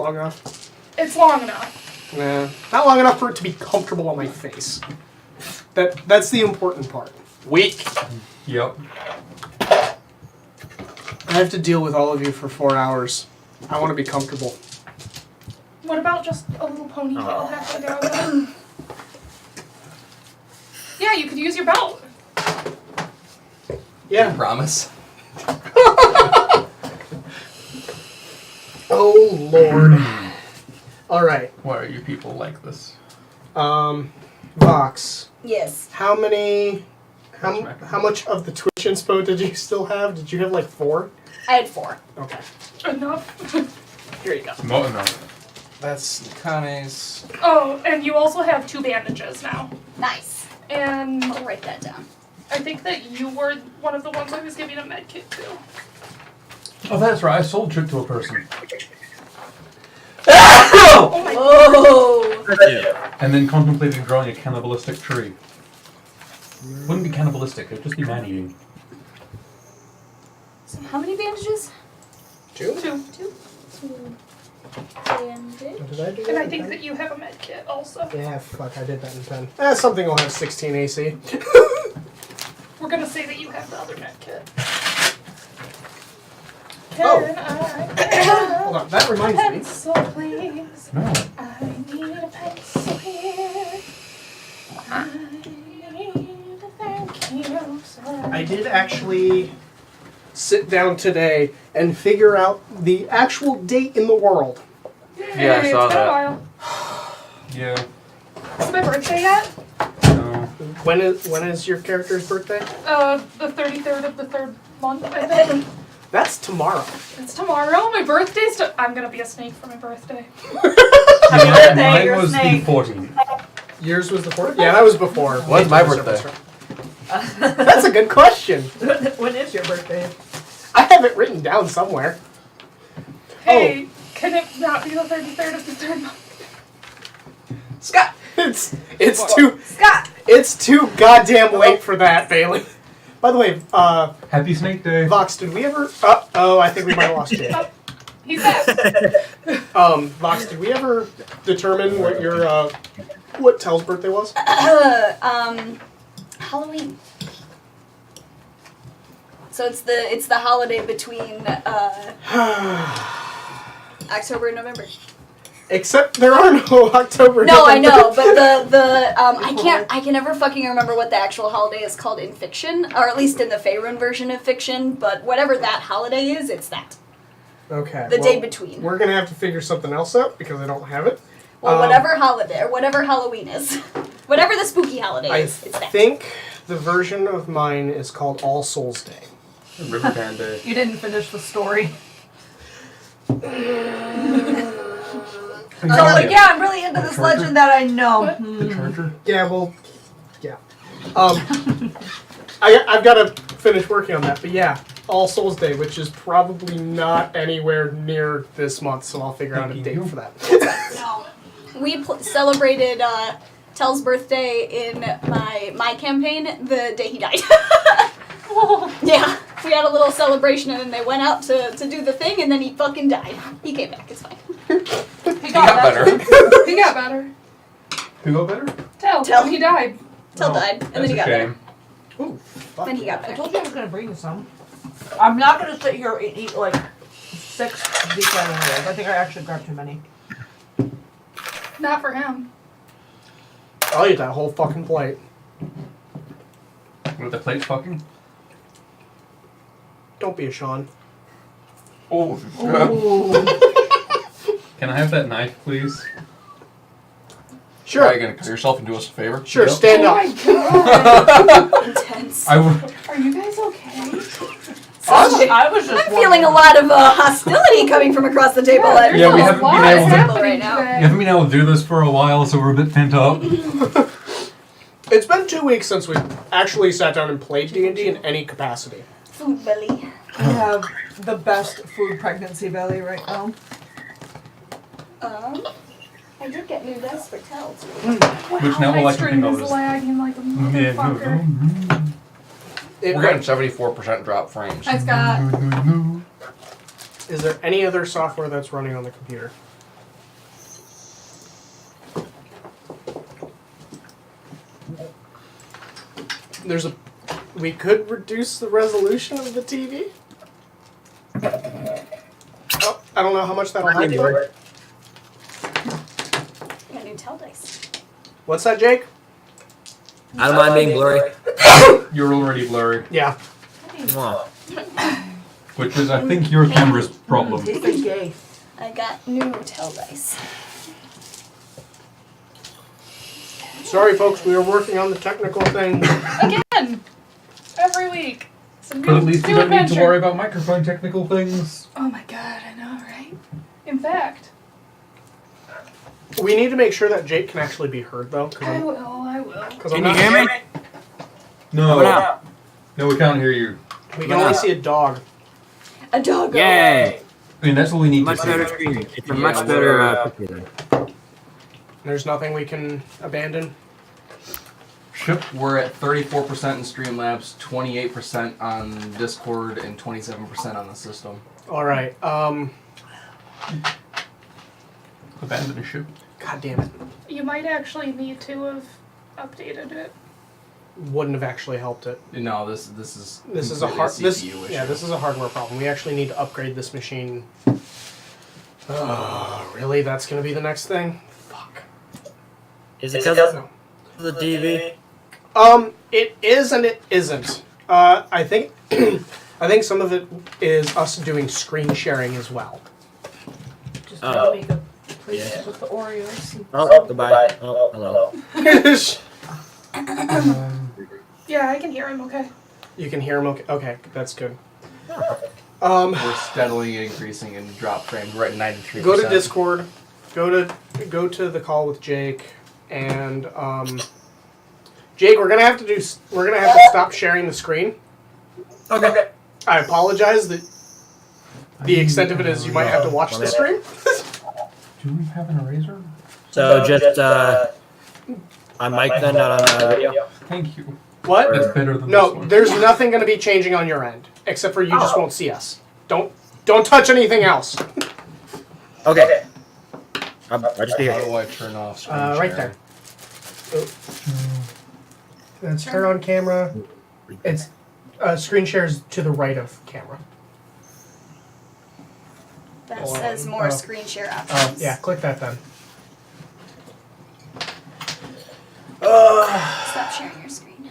long enough? It's long enough. Nah, not long enough for it to be comfortable on my face. That's the important part. Weak. Yep. I have to deal with all of you for 4 hours. I want to be comfortable. What about just a little ponytail halfway down there? Yeah, you could use your belt. Yeah. Promise. Oh, Lord. All right. Why are you people like this? Vox. Yes. How much of the Twitch inspo did you still have? Did you have like 4? I had 4. Okay. Enough. Here you go. No. That's Connie's. Oh, and you also have 2 bandages now. Nice. And I'll write that down. I think that you were one of the ones I was giving a med kit to. Oh, that's right. I sold shit to a person. Oh my god. And then contemplated growing a cannibalistic tree. Wouldn't be cannibalistic, it'd just be man-eating. So how many bandages? 2? 2. 2. Bandage. What did I do? And I think that you have a med kit also. Yeah, fuck, I did that in 10. Something will have 16 AC. We're gonna say that you have the other med kit. Oh. Can I Hold on, that reminds me. pencil, please? No. I need a pencil here. I need a thank you, sir. I did actually sit down today and figure out the actual date in the world. Yeah, I saw it's been that. a while. Yeah. Is my birthday yet? No. When is your character's birthday? The 33rd of the 3rd month, I think. That's tomorrow. It's tomorrow. My birthday's I'm gonna be a snake for my birthday. Mine was the 14th. Yours was the 4th? Yeah, that was before. When's my birthday? That's a good question. When is your birthday? I have it written down somewhere. Hey, can it not be the 33rd of the 3rd month? Scott! It's too goddamn late for that, Bailey. By the way, Happy Snake Day. Vox, did we ever... oh, I think we might have lost you. He's back. Vox, did we ever determine what your, what Tell's birthday was? Halloween. So it's the holiday between October and November. Except there are no October. No, I know, but I can never fucking remember what the actual holiday is called in fiction, or at least in the Faerun version of fiction. But whatever that holiday is, it's that. Okay. The day between. We're gonna have to figure something else out because I don't have it. Well, whatever holiday or whatever Halloween is, whatever the spooky holiday is, it's that. I think the version of mine is called All Souls Day. River Band Day. You didn't finish the story. Yeah, I'm really into this legend that I know. The charger? Yeah, well, yeah. I've got to finish working on that, but yeah, All Souls Day, which is probably not anywhere near this month, so I'll figure out a date for that. No. We celebrated Tell's birthday in my campaign the day he died. Yeah, we had a little celebration and then they went out to do the thing and then he fucking died. He came back, it's fine. He got better. He got better. Who got better? Tell. He died. Tell died, and then he got better. Ooh, Then he got I better. told you I was going to bring you some. I'm not going to sit here and eat like 6 decline rolls. I think I actually grabbed too many. Not for him. I'll eat that whole fucking plate. With the plate fucking? Don't be a Sean. Oh, Can I have that knife, please? Sure. Are you gonna cut yourself and do us a favor? Sure, Yep. stand Oh up. my god. Intense. Are you guys okay? I was just I'm feeling a lot of hostility coming from across the table. Yeah, we haven't been able to- Table right now. We haven't been able to do this for a while, so we're a bit pent up. It's been 2 weeks since we actually sat down and played D&D in any capacity. Food belly. I have the best food pregnancy belly right now. I did get new dice for Tell too. Which now my will stream is notice. lagging like a Yeah, motherfucker. We're getting 74% drop frames. Hi, Scott. Is there any other software that's running on the computer? We could reduce the resolution of the TV. Oh, I don't know how much that'll help. Though. Got new tell dice. What's that, Jake? I don't mind being blurry. You're already blurry, Yeah. Come on. which is, I think, your camera's problem. He's a gay. I got new tell dice. Sorry, folks. We were working on the technical thing. Again! Every week. Some But at least you new don't need to adventure. worry about microphone technical things. Oh my god, I know, right? In fact, We need to make sure that Jake can actually be heard, though. I will. Can you hear me? No. Coming out. No, we can't hear you. We can only see a dog. A dog. Yay! I mean, that's all we need Much to better see. screen. It's a much better picture then. There's nothing we can abandon. Ship. We're at 34% in Streamlabs, 28% on Discord, and 27% on the system. All right. Abandon a ship. God damn it. You might actually need to have updated it. Wouldn't have actually helped it. No, this is This is a completely hard. This CPU issue. yeah. This is a hardware problem. We actually need to upgrade this machine. Oh, really? That's gonna be the next thing? Fuck. Is it because of the TV? It is and it isn't. I think, I think some of it is us doing screen sharing as well. Just Oh. make a place Yeah. with the Oreos. Oh, goodbye. Oh, hello. Yeah, I can hear him okay. You can hear him. Okay, okay, that's good. We're steadily increasing in drop frames. We're at 93%. Go to Discord. Go to the call with Jake and Jake. We're gonna have to stop sharing the screen. Okay. I apologize that the extent of it is you might have to watch the stream. Do we have an eraser? So just on mic then, not on video. Thank you. What? That's better than this No, one. there's nothing going to be changing on your end except for you just won't see us. Don't touch anything else. Okay. I'll just be How here. do I turn off screen Right sharing? there. That's turn on camera. It's screen shares to the right of camera. That Hold says on. more Oh. screen share options. Yeah, click that then. Stop sharing your screen.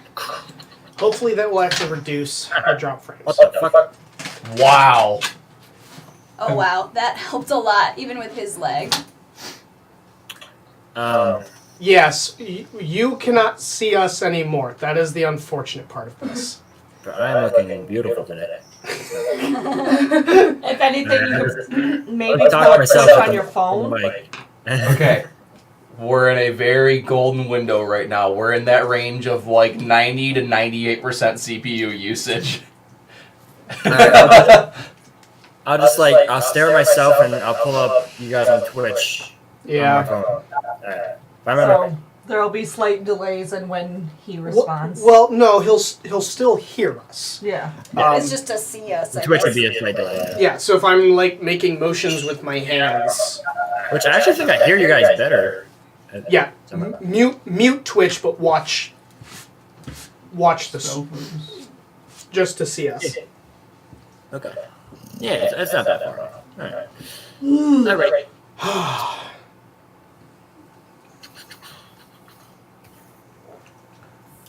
Hopefully that will actually reduce the drop frames. What the fuck? Wow. Oh wow, that helped a lot, even with his leg. Yes, you cannot see us anymore. That is the unfortunate part of this. I'm looking beautiful today. If anything, you could maybe I'll talk to push myself on your on phone. the mic. Okay. We're in a very golden window right now. We're in that range of like 90 to 98% CPU usage. I'll just I'll stare at myself and I'll pull up you guys on Twitch. On my Yeah. phone. Alright. If I remember. So there'll be slight delays in when he Well, responds. well, no, he'll still hear us. Yeah. It's just to see us. I Twitch would guess. be a slight delay. Yeah, so if I'm like making motions with my hands, Which I actually think I hear you guys better. yeah, mute Twitch, but watch this just to see us. Okay. Yeah, it's not that far off. Alright. Alright.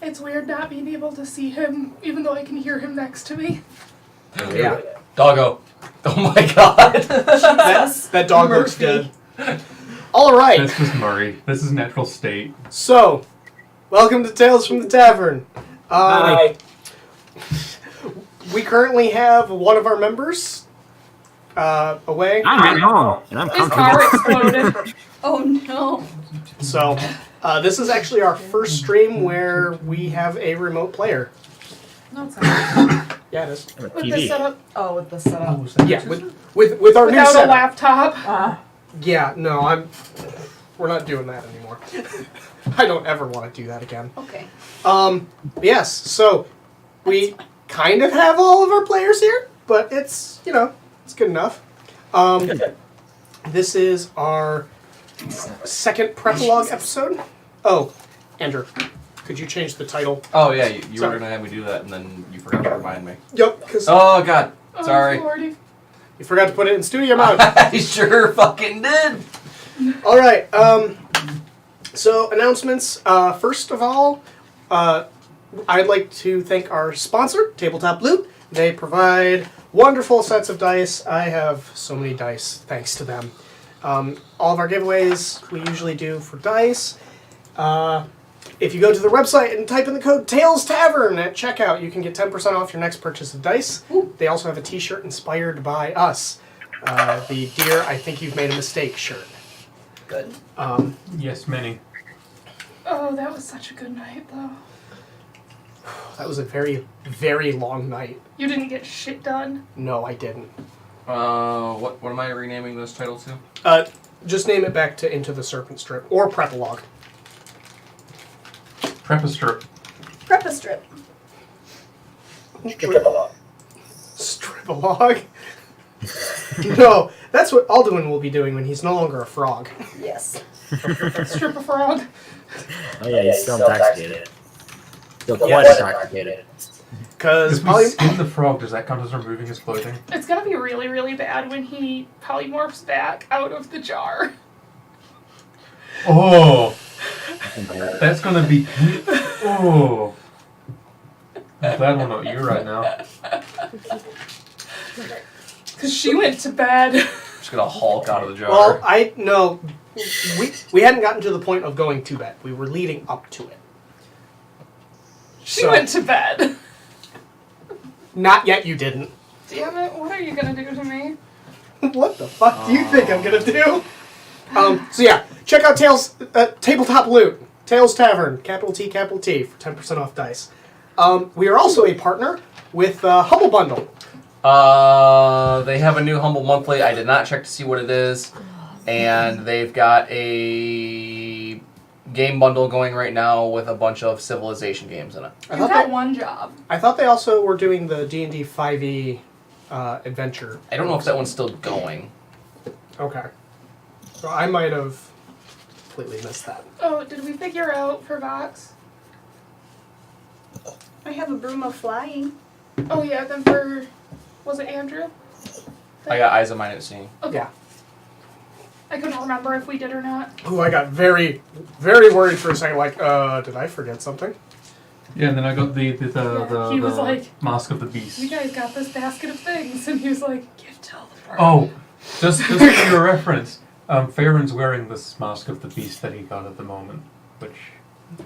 It's weird not being able to see him, even though I can hear him next to me. Yeah, Doggo. Oh my god. that dog looks dead. All right, That's just Murray. This is natural state. so welcome to Tales from the Tavern. Hi. We currently have one of our members away, I'm at home and I'm His car comfortable. exploded. Oh no. so this is actually our first stream where we have a remote player. No, it's not. Yeah, it is. I'm a With the TV. setup, Oh, with the setup. Yeah, with our new without a setup. laptop. Yeah, no, we're not doing that anymore. I don't ever want to do that again. Okay. Yes, so we kind of have all of our players here, but it's, it's good enough. This is our second Prepilogue episode. Oh, Andrew. Could you change the title? Oh yeah, you were Sorry. gonna have me do that, and then you forgot to remind me. Yep, because Oh god, Oh, sorry. Lordy. you forgot to put it in studio mode. I sure fucking did. All right. So announcements. First of all, I'd like to thank our sponsor, Tabletop Loot. They provide wonderful sets of dice. I have so many dice thanks to them. All of our giveaways we usually do for dice. If you go to their website and type in the code Tales Tavern at checkout, you can get 10% off your next purchase of dice. They also have a t-shirt inspired by us. The Dear I Think You've Made a Mistake shirt. Good. Yes, many. Oh, that was such a good night, though. That was a very, very long night. You didn't get shit done. No, I didn't. What am I renaming this title to? Just name it back to Into the Serpent Strip or Prepilogue. Prepistrip. Prepistrip. Stripologue? No, that's what Alduin will be doing when he's no longer a frog. Yes. Strip a frog. Oh yeah, he's still intoxicated. Still quite Yes. intoxicated. Because If we skin the frog, does that count as removing his clothing? It's gonna be really, really bad when he polymorphs back out of the jar. Oh, that's gonna be. Oh, I'm glad we're not you right now. Because she went to bed. Just gonna Hulk out of the jar. well, no, we hadn't gotten to the point of going to bed. We were leading up to it. She So- went to bed. Not yet. You didn't. Damn it, what are you gonna do to me? What the fuck do you think I'm gonna do? So yeah, check out Tabletop Loot, Tales Tavern, capital T, for 10% off dice. We are also a partner with Humble Bundle. They have a new Humble Monthly. I did not check to see what it is. And they've got a game bundle going right now with a bunch of Civilization games in it. I You thought, got they, one job. I thought they also were doing the D&D 5e adventure. I don't know if that one's still going. Okay. So I might have completely missed that. Oh, did we figure out for Vox? I have a broom of flying. Oh yeah, then for, was it Andrew? I got Eyes of Mine at Sea. Okay. Yeah. I couldn't remember if we did or not. Ooh, I got very, very worried for a second. Like, did I forget something? Yeah, and then I got the he was like, Mask of the Beast. You guys got this basket of things, and he was like, "Give tell the party." Oh, just for your reference, Farron's wearing this Mask of the Beast that he got at the moment, which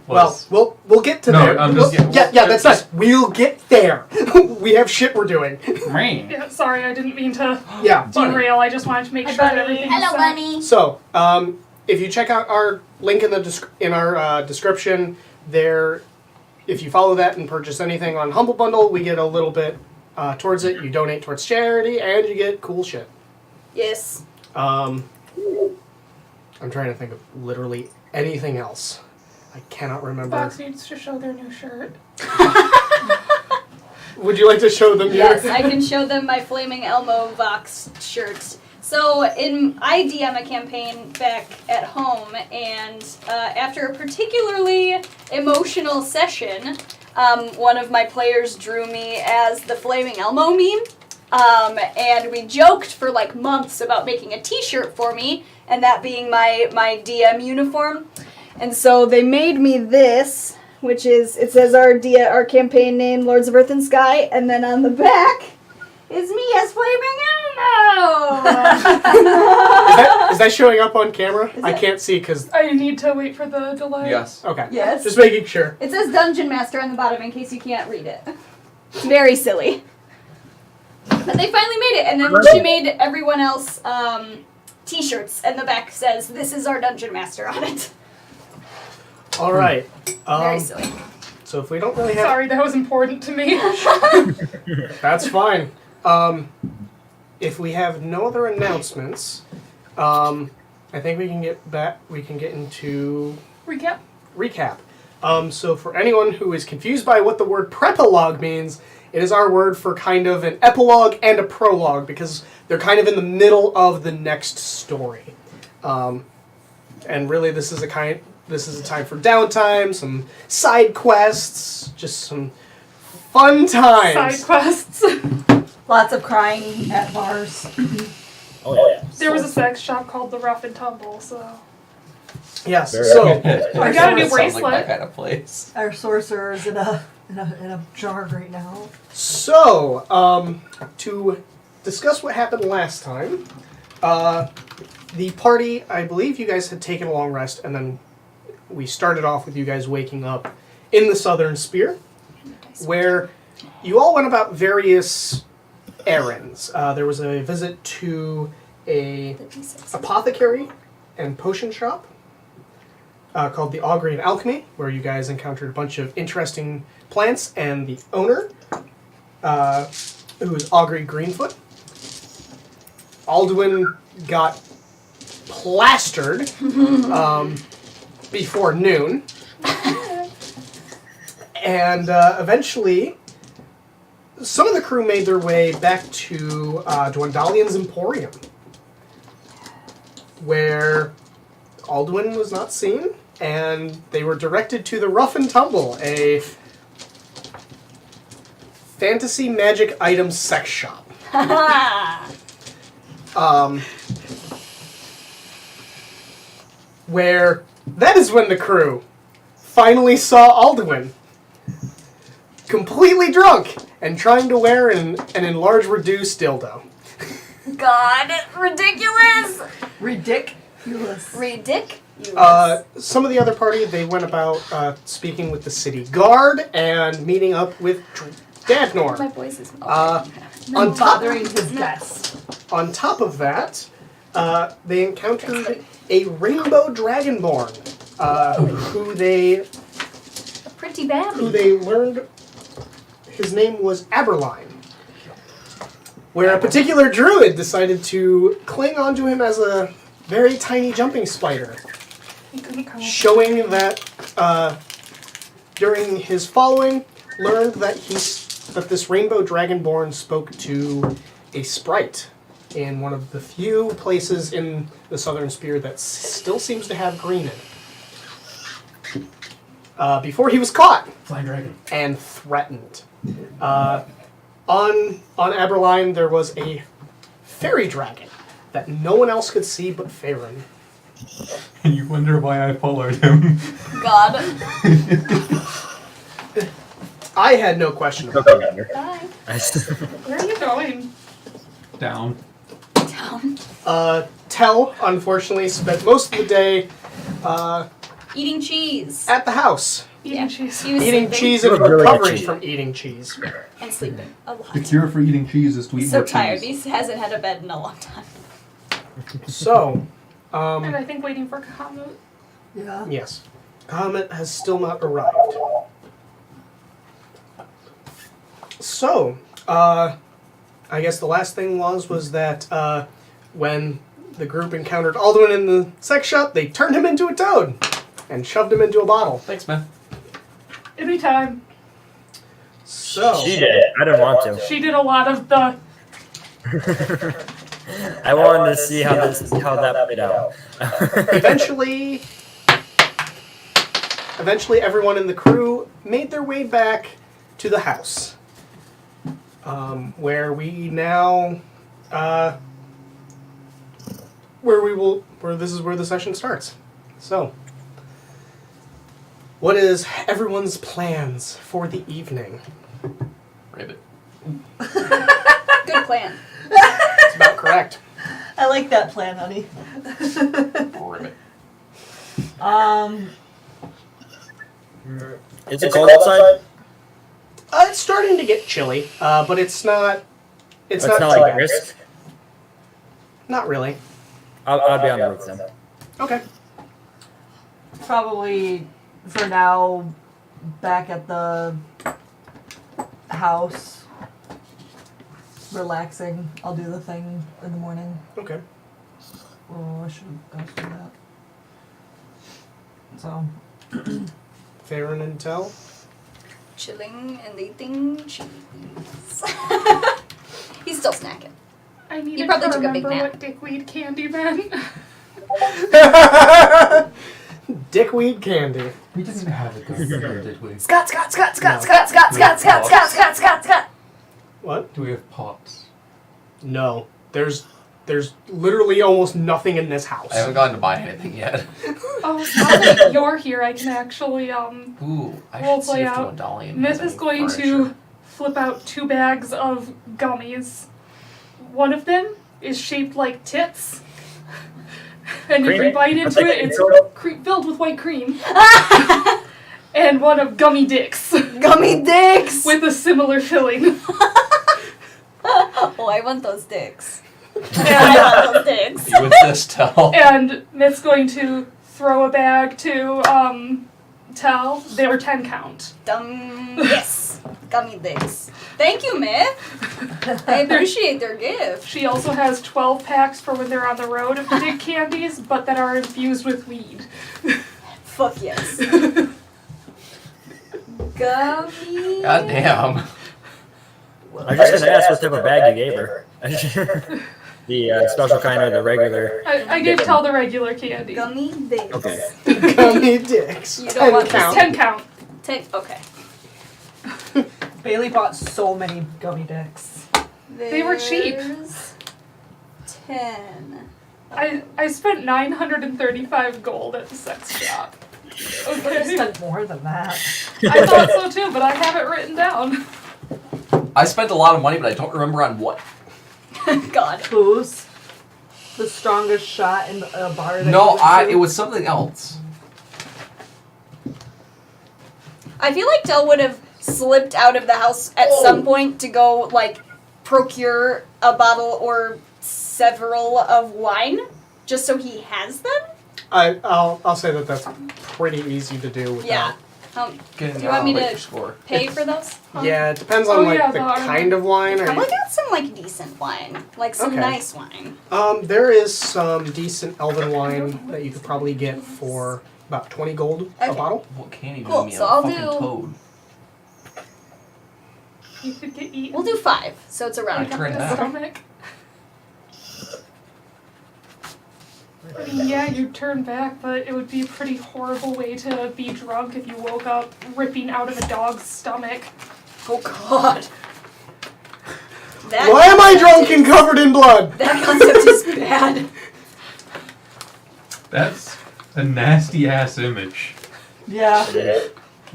was... Well, we'll get to No, there. I'm just- yeah, that's nice. We'll get there. We have shit we're doing. Yeah, sorry, I didn't mean to Yeah. derail. I just wanted to make sure that everything was Hello, set. bunny. So, if you check out our link in the description, there, if you follow that and purchase anything on Humble Bundle, we get a little bit towards it. You donate towards charity, and you get cool shit. Yes. I'm trying to think of literally anything else. I cannot remember. Fox needs to show their new shirt. Would you like to show them Yes, your... I can show them my Flaming Elmo Vox shirt. So I DM a campaign back at home, and after a particularly emotional session, one of my players drew me as the Flaming Elmo meme. And we joked for like months about making a t-shirt for me, and that being my DM uniform. And so they made me this, which is, it says our campaign name, Lords of Earth and Sky, and then on the back is me as Flaming Elmo! Is that showing up on camera? I can't see because... I need to wait for the delay. Yes. Okay. Yes. Just making sure. It says Dungeon Master on the bottom in case you can't read it. Very silly. But they finally made it, and then she made everyone else t-shirts, and the back says, "This is our Dungeon Master" on it. All right. Very silly. So if we don't really have... Sorry, that was important to me. That's fine. If we have no other announcements, I think we can get back. We can get into Recap. So for anyone who is confused by what the word prepilogue means, it is our word for kind of an epilogue and a prologue because they're kind of in the middle of the next story. And really, this this is a time for downtime, some side quests, just some fun times. Side quests. Lots of crying at bars. Oh yeah. There was a sex shop called the Rough and Tumble, so Yes. Very So I got a new Sounds like my bracelet. kind of place. Our sorcerer's in a jar right now. to discuss what happened last time, the party, I believe you guys had taken a long rest, and then we started off with you guys waking up in the Southern Spear, where you all went about various errands. There was a visit to a apothecary and potion shop called the Augury and Alchemy, where you guys encountered a bunch of interesting plants, and the owner, who is Augury Greenfoot. Alduin got plastered before noon, and eventually some of the crew made their way back to Dwendalian's Emporium, where Alduin was not seen, and they were directed to the Rough and Tumble, a fantasy magic item sex shop. Where that is when the crew finally saw Alduin, completely drunk and trying to wear an enlarged reduced dildo. God, ridiculous! Ridiculous. Some of the other party, they went about speaking with the city guard and meeting up with Dadnor. My voice is On top, Bothering his guests. on top of that, they encountered a rainbow dragonborn, who they pretty bad. learned his name was Aberline. Where a particular druid decided to cling onto him as a very tiny jumping spider, showing that during his following, learned that this rainbow dragonborn spoke to a sprite in one of the few places in the Southern Spear that still seems to have green in it. Before he was caught Flying dragon. and threatened. On Aberline, there was a fairy dragon that no one else could see but Faerun. And you wonder why I followed him. God. I had no question about Okay, Gunner. Bye. Where are you going? Down. Down. Tell, unfortunately, spent most of the day Eating cheese. at the house. Eating cheese. He was Eating sleeping cheese and Really good recovering cheese. from eating cheese. and sleeping a lot. The cure for eating cheese is to eat He's so more tired. cheese. He hasn't had a bed in a long time. So, And I think waiting for Kahamut. Yeah. yes. Comet has still not arrived. So, I guess the last thing was that when the group encountered Alduin in the sex shop, they turned him into a toad and shoved him into a bottle. Thanks, man. Anytime. So, She did it. I didn't want to. She did a lot of the. I wanted to see how that played out. eventually everyone in the crew made their way back to the house, where we now, where this is where the session starts. So, what is everyone's plans for the evening? Ribbit. Good plan. It's about correct. I like that plan, honey. Ribbit. Is it cold outside? It's starting to get chilly, but it's not. It's not not too like bad. risk. Not really. I'll be on the roof then. Okay. Probably, for now, back at the house, relaxing. I'll do the thing in the morning. Okay. Oh, I should have done that. So, Farron and Tell. Chilling and eating cheese. He's still snacking. I needed You probably to took a big remember nap. what dickweed candy meant. Dickweed candy. We didn't have a gummy bear, did we? Scott. What? Do we have pots? No. There's literally almost nothing in this house. I haven't gotten to buy anything yet. Oh, now that you're here, I can actually Ooh, I We'll should see play if out. Dolly Myth is going to flip out 2 bags of gummies. One of them is shaped like tits. And if you bite into it, it's filled with white cream. And one of gummy dicks. Gummy dicks! With a similar filling. Oh, I want those dicks. I want those dicks. With this towel. And Myth's going to throw a bag to Tell. They were 10 count. Yes. Gummy dicks. Thank you, Myth. I appreciate their gift. She also has 12 packs for when they're on the road of dick candies, but that are infused with weed. Fuck yes. Gummy. God damn. I just gonna ask what type of bag you gave her. The special kind or the regular? I gave Tell the regular candy. Gummy dicks. Okay. Gummy dicks. You don't want count. 10 count. Okay. Bailey bought so many gummy dicks. They were cheap. There's 10. I spent 935 gold at the sex shop. I Okay. spent more than that. I thought so too, but I have it written down. I spent a lot of money, but I don't remember on what. God. Booze. The strongest shot in a bar. That No, you went to. it was something else. I feel like Del would have slipped out of the house at some point to go, like, procure a bottle or several of wine, just so he has them. I'll say that that's pretty easy to do without. Yeah. Do you want me to score? pay for those? Yeah, it depends on Oh, like yeah, the the kind of wine. I got some like decent wine, like some Okay. nice wine. There is some decent elven wine that you could probably get for about 20 gold a Okay. bottle. What can he do Cool, me? so a I'll fucking do- toad. You could get eaten. We'll do 5, so it's I around. turn in the that. stomach. I mean, yeah, you'd turn back, but it would be a pretty horrible way to be drunk if you woke up ripping out of a dog's stomach. Oh God. Why am I drunk and covered in blood? That concept is bad. That's a nasty ass image. Yeah.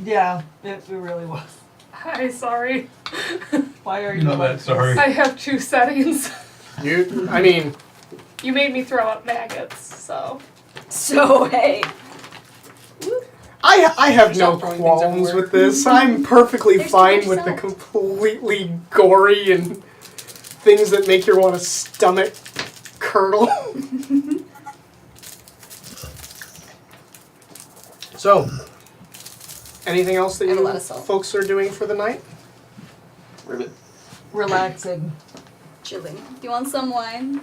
Yeah, it really was. Hi, sorry. Why are you Not like that sorry. I have 2 settings. I mean, You made me throw up maggots, so. So hey. I have no Stop throwing things qualms everywhere. with this. I'm perfectly There's too fine much with the salt. completely gory and things that make your want to stomach curdle. So, anything else that I have a you lot of salt. folks are doing for the night? Ribbit. relaxing? Chilling. Do you want some wine?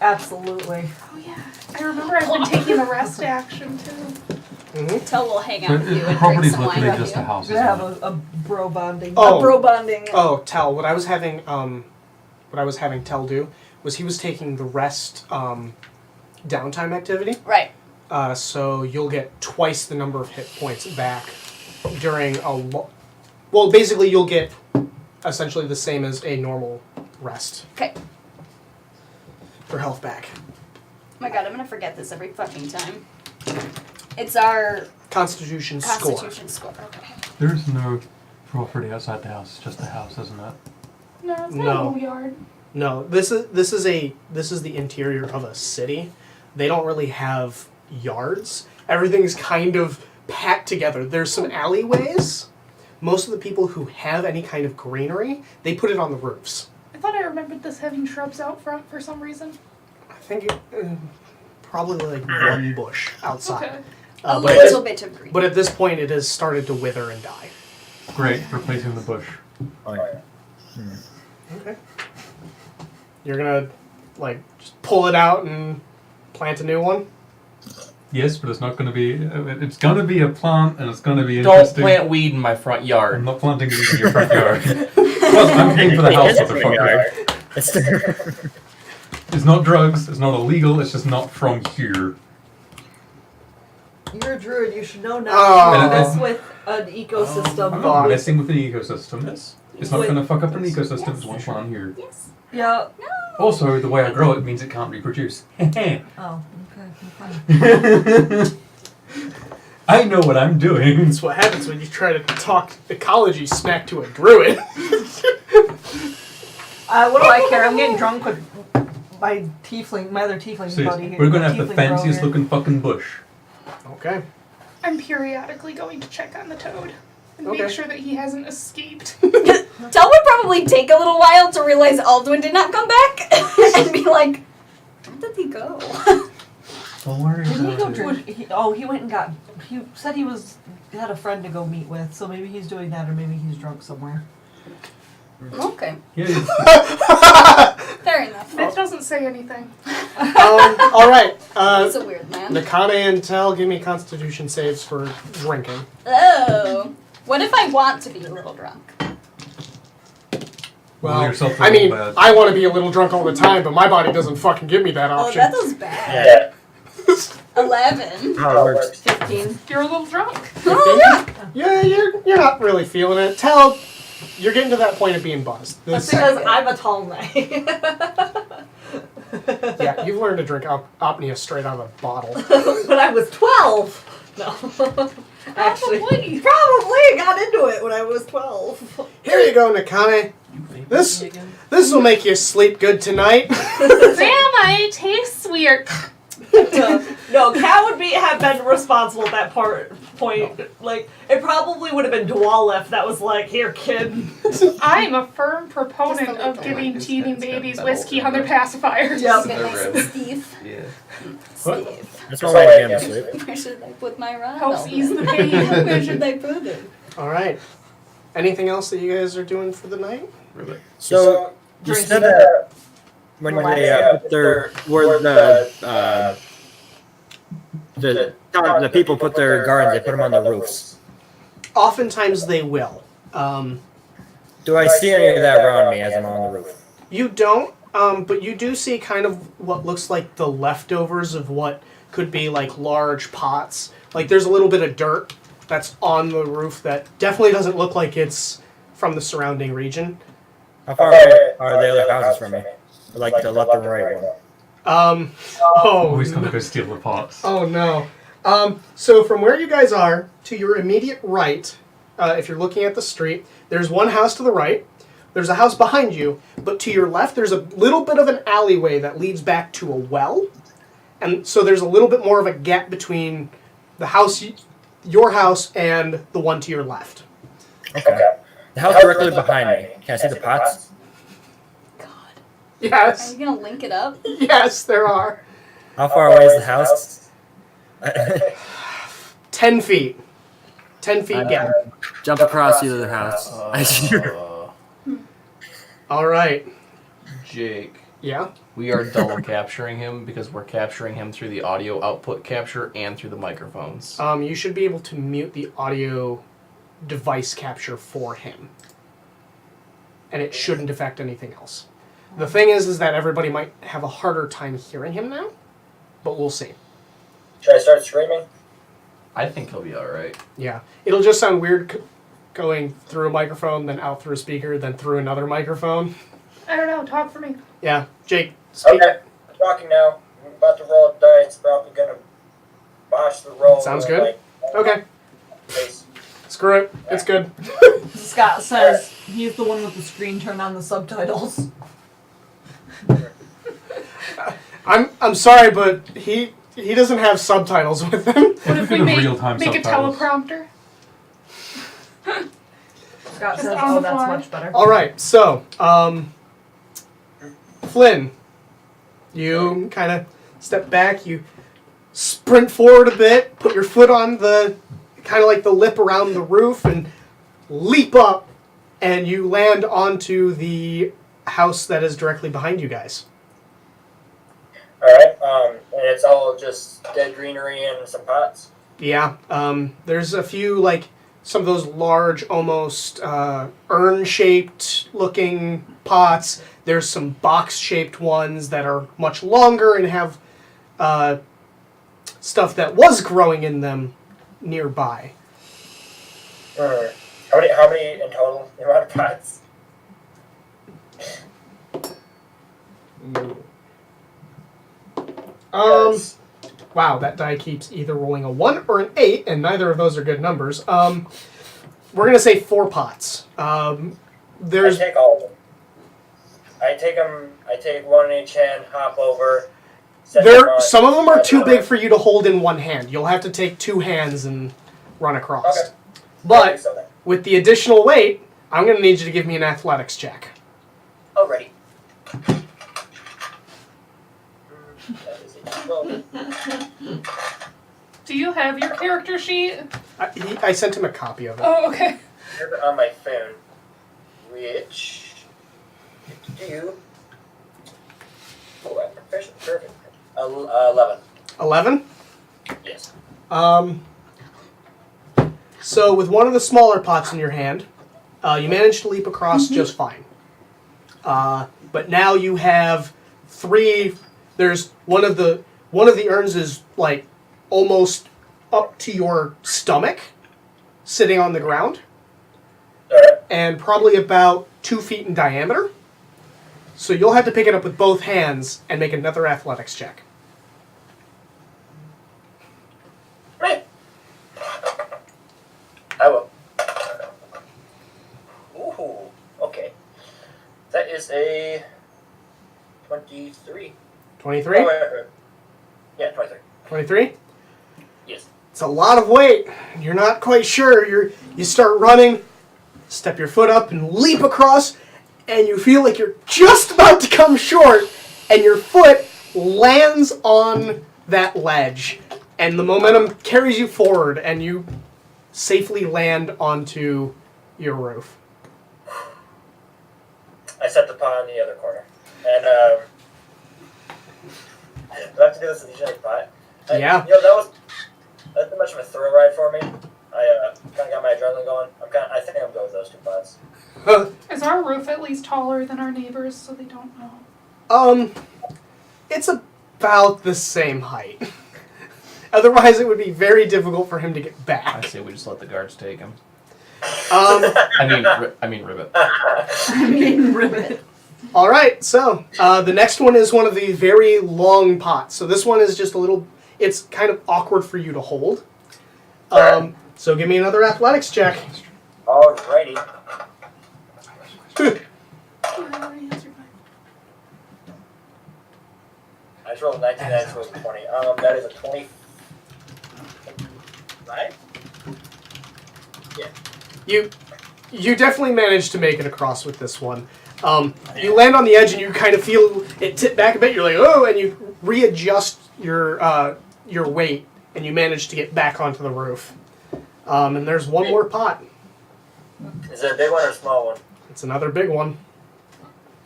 Absolutely. Oh, yeah. I remember I've been taking the rest action, too. Mm-hmm. Tell we'll hang out But with you and the drink property's some wine literally with just a you. house. We're gonna have isn't it? a bro bonding. Oh. A bro bonding. Oh, Tell. What I was having Tell do was he was taking the rest downtime activity. Right. So you'll get twice the number of hit points back during well, basically you'll get essentially the same as a normal rest Okay. for health back. Oh my God, I'm gonna forget this every fucking time. It's our Constitution score. Constitution score. Okay. There's no property outside the house. It's just the house, isn't it? No, it's not No. a whole yard. No, this is the interior of a city. They don't really have yards. Everything's kind of packed together. There's some alleyways. Most of the people who have any kind of greenery, they put it on the roofs. I thought I remembered this having shrubs out front for some reason. I think probably like one bush outside. Okay. A But little bit of green. But at this point, it has started to wither and die. Great, replacing the bush. Oh, yeah. Okay. You're gonna, like, just pull it out and plant a new one? Yes, but it's not going to be. It's going to be a plant, and it's going to be Don't interesting. plant weed in my front I'm yard. not planting these in your front yard. Plus, I'm paying for the house, It is a front motherfucker. yard. It's not drugs. It's not illegal. It's just not from here. You're a druid. You should know Oh. not to mess with an ecosystem. I'm God. not messing with an ecosystem. It's not Wait. going to fuck up an ecosystem. It's one plan here. Yes. Yeah. Also, the way I grow it means it can't reproduce. Oh, okay. Fine. I know what I'm doing. That's what happens when you try to talk ecology smack to a druid. What do I care? I'm getting drunk with my other tiefling So buddy here. we're going to have tiefling the bro fanciest here. looking fucking bush. Okay. I'm periodically going to check on the toad and Okay. make sure that he hasn't escaped. Tell would probably take a little while to realize Aldwin did not come back and be like, where did he go? Don't worry Did he about go it. drink? He went and got. He said he had a friend to go meet with, so maybe he's doing that, or maybe he's drunk somewhere. Okay. Yeah, Fair enough. It doesn't say anything. All right. He's a weird man. Nakane and Tel, give me Constitution saves for drinking. Oh. What if I want to be a little drunk? Well, yourself a I mean, little bad. I want to be a little drunk all the time, but my body doesn't fucking give me that Oh, option. that was bad. Yeah. 11. How it works. 15. You're a little drunk. Oh, yeah. Yeah, you're not really feeling it. Tel, you're getting to that point of being buzzed. That's This- because I'm a tall knight. yeah, you've learned to drink apnea straight out of a bottle. When I was 12. No. Actually, Probably. probably got into it when I was 12. Here you go, Nakane. This will make you sleep good tonight. Damn, it tastes weird. No, Cat would have been responsible at that point. Like, it probably would have been Dwalef that was like, here, kid. I am a firm proponent Just a of little. giving His teething head's got babies metal whiskey in on their it. pacifiers. Yep. Keep it nice and Steve. Yeah. What? Steve. That's one way to get him to sleep. Where should I put my rod? Helps ease the pain. Where should I put it? All right. Anything else that you guys are doing for the night? So, you said that when they put their, where the people put their gardens, they put them on the roofs. Oftentimes they will. Do I see any of that around me as I'm on the roof? You don't, but you do see kind of what looks like the leftovers of what could be like large pots. Like there's a little bit of dirt that's on the roof that definitely doesn't look like it's from the surrounding region. How far away are the other houses from me? Like the left and right one. Oh, Always gonna go steal the pots. oh no. So from where you guys are to your immediate right, if you're looking at the street, there's one house to the right. There's a house behind you, but to your left, there's a little bit of an alleyway that leads back to a well. And so there's a little bit more of a gap between the house, your house, and the one to your left. Okay. The house directly behind me. Can I see the pots? God. Are Yes. you gonna link it up? Yes, there are. How far away is the house? 10 feet. 10 feet gap. Jump across the other house. All right. Jake, Yeah. we are double capturing him because we're capturing him through the audio output capture and through the microphones. You should be able to mute the audio device capture for him. And it shouldn't affect anything else. The thing is that everybody might have a harder time hearing him now, but we'll see. Should I start screaming? I think he'll be alright. Yeah. It'll just sound weird going through a microphone, then out through a speaker, then through another microphone. I don't know. Talk for me. Yeah. Jake, speak. Okay, I'm talking now. I'm about to roll a dice. Probably gonna botch the roll. Sounds good. Okay. Face. Screw it. It's good. Scott says he's the one with the screen turned on the subtitles. I'm sorry, but he doesn't have subtitles with him. What if we The make real-time a subtitles. teleprompter? Scott Just says, on the that's fly. much better. All right. So, Flynn, you kind of step back. You sprint forward a bit. Put your foot on the kind of like the lip around the roof and leap up, and you land onto the house that is directly behind you guys. Alright, and it's all just dead greenery and some pots. Yeah, there's a few, like, some of those large, almost urn-shaped looking pots. There's some box-shaped ones that are much longer and have stuff that was growing in them nearby. How many in total? The amount of pots? Yes. Wow, that die keeps either rolling a 1 or an 8, and neither of those are good numbers. We're gonna say 4 pots. There's I take all of them. I take them. I take one in each hand. Hop over. Set them on, some of them are too big on. for you to hold in one hand. You'll have to take 2 hands and run across. Okay. I But think so then. with the additional weight, I'm gonna need you to give me an athletics check. Alrighty. That is a 12. Do you have your character sheet? I sent him a copy of it. Oh, okay. Have it on my phone, which do. Oh, I'm proficient. Perfect. 11. 11? Yes. So with one of the smaller pots in your hand, you managed to leap across just fine. But now you have 3. There's one of the urns is like almost up to your stomach, sitting on the ground, Alright. and probably about 2 feet in diameter. So you'll have to pick it up with both hands and make another athletics check. Me. I will. Ooh. Okay. That is a 23. 23? Oh, wait. Yeah, 23. 23? Yes. It's a lot of weight. You're not quite sure. You start running, step your foot up and leap across, and you feel like you're just about to come short, and your foot lands on that ledge, and the momentum carries you forward, and you safely land onto your roof. I set the pot in the other corner. And, do I have to do this with each other pot? Yeah. You know, that's too much of a thrill ride for me. I kind of got my adrenaline going. I think I'm going with those 2 pots. Is our roof at least taller than our neighbors so they don't know? It's about the same height. Otherwise, it would be very difficult for him to get I back. say we just let the guards take him. Um, I mean Ribbit. Ribbit. all right, so the next one is one of the very long pots. So this one is just a little. It's kind of awkward for you to hold. So give me another athletics check. Alrighty. I just rolled 19, that was 20. That is a 20. Right? Yeah. You definitely managed to make it across with this one. You land on the edge and you kind of feel it tip back a bit. You're like, oh, and you readjust your weight and you manage to get back onto the roof. And there's one more pot. Is it a big one or a small one? It's another big one.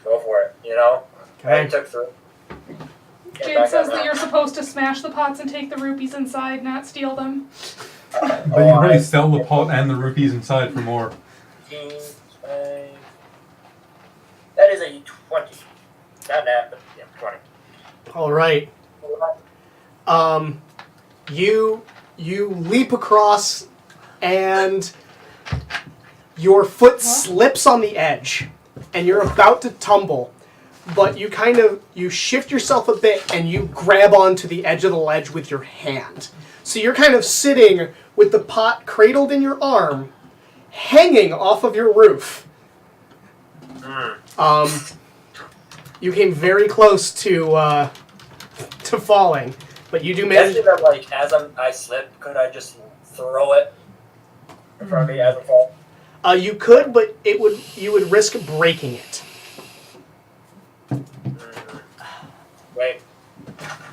Go for it, you know? I Okay. took through. Get Jade back says up that now. you're supposed to smash the pots and take the rupees inside, not steal them. But you can really sell the pot and the rupees inside for more. 15, 20. That is a 20. Not that, but yeah, 20. All right. You leap across and your foot slips on the edge and you're about to tumble, but you shift yourself a bit and you grab onto the edge of the ledge with your hand. So you're kind of sitting with the pot cradled in your arm, hanging off of your roof. You came very close to falling, but you do manage. That, like, as I slip, could I just throw it in front of me as I fall? You could, but you would risk breaking it. Wait,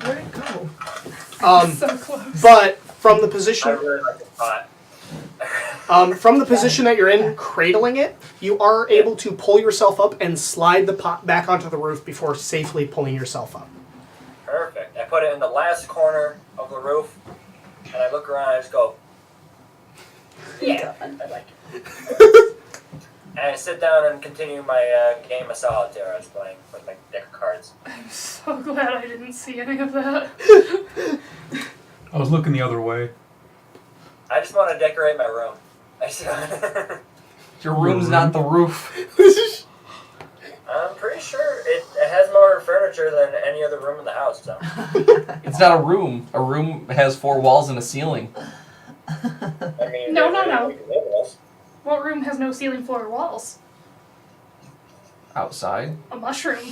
Where'd it go? So close. But from the I position really like the pot. from the position that you're in, cradling it, you are able to pull yourself up and slide the pot back onto the roof before safely pulling yourself up. Perfect. I put it in the last corner of the roof, and I look around and I just go, yeah, I like it. And I sit down and continue my game of solitaire I was playing with my deck of cards. I'm so glad I didn't see any of that. I was looking the other way. I just want to decorate my room. Your room's not the roof. I'm pretty sure it has more furniture than any other room in the house, so. It's not a room. A room has 4 walls and a ceiling. I mean, No. walls. What room has no ceiling, floor, or walls? Outside. A mushroom.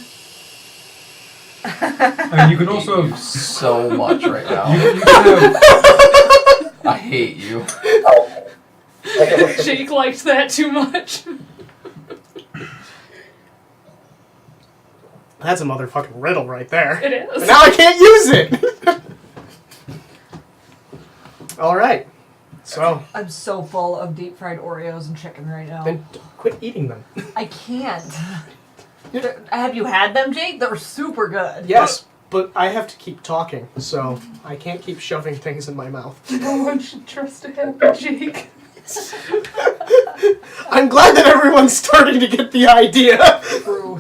I mean, you can also... So much right now. You can have... I hate you. Jake liked that too much. That's a motherfucking riddle right there. It is. And now I can't use it! Alright. So, I'm so full of deep fried Oreos and chicken right now. then quit eating them. I can't. Have you had them, Jake? They were super good. Yes, but I have to keep talking, so I can't keep shoving things in my mouth. No one should trust a happy Jake. I'm glad that everyone's starting to get the idea. True.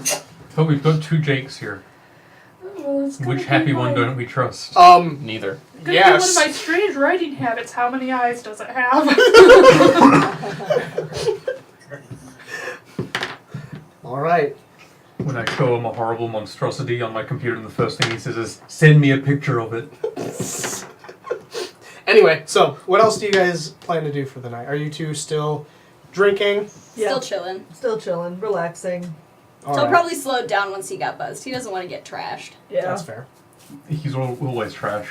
But we've got 2 Jakes here. Well, it's gonna Which be happy one my- don't we trust? Neither. Gonna Yes. be one of my strange writing habits. How many eyes does it have? Alright. When I show him a horrible monstrosity on my computer, and the first thing he says is, "Send me a picture of it." Anyway, so what else do you guys plan to do for the night? Are you two still drinking? Still chilling. Still chilling, relaxing. All He'll right. probably slow down once he got buzzed. He doesn't want to get trashed. Yeah. That's fair. He's always trash.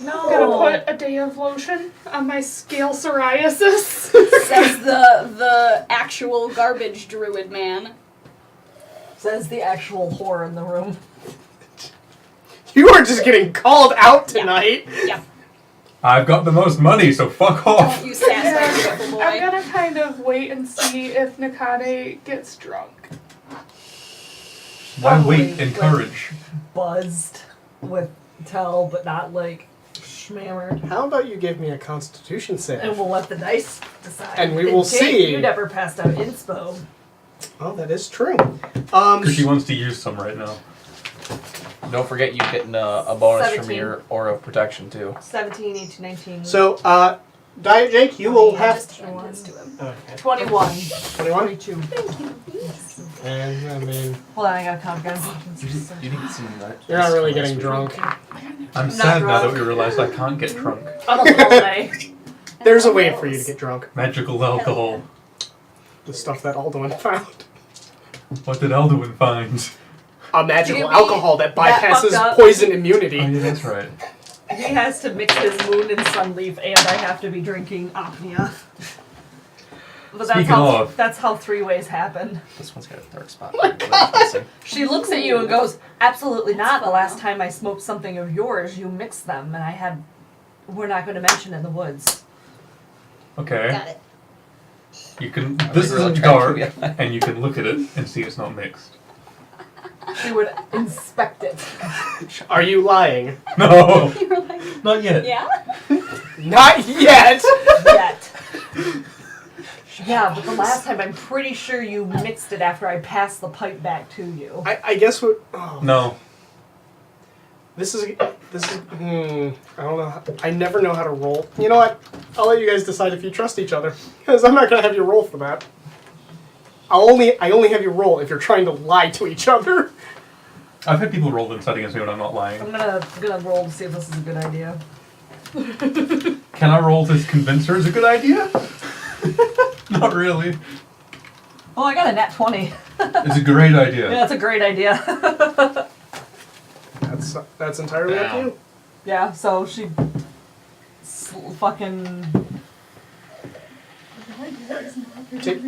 I'm gonna put a day of lotion on my scale psoriasis. Says the actual garbage druid man. Says the actual whore in the room. You are just getting called out tonight. Yeah. I've got the most money, so fuck off. Don't you sass my beautiful I'm boy. gonna kind of wait and see if Nakane gets drunk. Why Probably, wait? Encourage. Buzzed with tell, but not like schmammered. How about you give me a constitution save? And we'll let the dice decide. And we will Jake, see. You never passed out inspo. Oh, that is true. Because she wants to use some right now. Don't forget you getting a bonus from 17. your Aura of Protection, too. 17, 18, 19. So, Diet Jake, you will have Just hand his to him. Okay. 21. 21? 22. And I mean, Hold on, I got confidence. You didn't see that. you're not really getting drunk. I'm sad now that drunk. we realized I can't get drunk. On a little day. There's a way for you to get drunk. Magical alcohol. The stuff that Alduin found. What did Alduin find? A magical Give me alcohol that that fucked bypasses up. poison Oh immunity. yeah, that's right. He has to mix his moon and sunleaf, and I have to be drinking apnea. But Speaking of- that's how 3 ways happen. This one's got a dark spot. She looks at you and goes, "Absolutely not. The last time I smoked something of yours, you mixed them, and we're not going to mention in the woods." Okay. Got it. You can. I This think we're isn't on dark, track, yeah. and you can look at it and see it's not mixed. She would inspect it. Are you lying? No, You were like, not yet. yeah? Not yet! Yet. Yeah, but the last time I'm pretty sure you mixed it after I passed the pipe back to you. I guess what. Oh, No. This is. I don't know. I never know how to roll. You know what? I'll let you guys decide if you trust each other. Because I'm not going to have you roll for that. I only have you roll if you're trying to lie to each other. I've had people roll inside against me when I'm not I'm lying. gonna roll to see if this is a good idea. Can I roll to convince her it's a good idea? Not really. Oh, I got a nat 20. It's a great idea. Yeah, that's a great idea. That's entirely up to you. Yeah, so she fucking Take,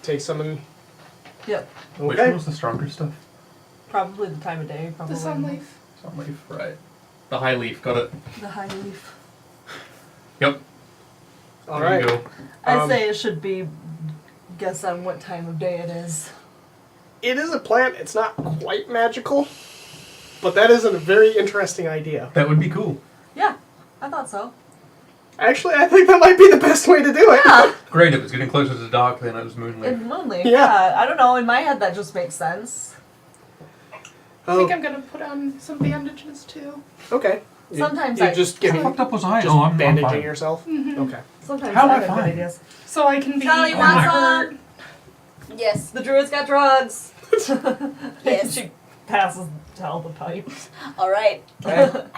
take some and. Yep. Which Okay. one was the stronger stuff? Probably the time of day. Probably The sunleaf. Sunleaf, right. The high leaf, got it. The high leaf. Yep. All There right. you go. I'd say it should be guess on what time of day it is. It is a plant. It's not quite magical, but that is a very interesting idea. That would be cool. Yeah, I thought so. Actually, I think that might be the best way to do it. Yeah, Great, it was getting closer to dark than it was moonlit. in Moonleaf. Yeah. Yeah, I don't know. In my head, that just makes sense. I think I'm gonna put on some bandages too. Okay. Sometimes you I just How giving fucked up was I? just I'm bandaging fine. yourself. Mhm. Okay. sometimes How am I I have good fine? ideas. So I can be Charlie, on want hurt. Yes. The druid's got drugs. Yes. She passes Tell the pipe. All right.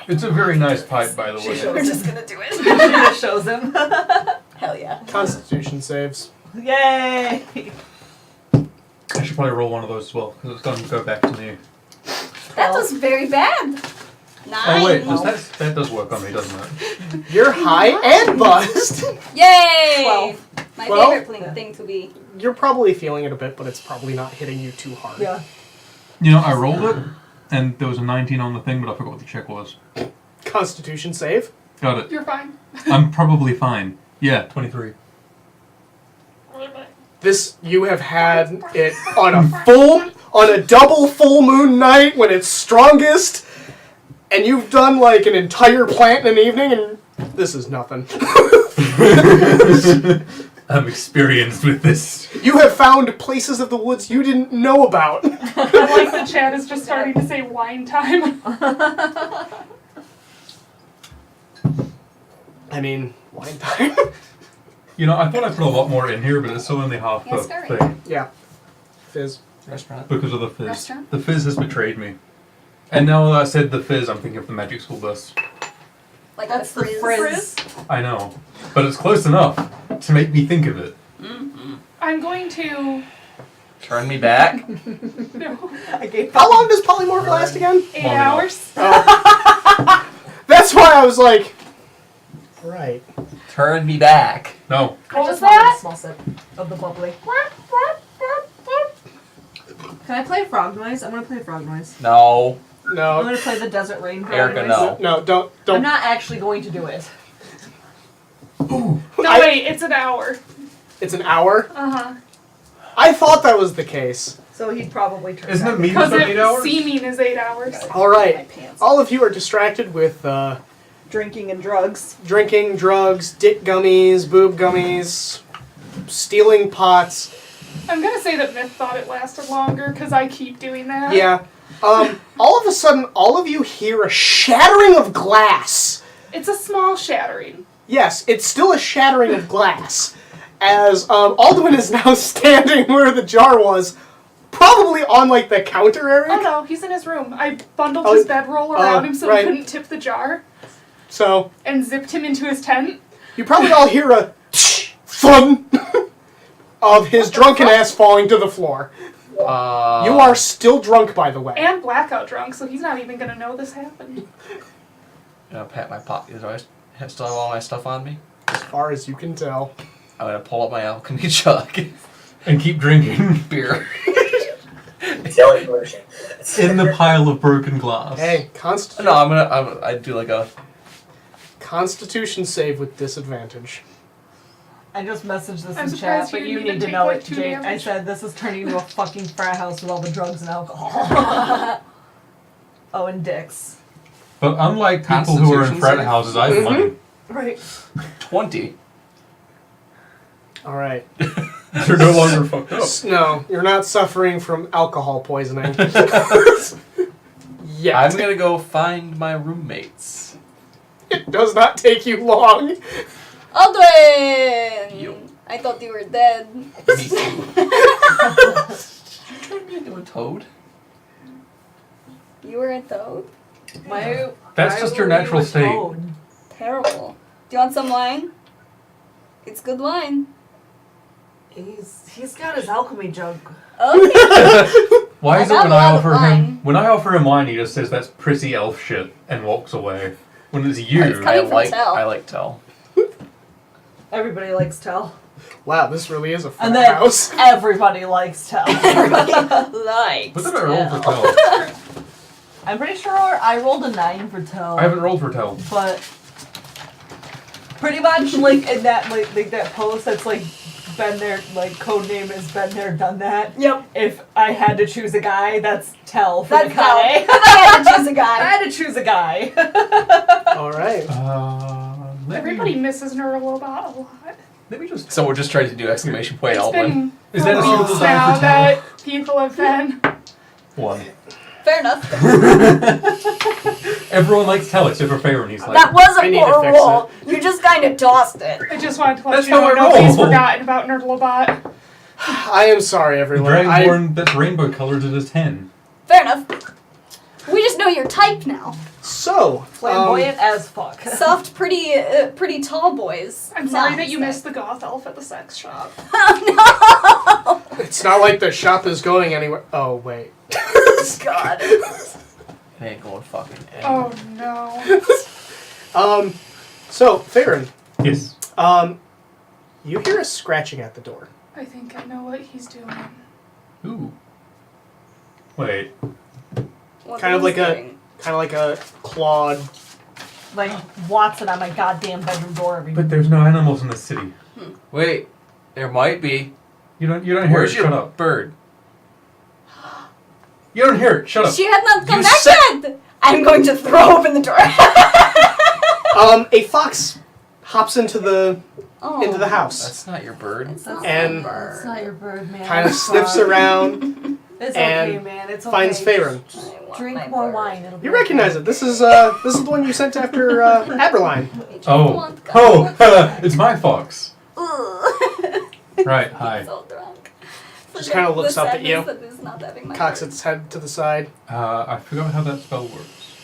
It's a very nice pipe, by the She way. shows We're just gonna do it. She just shows him. Hell yeah. Constitution saves. Yay! I should probably roll one of those as well, because it's going to go back to me. That was very bad. 9. Oh wait, that does work on me, doesn't it? You're high and buzzed. Yay! 12. My 12? favorite thing to be. You're probably feeling it a bit, but it's probably not hitting you too hard. Yeah. You know, I rolled it, and there was a 19 on the thing, but I forgot what the check was. Constitution save. Got it. You're fine. I'm probably fine. Yeah, 23. This, you have had it on a double full moon night when it's strongest, and you've done like an entire plant in an evening, and this is nothing. I'm experienced with this. You have found places of the woods you didn't know about. I like the chat is just starting to say wine time. I mean, wine time. You know, I thought I put a lot more in here, but it's still only half Yes, the sorry. thing. Yeah. Fizz. Restaurant. Because of the fizz. Restaurant? The fizz has betrayed me. And now that I said the fizz, I'm thinking of the magic school bus. Like That's the the frizz. frizz. I know. But it's close enough to make me think of it. I'm going to. Turn me back. No. I gave How long does polymorph last again? 8 Long enough. hours. Oh. That's why I was like, right. Turn me back. No. What was just wanted that? a small sip of the bubbly. Can I play frog noise? I want to play frog noise. No. I'm No, going to play the desert rain frog Erica, noise. no. no, don't. I'm not actually going to do it. No, wait, it's an hour. It's an hour. Uh-huh. I thought that was the case. So he'd probably turn Isn't back. it me Because that's 8 hours? seeming is 8 hours. All right. My pants. All of you are distracted with Drinking and drugs. drinking, drugs, dick gummies, boob gummies, stealing pots. I'm gonna say that Myth thought it lasted longer because I keep doing that. Yeah. All of a sudden, all of you hear a shattering of glass. It's a small shattering. Yes, it's still a shattering of glass. As Alduin is now standing where the jar was, probably on like the counter area. Oh no, he's in his room. I bundled Oh, his bedroll around him so right. he couldn't tip the jar So and zipped him into his tent. you probably all hear a thud of his drunken ass falling to the floor. You are still drunk, by the way. And blackout drunk, so he's not even gonna know this happened. Pat my pocket. Do I still have all my stuff on me? As far as you can tell. I'm gonna pull up my alchemy jug. And keep drinking. Beer. It's the only solution. In the pile of broken glass. Hey, No, I do like a. Constitution save with disadvantage. I just messaged this I'm in surprised chat, but you you didn't need even to take, know like, it, 2 Jake. I damage. said this is turning into a fucking frat house with all the drugs and alcohol. Oh, and dicks. But unlike people who are in Constitution frat save? houses, I have money. Right. 20. All right. You're no longer fucked up. No, you're not suffering from alcohol poisoning. Yeah. I'm gonna go find my roommates. It does not take you long. Alduin! Yo. I thought you were dead. Me too. Turn me into a toad. You were a toad? Why? That's why just your were you natural a state. toad? Terrible. Do you want some wine? It's good wine. He's got his alchemy jug. Okay. Why is it got when a I lot of offer him wine. when I offer him wine, he just says that's pretty elf shit and walks away? When it's you, It's coming from Tell. I like Tell. Everybody likes Tell. Wow, this really is a frat And then house. everybody likes Tell. Everybody likes. what did I roll for Tell. Tell? I'm pretty sure I rolled a 9 for Tell. I haven't rolled for Tell. But pretty much like in that like that post that's like been there, like code name is been there, done that. Yep. If I had to choose a guy, that's Tell for That's the guy. Tell. I had to choose a I guy. had to choose a guy. All right. Everybody misses Neuralobot a lot. Let me just. So we're just trying to do exclamation point It's Alwyn. been Is that a weeks suitable now time for Tell? that people have been. 1. Fair enough. Everyone likes tell except for Faerun. He's like, That was I a need to poor fix roll. You just kind of tossed it. I just wanted to let That's you know how I nobody's roll. forgotten about Nerdlebot. I am sorry, the everyone. Dragonborn that's rainbow colored is a 10. Fair enough. We just know your type now. So, Flamboyant as fuck. Soft, pretty tall boys. I'm sorry Nice. that you missed the goth elf at the sex shop. Oh it's not like the shop is going anywhere. Oh, wait. no! God. It ain't going fucking anywhere. Oh no. So, Farron, Yes. you hear a scratching at the door. I think I know what he's doing. Ooh. Wait. What Kind of was like doing? a clawed. Like Watson on my goddamn bedroom door every But there's no animals in the city. Wait, there might be. You don't hear Where's it. your Shut up. bird? You don't hear it. Shut up. She had not come You back said- yet! I'm going to throw open the door. A fox hops into the Oh. house That's not your bird. It's not and my bird. It's not your bird, man. kind of sniffs around, It's and okay, man. It's okay. finds Farron. I want my Drink more bird. wine. It'll be You recognize it. This is the one you sent after Aberline. We just Oh. want Oh, it's my fox. Ugh. Right, hi. So drunk. Just kinda looks The up at you. sadness that is not having my Cocks bird. its head to the side. I forgot how that spell works.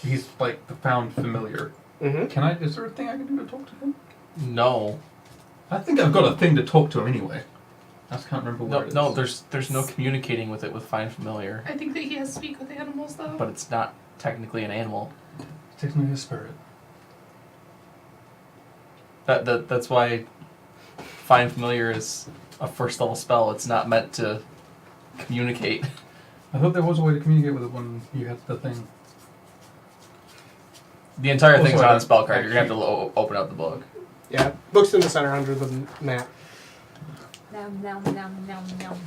He's like the found familiar. Mm-hmm. Is there a thing I can do to talk to him? No. I think I've got a thing to talk to him anyway. I just can't remember what No, it is. there's no communicating with it with Find Familiar. I think that he has speak with animals though. But it's not technically an animal. It takes me his spirit. That's why Find Familiar is a first level spell. It's not meant to communicate. I thought there was a way to communicate with it when you had the thing. The entire Oh, thing's sorry. not on the spell card. You're gonna have to open up the book. Yeah, book's in the center under the map. Nom nom nom nom nom.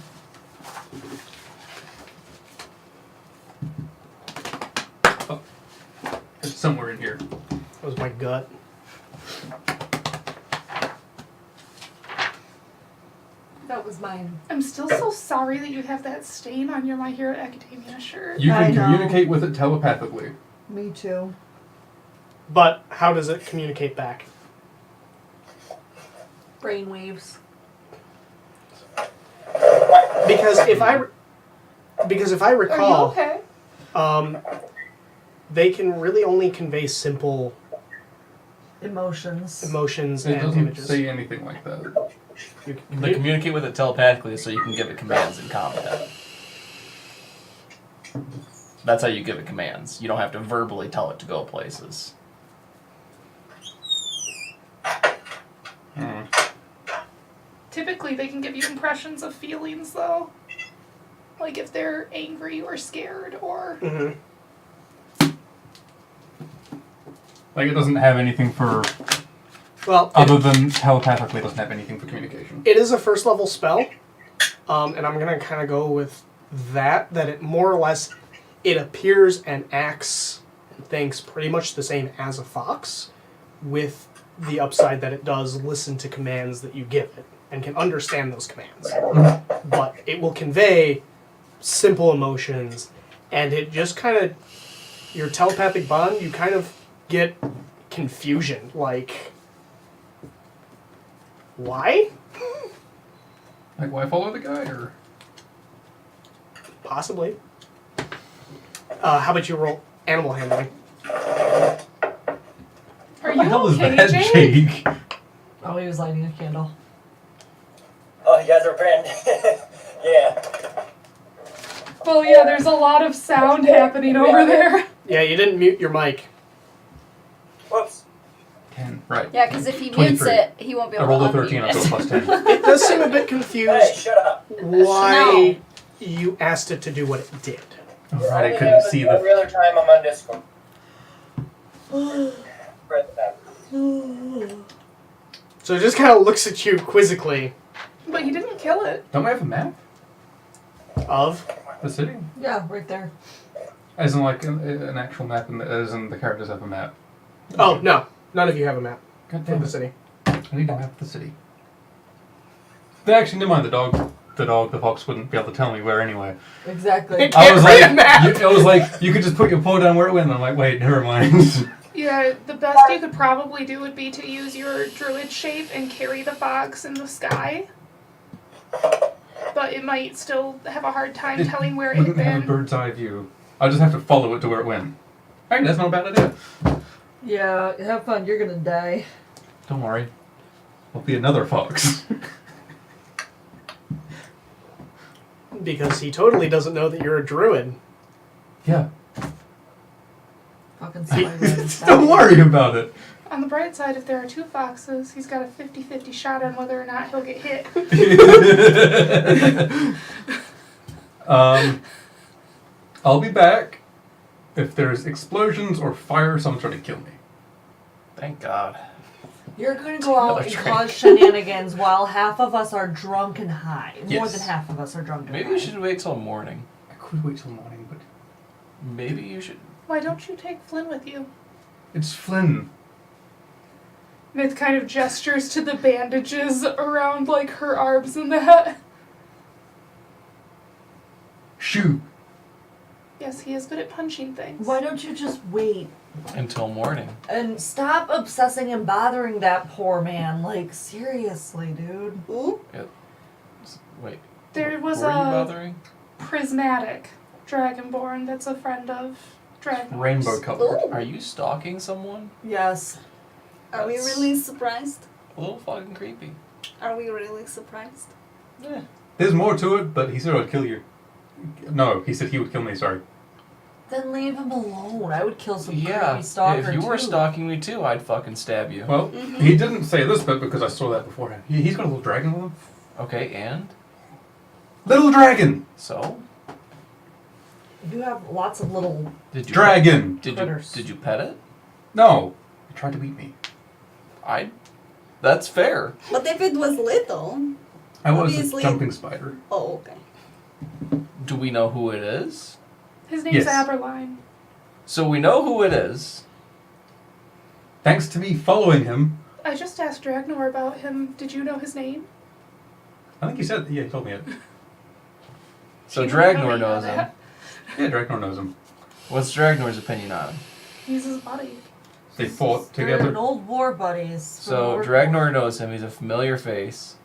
It's somewhere in here. That was my gut. That was mine. I'm still so sorry that you have that stain on your My Hero Academia shirt. You I can know. communicate with it telepathically. Me too. But how does it communicate back? Brainwaves. Because if I Are you recall, okay? they can really only convey simple Emotions. emotions It and doesn't images. say anything like that. You They communicate with it telepathically so you can give it commands in combat. That's how you give it commands. You don't have to verbally tell it to go places. Typically, they can give you impressions of feelings, though. Like if they're angry or scared or... Mhm. Like it doesn't have anything for Well, other than telepathically. It doesn't have anything for communication. it is a first level spell, and I'm gonna kind of go with that it more or less it appears and acts and thinks pretty much the same as a fox, with the upside that it does listen to commands that you give it and can understand those commands. But it will convey simple emotions, and it just kind of your telepathic bond. You kind of get confusion, like why? Like, why follow the guy? Or Possibly. How about you roll animal handling? Are what you the hell is okay, that, Jake? Jake? Oh, he was lighting a candle. Oh, you guys are praying. Yeah. Well, yeah, there's a lot of sound happening over there. Yeah, you didn't mute your mic. Whoops. 10. Right. Yeah, because if he mutes 23. it, he won't be I able rolled to a 13. unmute I got it. plus 10. It does seem a bit Hey, confused shut up. why you asked it to do what it did. Oh, right, I couldn't see Every the. other time I'm on Discord. Read that. So it just kind of looks at you quizzically But you didn't kill it. Don't we have a map? of, The city? Yeah, right there. As in, like, an actual map, as in the characters have a map. oh, no, none of you have a map God for damn the it. city. I need a map of the city. Actually, never mind the dog. the fox wouldn't be able to tell me where anyway. Exactly. I was read a map. I was like, you could just put your paw down where it went. And I'm like, wait, never mind. Yeah, the best you could probably do would be to use your druid shape and carry the fox in the sky. But it might still have a hard time telling where it wouldn't had have a been. bird's eye view. I just have to follow it to where it went. Alright, that's not a bad idea. Yeah, have fun. You're gonna die. Don't worry. I'll be another fox. Because he totally doesn't know that you're a druid. Yeah. Fucking Don't worry about it. On the bright side, if there are two foxes, he's got a 50-50 shot on whether or not he'll get hit. I'll be back if there's explosions or fire, someone's trying to kill me. Thank God. You're gonna go out Another and drink. cause shenanigans while half of us are drunk and high. More Yes. than half of us are drunk and Maybe high. you should wait till morning. I could wait till morning, but Maybe you should. Why don't you take Flynn with you? it's Flynn. Myth kind of gestures to the bandages around, like, her arms and that. Shoo. Yes, he is good at punching things. Why don't you just wait Until morning. and stop obsessing and bothering that poor man? Like, seriously, dude. Ooh. Wait. There was Were you a bothering? prismatic dragonborn that's a friend of Dragon. Rainbow color. Ooh. Are you stalking someone? Yes. Are we That's- really surprised? A little fucking creepy. Are we really surprised? Yeah. There's more to it, but he said I'd kill you. No, he said he would kill me, sorry. Then leave him alone. I would kill some Yeah. creepy stalker If you were too. stalking me too, I'd fucking stab you. Well, he didn't say this bit because I saw that beforehand. He's got a little dragon with him. Okay, and? Little dragon! So? You have lots of little. Did you Dragon! Did you pet it? No! He tried to eat me. That's fair. But if it was little, I was Obviously- a jumping spider. oh okay. Do we know who it is? His name's Yes. Aberline. So we know who it is. Thanks to me following him. I just asked Dragnor about him. Did you know his name? I think he said, yeah, he told me it. So He would probably Dragnor know knows him. that. Yeah, Drakenor knows him. What's Dragnor's opinion on him? He's his buddy. They fought They're together. an old war buddies. So from Dragnor knows him. He's a familiar face.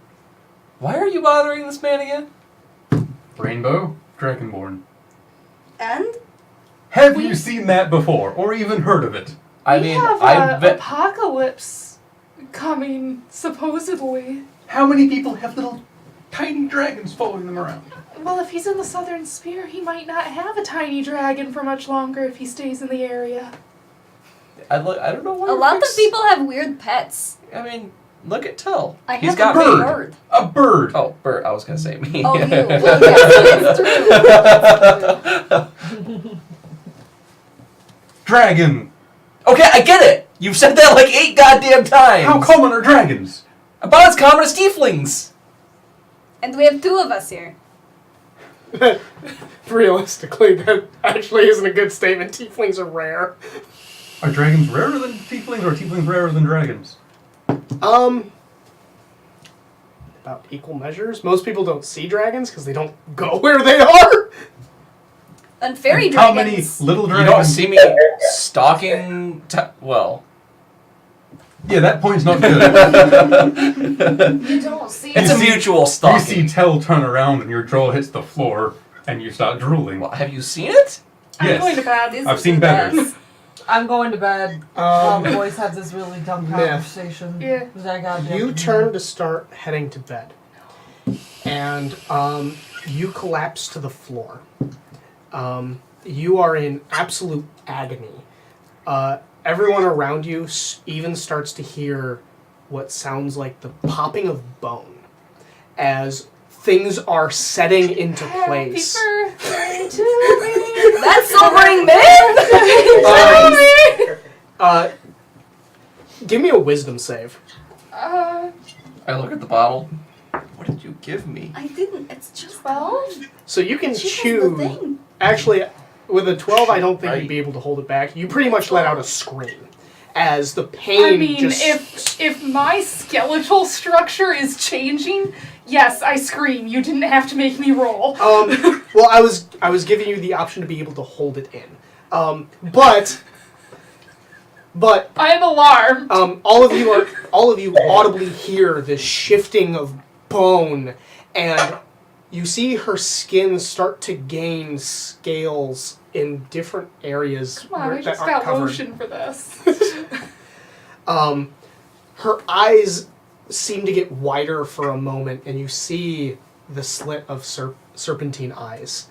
Why are you bothering this man again? Rainbow, Dragonborn. And Have you seen that before, or even heard of it? I We mean, have I a bet. apocalypse coming, supposedly. How many people have little tiny dragons following them around? Well, if he's in the Southern Sphere, he might not have a tiny dragon for much longer if he stays in the area. I don't know why. a lot of people have weird pets. I mean, look at Till. I He's have got a me. bird. A bird! Oh, Bert. I was gonna say me. Oh, you. Well, yes, it's true. Dragon! Okay, I get it. You've said that like 8 goddamn times. How common are dragons? About as common as tieflings. And we have 2 of us here. Realistically, that actually isn't a good statement. Tieflings are rare. Are dragons rarer than tieflings, or are tieflings rarer than dragons? About equal measures. Most people don't see dragons because they don't go where they are. And fairy How dragons. many little You dragons? don't see me stalking. Well, Yeah, that point's not good. You don't see. it's a You see- mutual you stalking. see Tell turn around and your jaw hits the floor and you start drooling. Well, have you seen it? I'm Yes. going to bed. This I've is seen the better. best. I'm going to bed. While the Um, boys have this really dumb Myth. conversation. Yeah. That goddamn you turn to start heading to bed, and you collapse to the floor. You are in absolute agony. Everyone around you even starts to hear what sounds like the popping of bone as things are setting into place. Happy birthday to me. That's sobering, man. Give me a wisdom save. Uh, I look at the bottle. What did you give me? I didn't. It's just 12? So you can She has the chew. thing. Actually, with a 12, I don't think Right. you'd be able to hold it back. You pretty much let out a scream as the pain I mean, just. if my skeletal structure is changing, Yes, I scream. You didn't have to make me roll. Well, I was giving you the option to be able to hold it in. But I am alarmed. all of you audibly hear this shifting of bone, and you see her skin start to gain scales in different areas Come on, I that just aren't got covered. lotion for this. Her eyes seem to get wider for a moment, and you see the slit of serpentine eyes.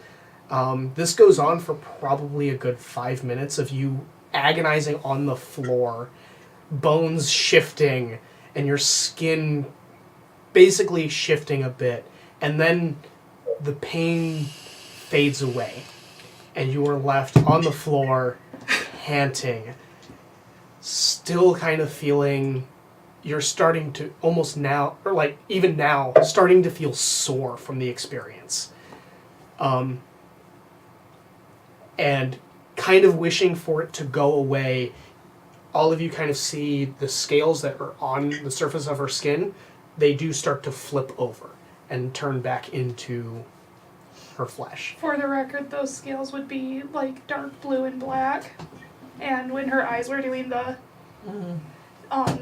This goes on for probably a good 5 minutes of you agonizing on the floor, bones shifting, and your skin basically shifting a bit. And then the pain fades away, and you are left on the floor, panting, still kind of feeling... You're starting to almost now, or like even now, starting to feel sore from the experience. And kind of wishing for it to go away, all of you kind of see the scales that are on the surface of her skin, they do start to flip over and turn back into her flesh. For the record, those scales would be like dark blue and black. And when her eyes were doing the...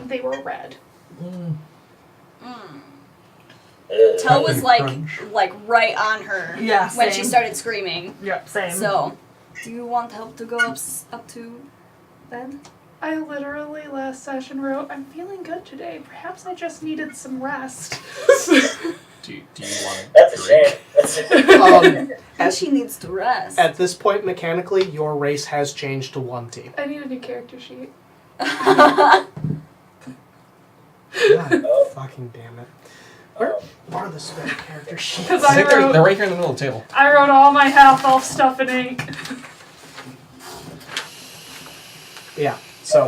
they were red. Tel was Crunch. like right on her Yeah, when she same. started screaming. Yep, same. So, do you want help to go up to bed? I literally last session wrote, I'm feeling good today. Perhaps I just needed some rest. Do you want That's a shame. That's She needs to rest. At this point, mechanically, your race has changed to 1T. I need a new character sheet. God fucking damn it. Where are the spare character sheets? Because I think they're wrote, right here in the middle of the table. I wrote all my half-elf stuff in ink. Yeah, so...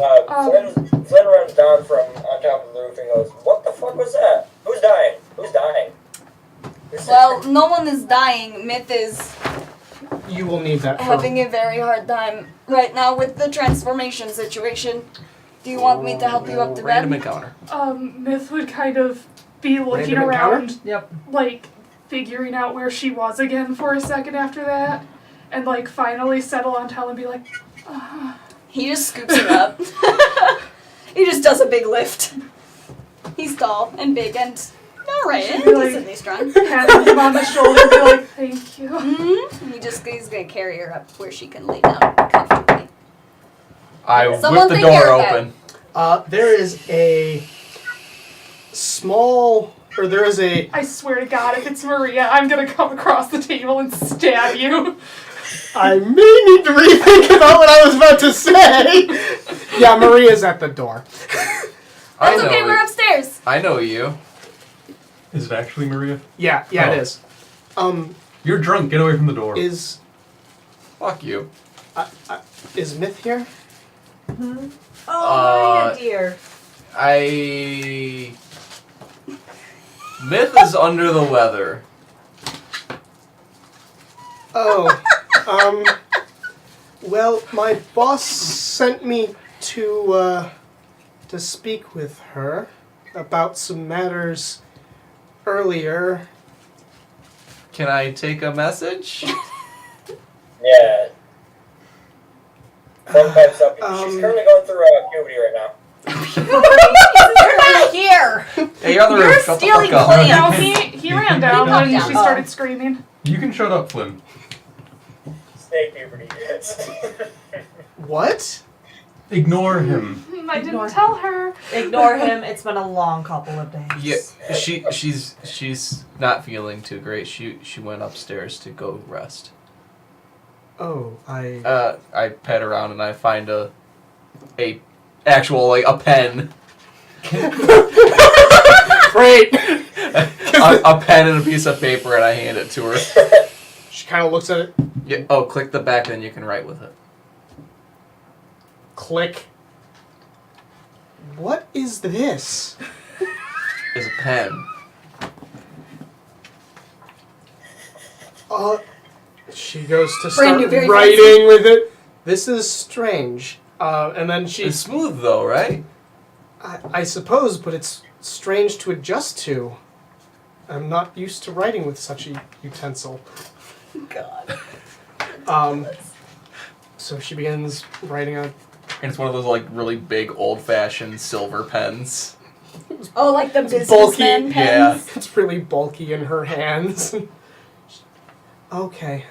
Flynn runs down from on top of the roof and goes, "What the fuck was that? Who's dying? Who's dying?" Well, no one is dying. Myth is You will need that for... having a very hard time right now with the transformation situation. Do you want me to help you up to Random bed? encounter. Myth would kind of be looking Random around, encounter? Yep. like, figuring out where she was again for a second after that. And, like, finally settle on Tel and be like, He just scoops her up. He just does a big lift. He's tall and big and alright, She'd be like- decently strong. patting him on the shoulder and be like, thank you. Mm-hmm. He's gonna carry her up where she can lay down comfortably. I Someone whip the take care door of that. open. There is a small... Or there is a... I swear to God, if it's Maria, I'm gonna come across the table and stab you. I may need to rethink about what I was about to say. Yeah, Maria's at the door. I That's know okay, it. we're upstairs. I know you. Is it actually Maria? Yeah, Oh. it is. You're drunk. Get away from the door. Is Fuck you. Myth here? Oh, Maria, dear. Myth is under the weather. Oh, well, my boss sent me to speak with her about some matters earlier. Can I take a message? Yeah. Flynn pipes up. She's currently going through puberty right now. You're not here. Hey, you're on the You're roof. Shut the stealing fuck up. No, he ran down got when down. she started screaming. You can shut up, Flynn. Snake puberty. Yes. What? Ignore him. I didn't tell her. Ignore him. It's been a long couple of days. Yeah, she's not feeling too great. She went upstairs to go rest. Oh, I... I pet around and I find a actual like a pen. Great! a pen and a piece of paper and I hand it to her. She kind of looks at it. Yeah. Oh, click the back, then you can write with it. Click. What is this? It's a pen. She goes to Brand start new, very writing with it. This is strange. And then she... It's smooth though, right? I suppose, but it's strange to adjust to. I'm not used to writing with such a utensil. God. So she begins writing on. And it's one of those like really big old-fashioned silver pens. Oh, like the bulky. businessman pens? It's really bulky in her hands. Okay.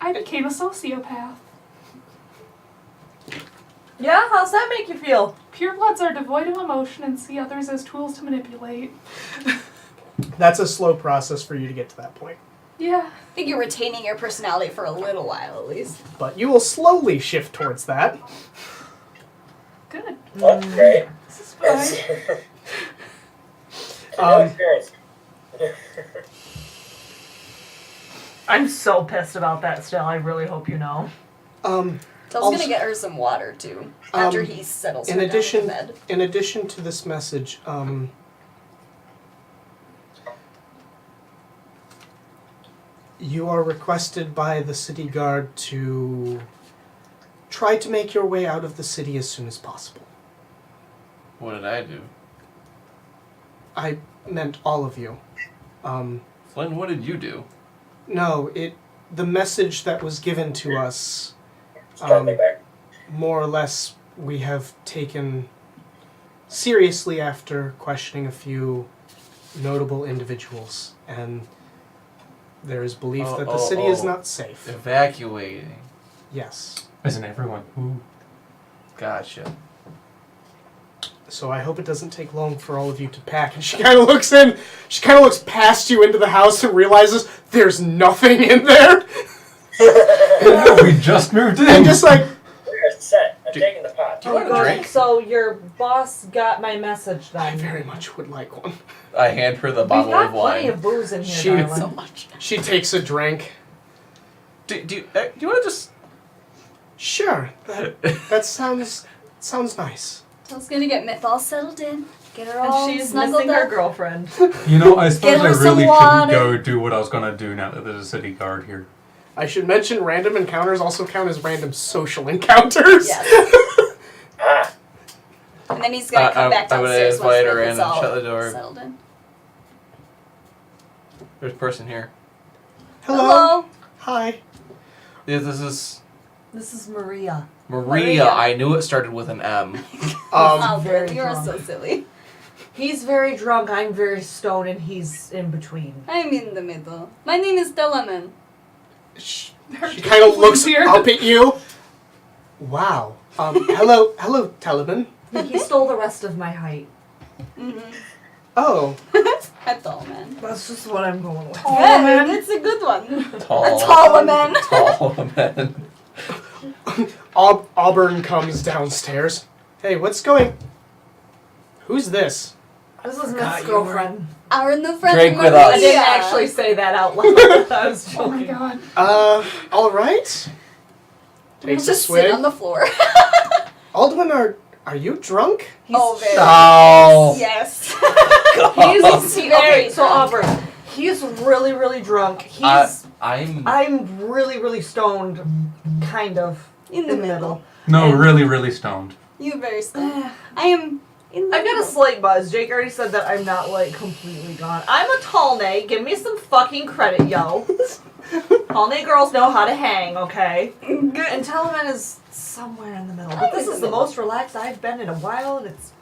I became a sociopath. Yeah, how's that make you feel? Purebloods are devoid of emotion and see others as tools to manipulate. That's a slow process for you to get to that point. Yeah. I think you're retaining your personality for a little while at least. But you will slowly shift towards that. Good. Oh, great. This is fine. It's a new experience. I'm so pissed about that still. I really hope you know. Tell's Also- gonna get her some water too after he settles her in addition, down in bed. in addition to this message, you are requested by the city guard to try to make your way out of the city as soon as possible. What did I do? I meant all of you. Flynn, what did you do? No, the message that was given to us, Start me back. more or less, we have taken seriously after questioning a few notable individuals, and there is belief that the city is not safe. Evacuating. Yes. Isn't everyone who? Gotcha. So I hope it doesn't take long for all of you to pack. And she kind of looks past you into the house and realizes there's nothing in there. No, we just moved in. And just like, We're set. I'm taking the pot. Do you want a drink? So your boss got my message I then. very much would like one. I hand her the We've bottle got of plenty wine. of booze in here, She- darling. So much. She takes a drink. Do you want to just... Sure, that sounds nice. Tell's gonna get Myth all settled in. Get her all And she's snuggled missing her up. girlfriend. You know, I suppose her I some really water. shouldn't go do what I was gonna do now that there's a city guard here. I should mention random encounters also count as random social encounters. Yes. Ah, And then he's gonna come back I'm gonna downstairs once invite her Myth in is and all shut the door. settled in. There's a person here. Hello. Hi. This is This is Maria. Maria. I knew it started with an M. Oh, very good. You're drunk. so silly. He's very drunk, I'm very stoned, and he's in between. I'm in the middle. My name is Delaman. She kind of looks up at you. Wow. Hello, Taliban. He stole the rest of my height. Mm-hmm. Oh, A tall man. That's just what I'm going with. Tall Yeah, man. that's a good one. Tall. A tall man. Tall man. Auburn comes downstairs. Hey, who's this? This is God, Miss you girlfriend. Our new friend Drink with Maria. us. I didn't actually say that out loud. I was Oh my joking. god. All right. We'll Takes a just sit on swig. the floor. Aldwin, are you drunk? Oh, very. Oh. Yes. He's very so Aubrey. He's really, really drunk. He's I'm really, really stoned, kind of In the middle. No, And- really, really stoned. You very stoned. I am in the I've got a middle. slight buzz. Jake already said that I'm not like completely gone. I'm a tall nay. Give me some fucking credit, yo. Tall nay girls know how to hang, okay? And Teleman is somewhere in the middle. But I'm this in is the the middle. most relaxed I've been in a while, and it's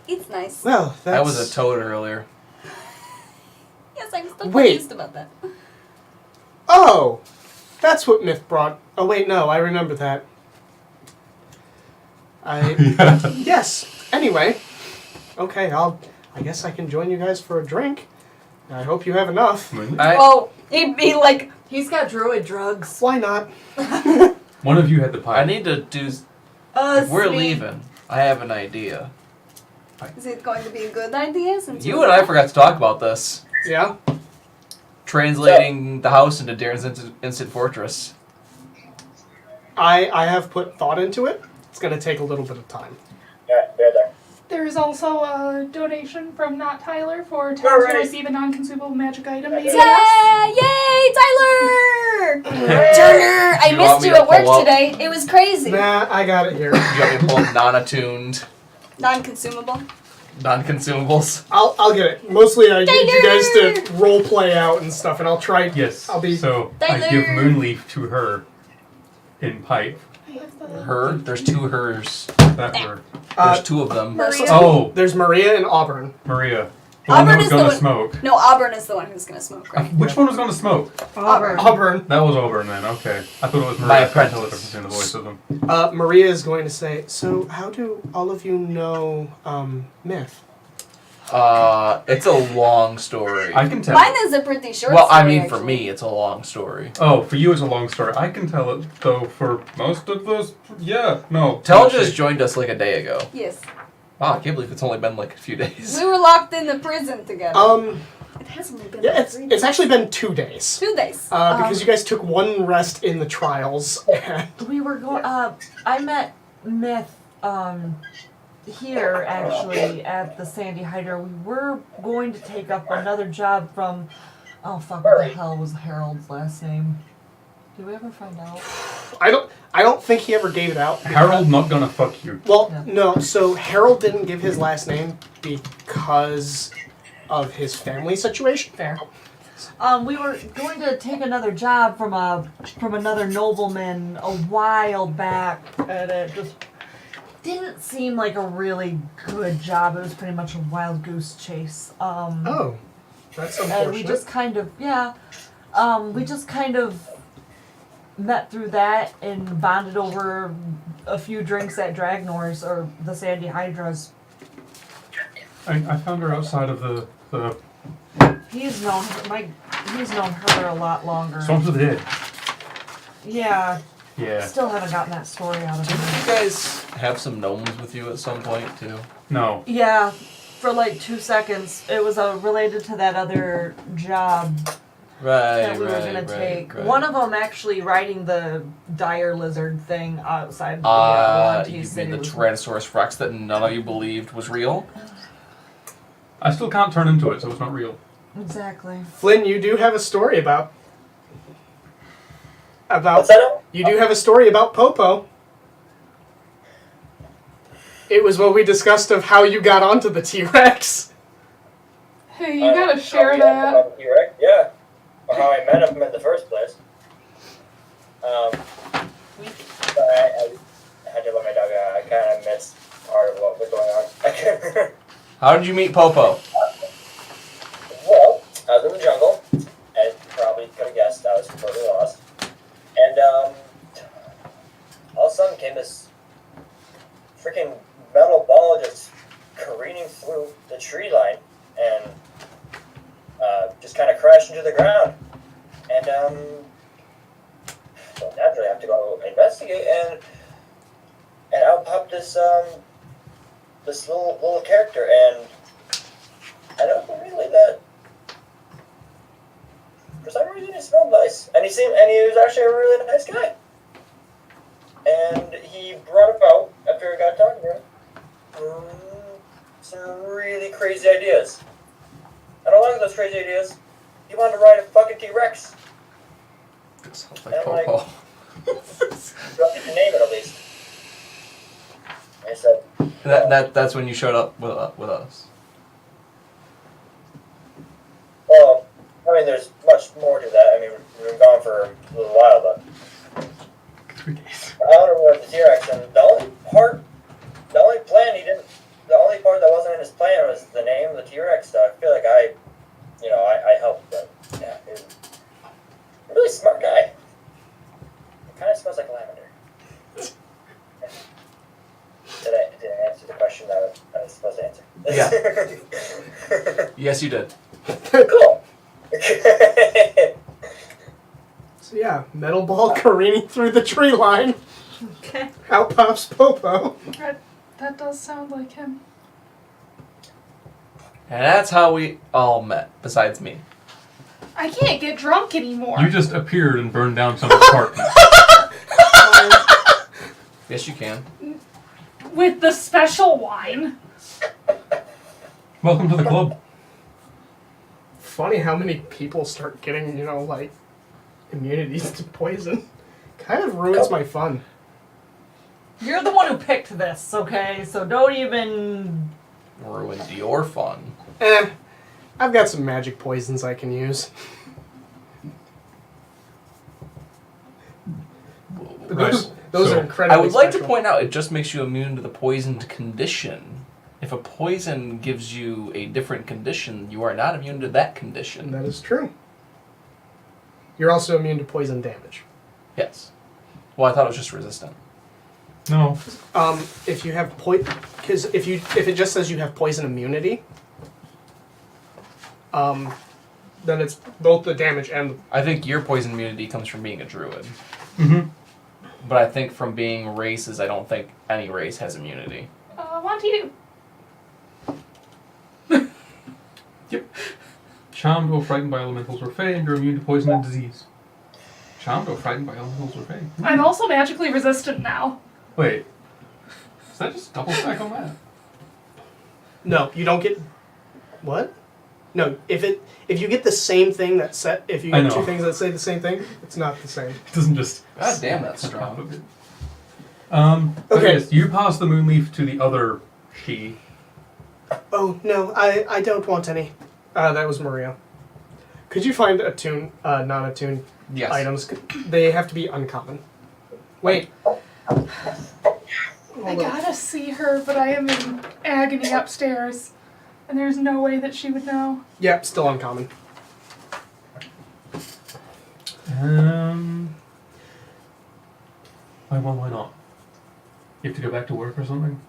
It's nice. Well, that's... I was a toad earlier. Yes, I'm still Wait. confused about that. Oh, that's what Myth brought. Oh wait, no, I remember that. Yeah. Yes. Anyway, okay, I guess I can join you guys for a drink. I hope you have enough. Oh, he like he's got druid drugs. Why not? One of you had the pie. I need to do... If we're Sweet. leaving, I have an idea. is it going to be a good idea since You and I forgot to talk about this. Yeah. Translating the house into Darren's instant fortress. I have put thought into it. It's gonna take a little bit of time. alright, bear there. There's also a donation from Not Tyler for Towns Alright. to receive a non-consumable magic item. Maybe Yay, Tyler! Turner, I You want missed me you to at work pull up? today. It was crazy. Nah, I got it here. You got me pulled non-attuned. Non-consumable. Non-consumables. I'll get it. Mostly I need you guys Taylor! to role play out and stuff, and I'll try. Yes. I'll be. So I give Moonleaf to her in pipe. Her? There's two hers. That were There's two of them. Maria. oh There's Maria and Auburn. Maria. The one that Auburn was is the gonna one- smoke. No, Auburn is the one who's gonna smoke, right? Which one was gonna smoke? Auburn. Auburn. That was Auburn then. Okay, I thought it was My Maria. I couldn't tell the apprentice. difference in the voice of them. Maria is going to say. So, how do all of you know Myth? It's a long story. I can tell. Mine is a pretty short Well, story, I mean, for actually. me, it's a long story. Oh, for you it's a long story. I can tell it though. For most of those, yeah, no. Tell just joined us like a day ago. Yes. Wow, I can't believe it's only been like a few days. We were locked in the prison together. It hasn't only been Yeah, like it's actually been 2 days. 2 days. Because you guys took one rest in the trials. And We were going. I met Myth. Here actually at the Sandy Hydra. We were going to take up another job from. Oh fuck! What the hell was Harold's last name? Did we ever find out? I don't think he ever gave it out. Harold not gonna fuck you. Well, Yeah. no. So Harold didn't give his last name because of his family situation. Fair. We were going to take another job from another nobleman a while back, and it just didn't seem like a really good job. It was pretty much a wild goose chase. Oh, that's unfortunate. And we just kind of met through that and bonded over a few drinks at Dragnor's or the Sandy Hydras. I found her outside of the He's known her a lot longer. Swamps of the Dead. Yeah. Yeah. Still haven't gotten that story out of Didn't him. you guys have some gnomes with you at some point too? No. Yeah, for like 2 seconds. It was related to that other job Right, that we were gonna take. Right. One of them actually riding the dire lizard thing outside the You Volante mean the was- Tyrannosaurus Rex that none of you believed was real? I still can't turn into it, so it's not real. Exactly. Flynn, you do have a story about. What's that? You do have a story about Popo. It was what we discussed of how you got onto the T-Rex. Hey, you gotta share that. Yeah. Or how I met him in the first place. I had to let my dog out. I kind of missed part of what was going on. How did you meet Popo? Well, I was in the jungle, as you probably could have guessed. I was completely lost. And all of a sudden came this freaking metal ball just careening through the tree line and just kind of crashed into the ground. And so naturally I have to go investigate, and out popped this this little character, and I don't really that. For some reason, he smelled nice, and he was actually a really nice guy. And he brought about, after I got talking to him, some really crazy ideas. And along with those crazy ideas, he wanted to ride a fucking T-Rex. Sounds like Popo. Drop the name it at least. I said, That's when you showed up with us. well, I mean, there's much more to that. I mean, we've been gone for a little while, but 3 days. I wanted to ride the T-Rex, and the only part that wasn't in his plan was the name of the T-Rex. So I feel like I helped, but yeah, he was a really smart guy. It kind of smells like lavender. Did I answer the question that I was supposed to answer? Yeah. Yes, you did. Cool. So yeah, metal ball careening through the tree line. Okay. Out pops Popo. That does sound like him. And that's how we all met, besides me. I can't get drunk anymore. You just appeared and burned down some apartment. Yes, you can. With the special wine. Welcome to the club. Funny how many people start getting, immunities to poison. Kind of ruins my fun. You're the one who picked this, okay? So don't even... Ruined your fun. I've got some magic poisons I can use. But those So, are incredibly I would like to special. point out it just makes you immune to the poisoned condition. If a poison gives you a different condition, you are not immune to that And condition. that is true. You're also immune to poison damage. Yes. Well, I thought it was just resistant. No. If you have because if it just says you have poison immunity, then it's both the damage and I think your poison immunity comes from being a druid. Mm-hmm. But I think from being races, I don't think any race has immunity. Monty, Charmed or frightened by elementals or fey, and you're immune to poison and disease. Charmed or frightened by elementals or fey. I'm also magically resistant now. Wait. Is that just double stack on that? no, you don't get what? No, if you get the same thing if you I get know. two things that say the same thing, it's not the same. It doesn't just... God damn, that's strong. But Okay. yes, you pass the moonleaf to the other she. Oh no, I don't want any. That was Maria. Could you find non-attuned Yes. items? They have to be uncommon. Wait. I gotta see her, but I am in agony upstairs. And there's no way that she would know. Yep, still uncommon. Why not? You have to go back to work or something?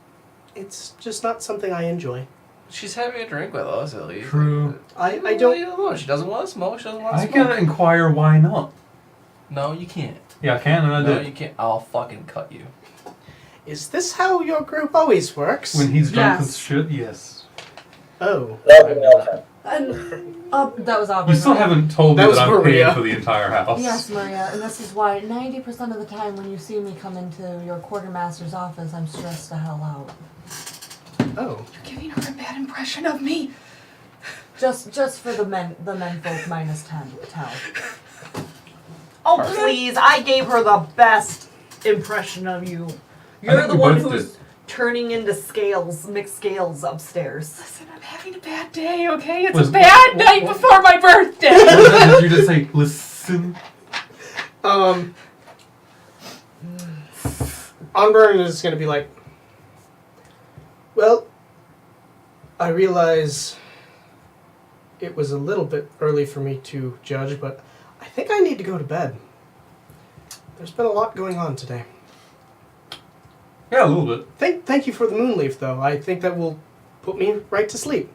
It's just not something I enjoy. She's having a drink with us, at least. True. I Well, don't. you know, she doesn't want to smoke. She doesn't want to I smoke. can inquire why not. No, you can't. Yeah, I can, and I No, did. you can't. I'll fucking cut you. Is this how your group always works? When he's drunk Yes. as shit, yes. Oh. That was Aubrey. You still right? haven't told me That was that I'm Maria. paying for the entire house. Yes, Maria, and this is why 90% of the time when you see me come into your quartermaster's office, I'm stressed the hell out. Oh. You're giving her a bad impression of me. Just for the menfolk minus 10 tell. Oh, please. I gave her the best impression of you. You're think the we one both who's did. turning into scales, mixed scales upstairs. Listen, I'm having a bad day, okay? It's Was- a bad what- night before my birthday. Did you just say, listen? Onburn is going to be like, well, I realize it was a little bit early for me to judge, but I think I need to go to bed. There's been a lot going on today. Yeah, a little bit. Thank you for the moonleaf, though. I think that will put me right to sleep.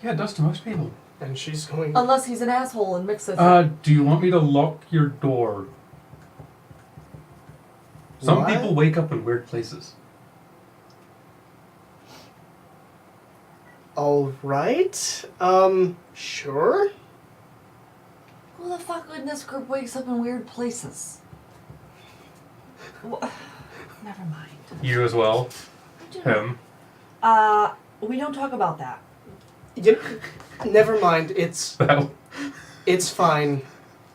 Yeah, it does to most people. And she's going... Unless he's an asshole and mixes Do you want me to lock your door? Some What? people wake up in weird places. All right. Sure. Who the fuck in this group wakes up in weird places? Never mind. You as well. Him. We don't talk about that. Never mind. Well, It's fine.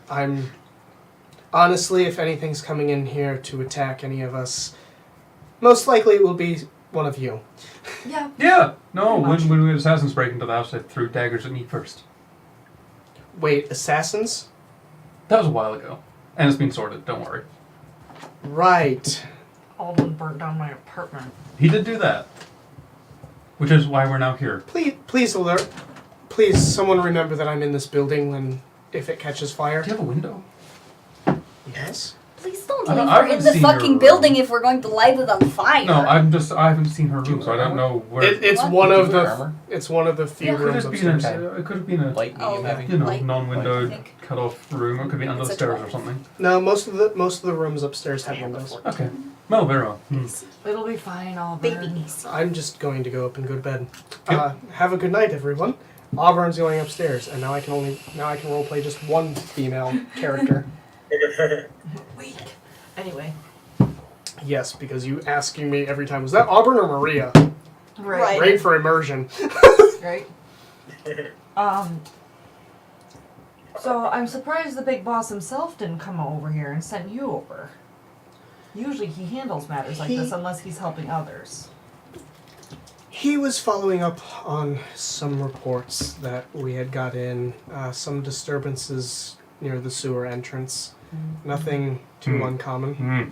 I'm... Honestly, if anything's coming in here to attack any of us, most likely it will be one of you. Yeah. yeah. No, Pretty much. when we had assassins break into the house, they threw daggers at me first. Wait, assassins? That was a while ago. And it's been sorted, don't worry. Right. Alden burnt down my apartment. He did do that. Which is why we're now here. Please alert. Please, someone remember that I'm in this building when, if it catches fire. Do you have a window? Yes. Please don't I leave haven't her in the seen her fucking room. building if we're going to light it on fire. No, I haven't seen her room, so I don't know where. It's What? one of Do you wear the. armor? It's one of the few Yeah. Could rooms have been upstairs. it could have been a Light, medium, Oh. heavy. you know Light. non-windowed I think. cut-off room. It could be under the It's a stairs or 12. something. No, most of the rooms upstairs have windows. Okay. Well, very well. It'll be fine, all Baby AC. I'm just going to go up and go to bed. Yep. Have a good night, everyone. Auburn's going upstairs, and now I can roleplay just one female character. Weak. Anyway. Yes, because you asking me every time, was that Auburn or Maria? Right. Great for immersion. Right? So I'm surprised the big boss himself didn't come over here and sent you over. Usually he handles matters like this unless he's helping others. He was following up on some reports that we had got in, some disturbances near the sewer entrance. Nothing too uncommon.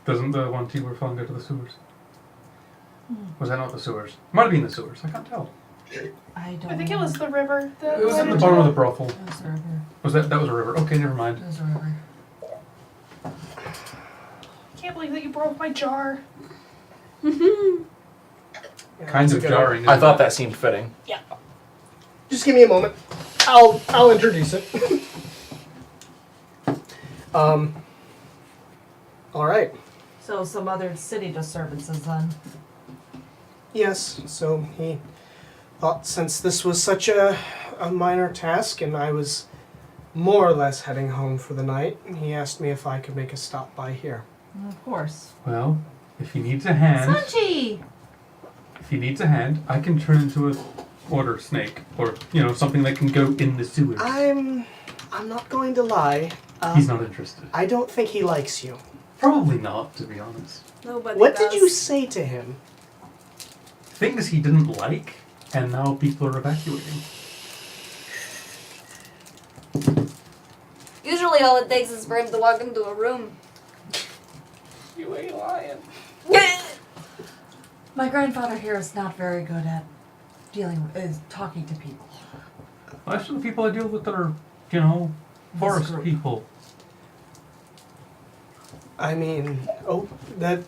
Doesn't the one T-Word fall into the sewers? Was that not the sewers? Might have been the sewers. I can't tell. I don't I think it know. was the river. It was in the bottom of the brothel. It was a river. Was that was a river? Okay, never mind. It was a river. Can't believe that you broke my jar. Yeah, Kind that's a of good jarring. I thought that seemed fitting. Just give me a moment. I'll introduce it. All right. So some other city disturbances then. Yes. So he thought since this was such a minor task and I was more or less heading home for the night, he asked me if I could make a stop by here. Of course. Well, if he needs a hand, I can turn into a water snake, or something that can go in the sewers. I'm not going to lie. He's not interested. I don't think he likes you. Probably not, to be honest. Nobody What does. did you say to him? Things he didn't like, and now people are evacuating. Usually all it takes is for him to walk into a room. You ain't lying. My grandfather here is not very good at talking to people. Most of the people I deal with are, forest group. people. I mean, that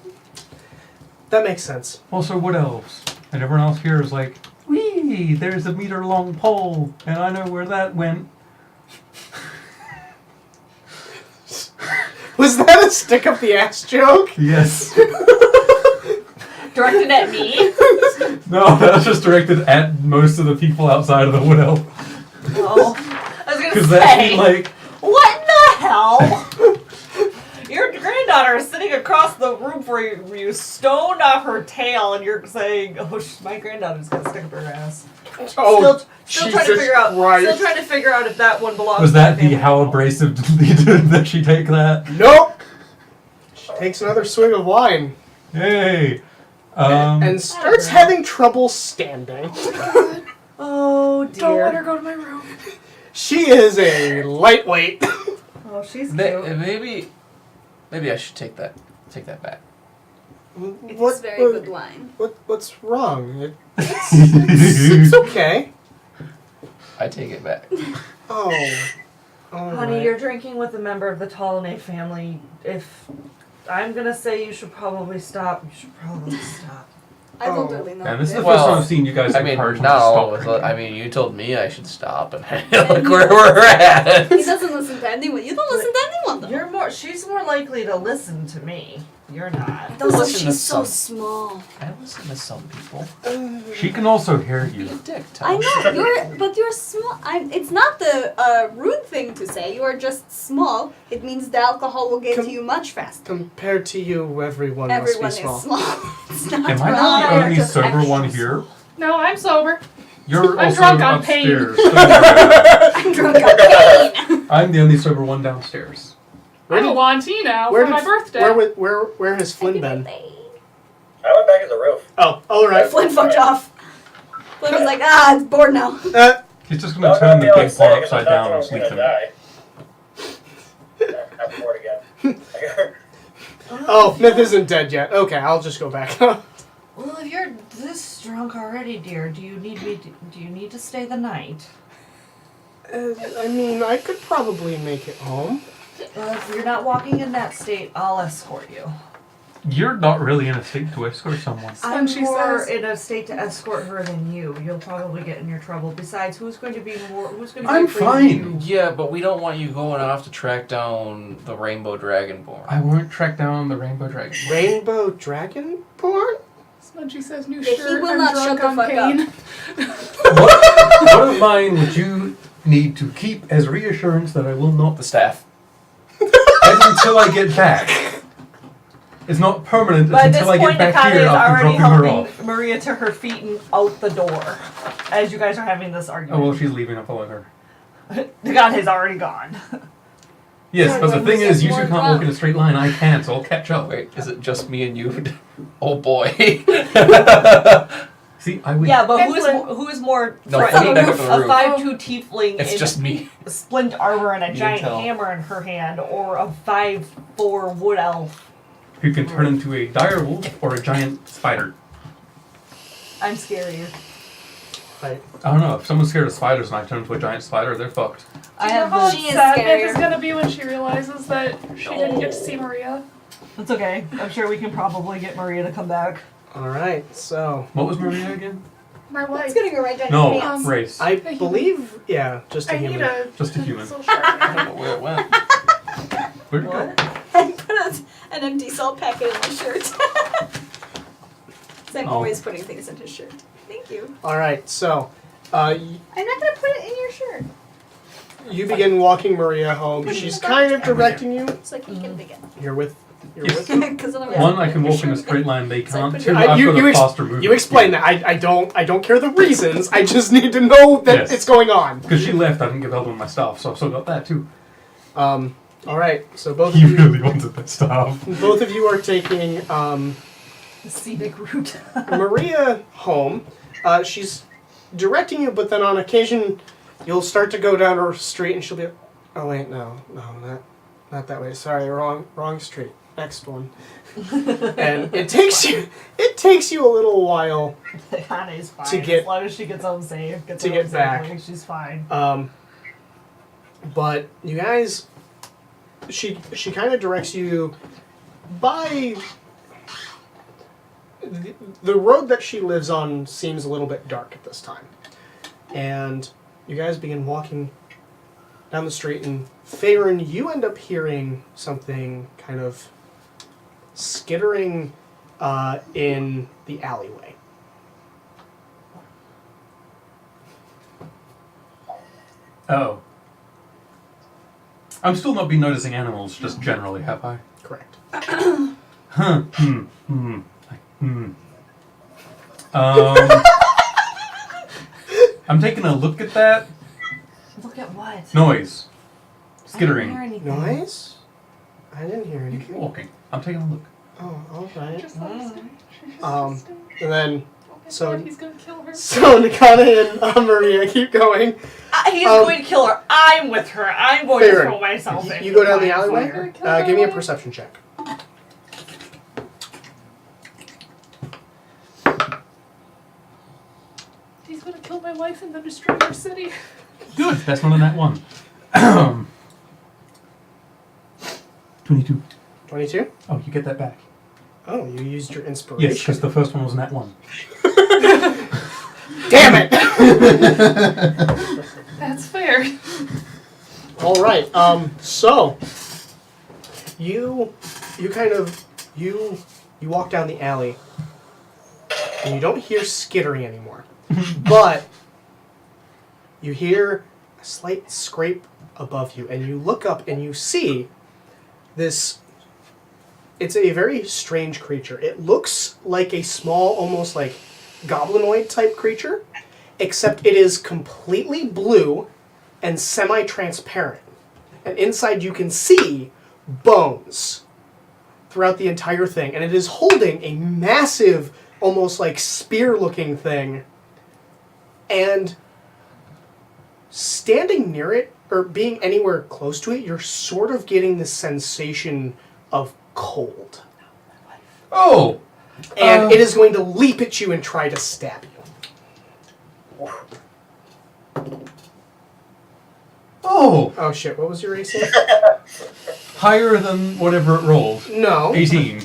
makes sense. Also, what else? And everyone else here is like, wee, there's a meter-long pole, and I know where that went. Was that a stick up the ass joke? Yes. Directed at me? No, that was just directed at most of the people outside of the wood elf. Oh. I was Because gonna that'd say, be like, what in the hell? Your granddaughter is sitting across the room for you, stoned off her tail, and you're saying, "Oh, my granddaughter's got a stick up her ass." Oh, Still trying to figure out. Still trying to figure out if that one belongs. was to that family. the how abrasive did she take that? Nope. She takes another swig of wine Hey. and starts having trouble standing. Oh Don't let her dear. go to my room. She is a lightweight. Oh, she's cute. Maybe I should take that back. It is very good wine. What's wrong? It's okay. I take it back. Oh. All Honey, right. you're drinking with a member of the Tolone family. If I'm gonna say you should probably stop, you should probably stop. I don't really know. And this is the this. first Well, time I've seen you guys I mean, encourage him not to all stop of us. drinking. I mean, you told me I should stop, and look where we're at. He doesn't listen to anyone. You don't listen to anyone though. She's more likely to listen to me. You're not. Also, listen to she's so some. small. I listen to some people. She can also hear Be a you. dick, I Tom. know, but you're small. It's not the rude thing to say. You are just small. It means the alcohol will get to you much faster. Compared to you, everyone Everyone must is be small. small. It's not Am I wrong. not the They're only just sober extra one here? No, I'm sober. You're I'm also drunk on pain. upstairs. I'm drunk on pain. I'm the only sober one downstairs. I'm a Wanty now for my birthday. Where has Flynn been? I went back to the roof. Oh, all right. Flynn fucked off. Flynn was like, it's bored now. He's just gonna turn the big pot upside down and sleep in it. I'm bored again. Oh, Myth isn't dead yet. Okay, I'll just go back. Well, if you're this drunk already, dear, do you need to stay the night? I mean, I could probably make it home. Well, if you're not walking in that state, I'll escort you. You're not really in a state to escort someone. I'm she more says. in a state to escort her than you. You'll probably get in your trouble. Besides, who's going to be I'm afraid of fine. you? Yeah, but we don't want you going off to track down the Rainbow Dragonborn. I won't track down the Rainbow Dragon. Rainbow Dragon porn? Smudgy says new Yeah, he shirt. will I'm not drunk shut on the fuck pain. What of mine would you need to keep as reassurance that I will not The staff. until I get back? It's not permanent By this until I point, get back Akane here is after already dropping her helping off. Maria to her feet and out the door as you guys are having this Oh argument. well, she's leaving. I'll follow her. The god has already gone. Yes, but the thing is, you two More can't walk in a drunk. straight line. I can't, so I'll catch up. Wait, is it just me and you? Oh boy. See, I win. Yeah, but Excellent. who is more No, threatening? put it back up on the A roof. 5'2" tiefling It's in just me. splint armor and a You giant tell. hammer in her hand, or a 5'4" wood elf? Who can turn into a dire wolf or a giant spider? I'm scarier. Right. I don't know. If someone's scared of spiders and I turn into a giant spider, they're fucked. I Do you know have how She is upset Viv is scarier. gonna be when she realizes that she didn't get to see Maria? That's okay. I'm sure we can probably get Maria to come back. All right. So What was Maria again? My wife. It's gonna go right down No, your pants. race. I believe, yeah, just a I need human. a Just a human. pencil sharpener. I don't know where it went. Where'd it go? I put an empty salt packet in my shirt. So I'm Oh. always putting things in his shirt. Thank you. All right. So I'm not gonna put it in your shirt. you begin walking Maria home. She's kind of directing you. So like you can dig it. You're with. You're Yes. with. Because otherwise One, I I'll can put your walk in a shirt straight line. They So I can't. put Two, it- I've You- got you a ex- faster movement. You explain that. I don't care the reasons. I just need to know that Yes. it's going on. Because she left, I didn't give Eldon my stuff, so I've still got that too. All right. So both of He you, really wanted that stuff. both of you are taking The scenic route. Maria home. She's directing you, but then on occasion, you'll start to go down her street, and she'll be, oh wait, no, not that way. Sorry, wrong street. Next one. And it takes you a little while. Hannah's fine. To get- as long as she gets home safe. to get back. She's fine. But you guys, she kind of directs you by the road that she lives on seems a little bit dark at this time, and you guys begin walking down the street. And Farron, you end up hearing something kind of skittering in the alleyway. Oh. I'm still not been noticing animals, just generally, have I? Correct. Huh. I'm taking a look at that Look at what? noise. I didn't hear Skittering. anything. Noise? I didn't hear You keep anything. walking. I'm taking a look. Oh, all right. Just let her stay. She just Um, stay. And then, Oh my so- God, he's gonna kill her. so Nakana and Maria keep going. He's Um, going to kill her. I'm with her. I'm going to Farron, throw myself in. you go down the Fire. alleyway. Fire. Give me a perception check. He's gonna kill my wife and then destroy our city. Good. That's not a nat one. 22. 22. Oh, you get that back. Oh, you used your inspiration. Yes, because the first one was nat one. Damn it! That's fair. All right. So you kind of you walk down the alley, and you don't hear skittering anymore, but you hear a slight scrape above you, and you look up and you see this. It's a very strange creature. It looks like a small, almost like goblinoid type creature, except it is completely blue and semi-transparent. And inside you can see bones throughout the entire thing. And it is holding a massive, almost like spear-looking thing. And standing near it, or being anywhere close to it, you're sort of getting the sensation of cold. Oh! And it is going to leap at you and try to stab you. Oh! Oh shit, what was your AC? Higher than whatever it rolled. No. 18.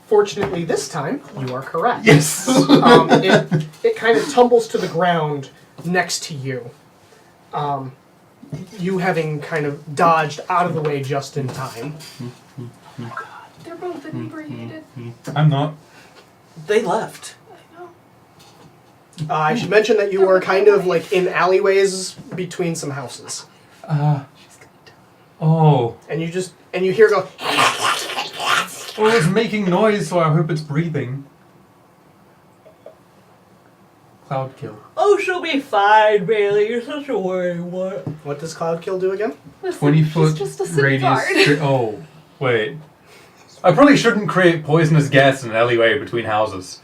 Fortunately, this time, you are correct. Yes! It kind of tumbles to the ground next to you. You having kind of dodged out of the way just in time. They're both inebriated. I'm not. They left. I know. I should mention that you were kind of like in alleyways between some houses. Oh. And you hear go, Well, it's making noise, so I hope it's breathing. Cloud kill. Oh, she'll be fine, Bailey. You're such a worry. What does Cloud Kill do again? Listen, 20 she's foot just a SIM radius. card. Oh, wait. I probably shouldn't create poisonous gas in an alleyway between houses.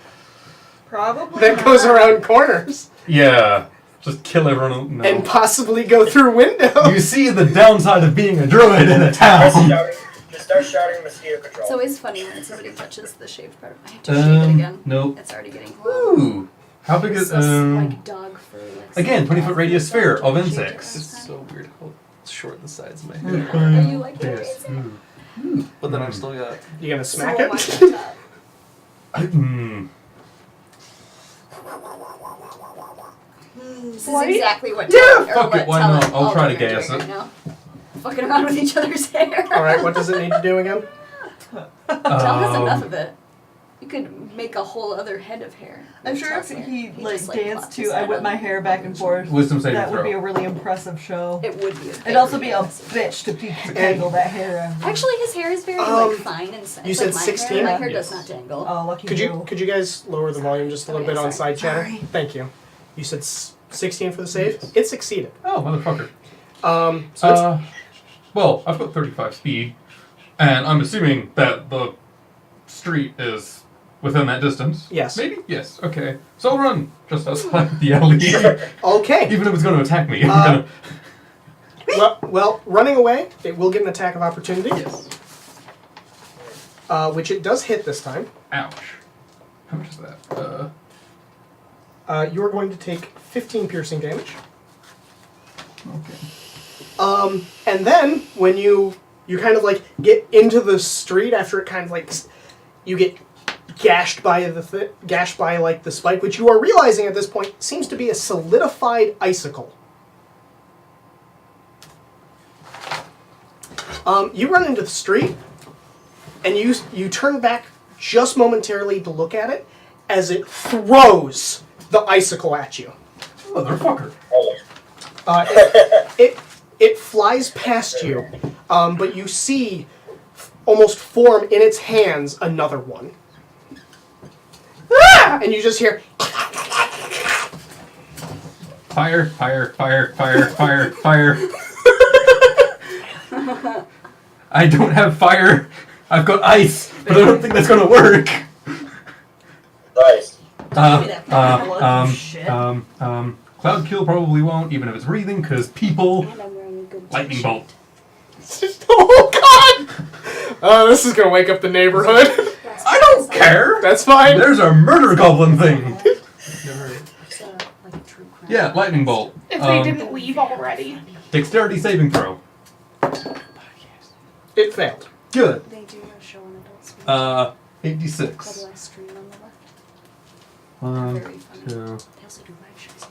Probably. That goes around corners Yeah. Just kill everyone. No. and possibly go through windows. You see the downside of being a druid in a Just town. start shouting mosquito control. It's always funny when somebody touches the shaved part. I have to shave it again. Nope. It's already getting Ooh. How big is like dog fur. Like again, 20-foot radius sphere of shaved insects. It's so weird how short the sides of my Mm. head. Are you like Yes. But then I've still got. You gonna So smack watch it? the top. This is What? exactly what Yeah, or fuck what it, why Tell not? and I'll try to Alden are guess doing it. right now. Fucking around with each other's hair. All right. What does it need to do again? Tell has enough of it. You could make a whole other head of hair. I'm with sure if Tell's hair. he like just, danced plopped to his I head whip on my it. hair back and forth, Wisdom saving that would throw. be a really impressive show. It would be. It'd also be a bitch to tangle that hair out. Actually, his hair is very fine and you said like my 16? Hair. My hair Yes. does not tangle. Oh, lucky Could you guys lower the volume just a little bit on side chatter? Sorry. Thank you. You said 16 for the save. It succeeded. Oh, motherfucker. So it's, Well, I've got 35 speed, and I'm assuming that the street is within that distance. Yes. Maybe? Yes. Okay. So I'll run just outside the alley. okay. Even if it's going to attack me, I'm Uh, gonna. well, running away, it will get an attack of opportunity, Yes. which it does hit this time. Ouch. How much is that? You are going to take 15 piercing damage. Okay. And then when you kind of like get into the street after it kind of like you get gashed by like the spike, which you are realizing at this point seems to be a solidified icicle. You run into the street, and you turn back just momentarily to look at it as it throws the icicle at you. Motherfucker. It flies past you, but you see almost form in its hands another one. Ah! And you just hear, Fire, fire, fire, fire, fire, fire. I don't have fire. I've got ice, but I don't think that's gonna work. Nice. Cloud kill probably won't, even if it's breathing, because people. And I'm wearing a good Lightning t-shirt. bolt. oh God! Oh, this is gonna wake up the neighborhood. I don't care. That's fine. There's a murder goblin thing. It's like a true crime. Yeah, lightning bolt. If they didn't leave already. Dexterity saving throw. It failed. Good. They do a show on Adult Swim. 86. Called The Last Stream on the left. 1, Very funny. 2, They also do live shows.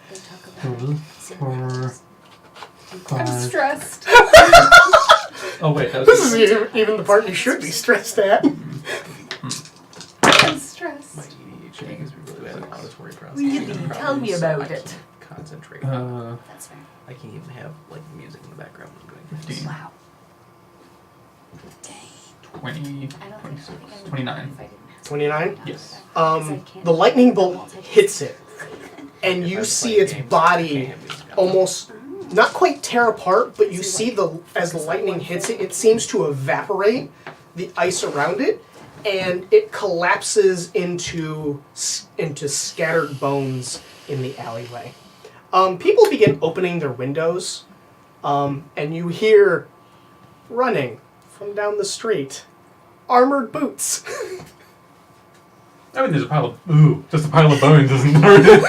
They talk about 3, cinema 4, I'm 5. stressed. Oh wait, that This was is even the part you should be stressed at. I'm stressed. My ADHD is really bad at auditory processing. Really? Tell me about it. Concentrate. That's fair. I can't even have like music in the background when I'm doing 15, Wow. Dang. 20, I don't 26, think I would 29. if I didn't have 29? Yes. The lightning bolt hits it, and you see its body almost not quite tear apart, but you see as the lightning hits it, it seems to evaporate the ice around it, and it collapses into scattered bones in the alleyway. People begin opening their windows, and you hear running from down the street armored boots. I mean, there's a pile of just a pile of bones, isn't there?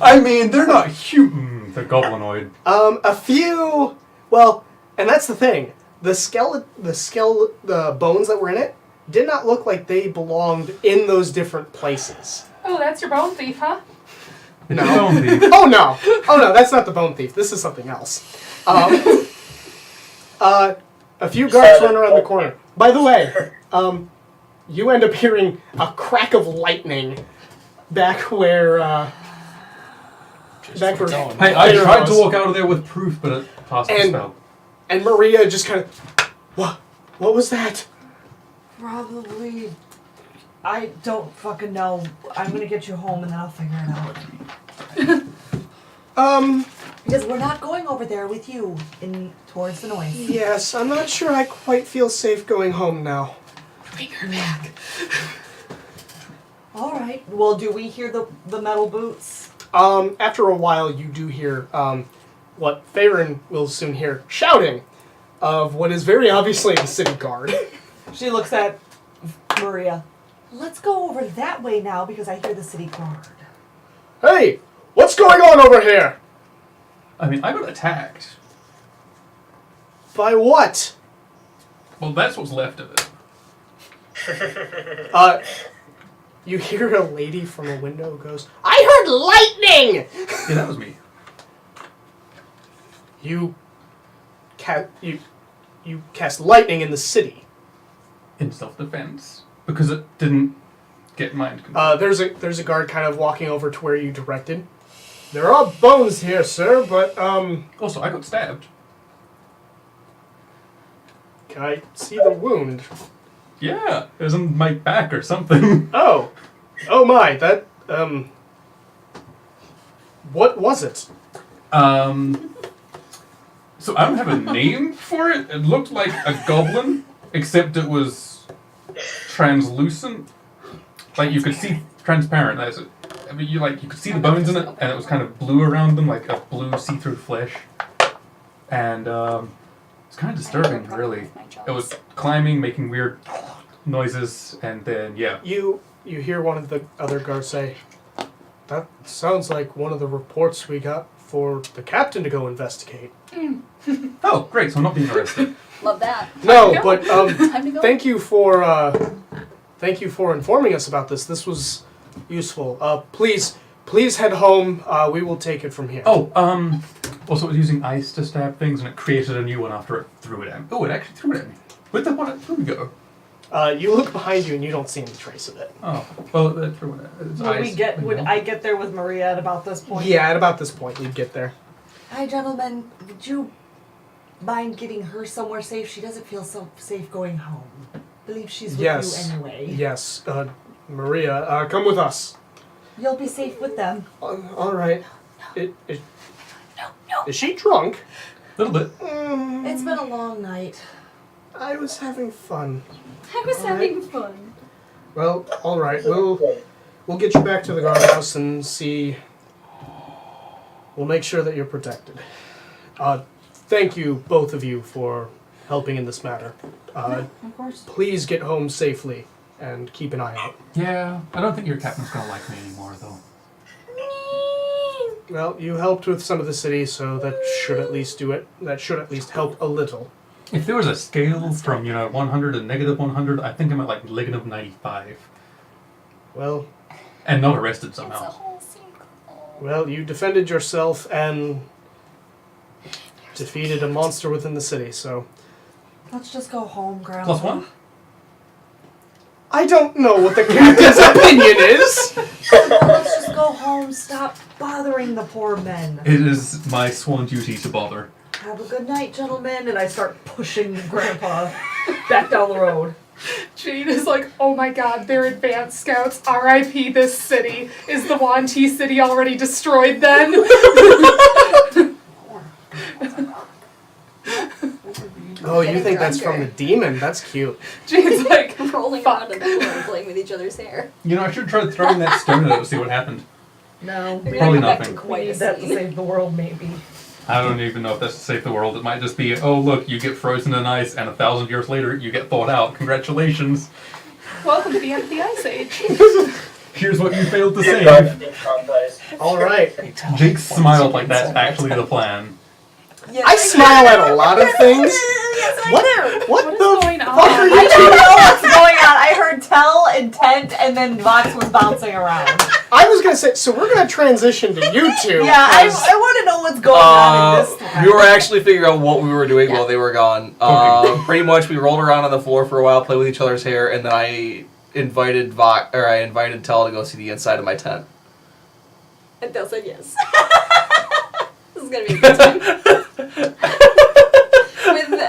I mean, they're not human. They're goblinoid. A few. Well, and that's the thing. The bones that were in it did not look like they belonged in those different places. Oh, that's your bone thief, huh? It's No. a bone thief. Oh no! Oh no! That's not the bone thief. This is something else. A few guards run around the corner. By the way, you end up hearing a crack of lightning back where. Back where. Hey, I Peter tried was. to walk out of there with proof, but it passed the And- spell. And Maria just kind of. What? What was that? Probably I don't fucking know. I'm gonna get you home and then I'll figure it out. Because we're not going over there with you towards the noise. Yes, I'm not sure I quite feel safe going home now. Bring her back. Alright. Well, do we hear the metal boots? After a while, you do hear what Tavern will soon hear shouting of what is very obviously the city guard. She looks at Maria. Let's go over that way now because I hear the city guard. Hey, what's going on over here? I mean, I got attacked. By what? Well, that's what's left of it. You hear a lady from a window goes, I heard lightning! Yeah, that was me. You cast lightning in the city. In self-defense. Because it didn't get mind control. There's a guard kind of walking over to where you directed. There are bones here, sir, but Also, I got stabbed. can I see the wound? Yeah, it was on my back or something. Oh my, that what was it? So I don't have a name for it. It looked like a goblin, except it was translucent. Like you could see transparent. I mean, you could see the bones in it, and it was kind of blue around them, like a blue see-through flesh. And it's kind of disturbing, really. It was climbing, making weird noises, and then yeah. You hear one of the other guards say, that sounds like one of the reports we got for the captain to go investigate. Oh, great! So I'm not being arrested. Love that. No, but Time to go. thank you for informing us about this. This was useful. Please head home. We will take it from here. Oh, also it was using ice to stab things, and it created a new one after it threw it at me. Oh, it actually threw it at me. Where'd it go? You look behind you and you don't see any trace of it. Oh, well, it threw it at it's ice. Would I get there with Maria at about this point? Yeah, at about this point you'd get there. Hi, gentlemen. Would you mind getting her somewhere safe? She doesn't feel so safe going home. I believe she's with Yes. you anyway. Yes, Maria, come with us. You'll be safe with them. All right. Is she drunk? A little bit. It's been a long night. I was having fun. I was All having fun. Well, all right. We'll get you back to the guardhouse and see. We'll make sure that you're protected. Thank you, both of you, for helping in this matter. Of course. Please get home safely and keep an eye out. Yeah, I don't think your captain's gonna like me anymore, though. Well, you helped with some of the city, so that should at least do it. That should at least help a little. If there was a scale from, 100 to negative 100, I think I'm at like negative 95. Well, And not arrested It's a somehow. whole secret. well, you defended yourself and defeated a monster within the city, so... Let's just go home, Grandma. Plus one? I don't know what the captain's opinion is! Let's just go home. Stop bothering the poor men. It is my sworn duty to bother. Have a good night, gentlemen. And I start pushing Grandpa back down the road. Jade is like, oh my god, they're advanced scouts. R.I.P. this city. Is the Wanty city already destroyed then? Oh, you think that's from the demon? That's cute. Jade's like, Rolling around in the floor and playing with each other's hair. I should try throwing that stone at it to see what happened. No. They're Probably gonna go back nothing. to We quite need a that to scene. save the world, maybe. I don't even know if that's to save the world. It might just be, oh look, you get frozen in ice, and 1,000 years later, you get thawed out. Congratulations. welcome to the end of the Ice Age. Here's what you failed to save. All right. Jake smiled like that's actually the plan. I smile at a lot of things. Yes, I What do. What is going on? fuck are you I don't know what's going on. I heard tell, intent, and then Vox was bouncing around. I was gonna say, so we're gonna transition to you two. Yeah, I 'cause- want to know what's going on in this time. We were actually figuring out what we were doing while they were gone. Pretty much, we rolled around on the floor for a while, played with each other's hair, and then I invited Tell to go see the inside of my tent. And Dale said yes. This is gonna be a good time.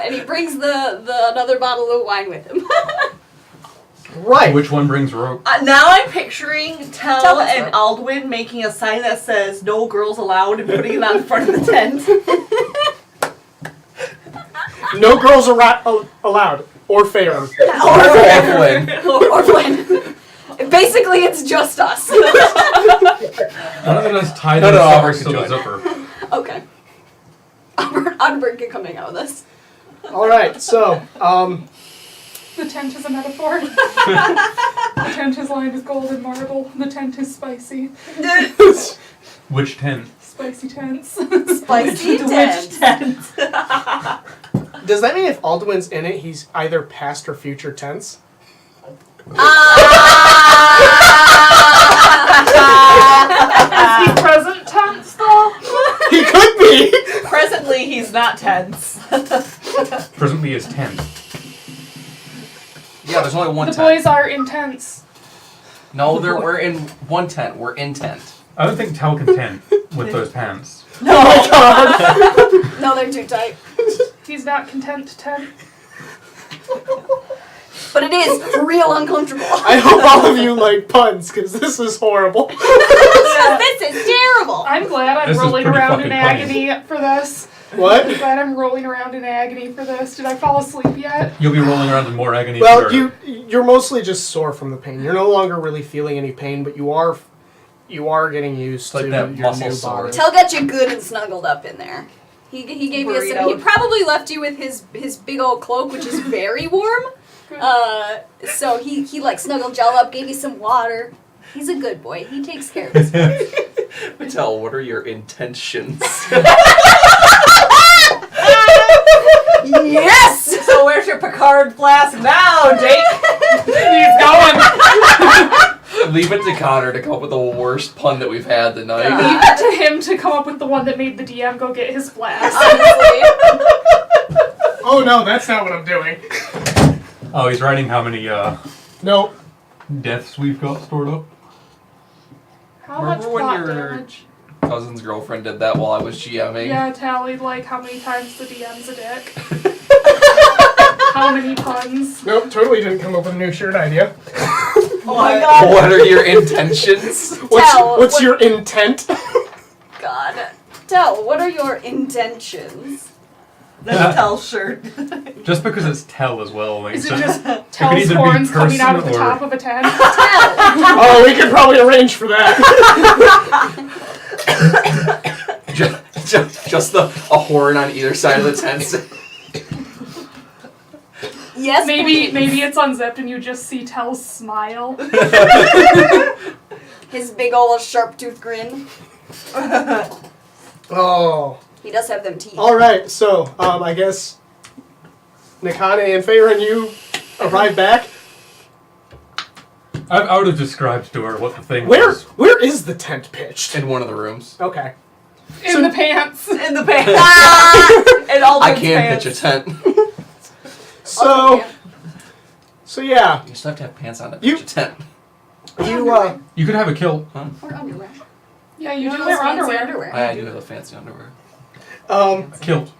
And he brings the another bottle of wine with him. Right. Which one brings rope? Now I'm picturing Tell Tell us and what. Aldwin making a sign that says "No girls allowed" and putting it on the front of the tent. No girls allowed. Or Farum. Or Flynn. Basically, it's just us. One of them is tied No, in no, a Auburn to can the join. zipper. Okay. Odenberg can come hang out with us. Alright, so, The tent is a metaphor. The tent is lined with golden marble. The tent is spicy. Which tent? Spicy tents. Spicy Which tent? does that mean if Alduin's in it, he's either past or future tense? Is he present tense though? He could be! Presently, he's not tense. Presently is 10. Yeah, there's only one The tent. boys are intense. No, we're in one tent. We're in tent. I don't think Tal can tent with those pants. No, they're too tight. He's not content to tent. But it is real uncomfortable. I hope all of you like puns, because this is horrible. This is terrible. I'm glad I'm This is rolling pretty around in fucking agony for this. What? I'm glad I'm rolling around in agony for this. Did I fall asleep yet? You'll be rolling around in more agony. Well, sure. you're mostly just sore from the pain. You're no longer really feeling any pain, but you are getting used like to that your muscle new sore. body. Tell got you good and snuggled up in there. He gave you some. He Burrito. probably left you with his big old cloak, which is very warm. So he like snuggled y'all up, gave you some water. He's a good boy. He takes care of his Patel, what are your intentions? Yes! So where's your Picard flask now, Jake? He's going. Leave it to Connor to come up with the worst pun that we've had tonight. Leave it to him to come up with the one that made the DM go get his flask. Honestly. Oh no, that's not what I'm doing. Oh, he's writing how many No. deaths we've got stored up. How much Remember when plot your- damage? Cousin's girlfriend did that while I was GMing. Yeah, tallied like how many times the DM's a dick. How many puns? Nope, totally didn't come up with a new shirt idea. Oh my god. What are your intentions? What's your intent? God. Tell, what are your intentions? That's Tell's shirt. Just because it's Tell as well. Like, Is it so- just either Tell's be horns coming out of the person or- top of a tent? Oh, we could probably arrange for that. just a horn on either side of the tent. Yes, Maybe please. it's unzipped and you just see Tell's smile. His big old sharp tooth grin. Oh. He does have them teeth. Alright, so, I guess Nikane and Faerun, you arrive back. I would have described to her what the thing Where was. is the tent pitched? In one of the rooms. Okay. In the pants. In the pants. And all I those can pants. pitch a tent. So, so yeah, You still have to have pants on to You- pitch a tent. you, You could have a kilt. Or underwear. Yeah, you do Those wear fancy underwear. I do have the fancy underwear. A kilt.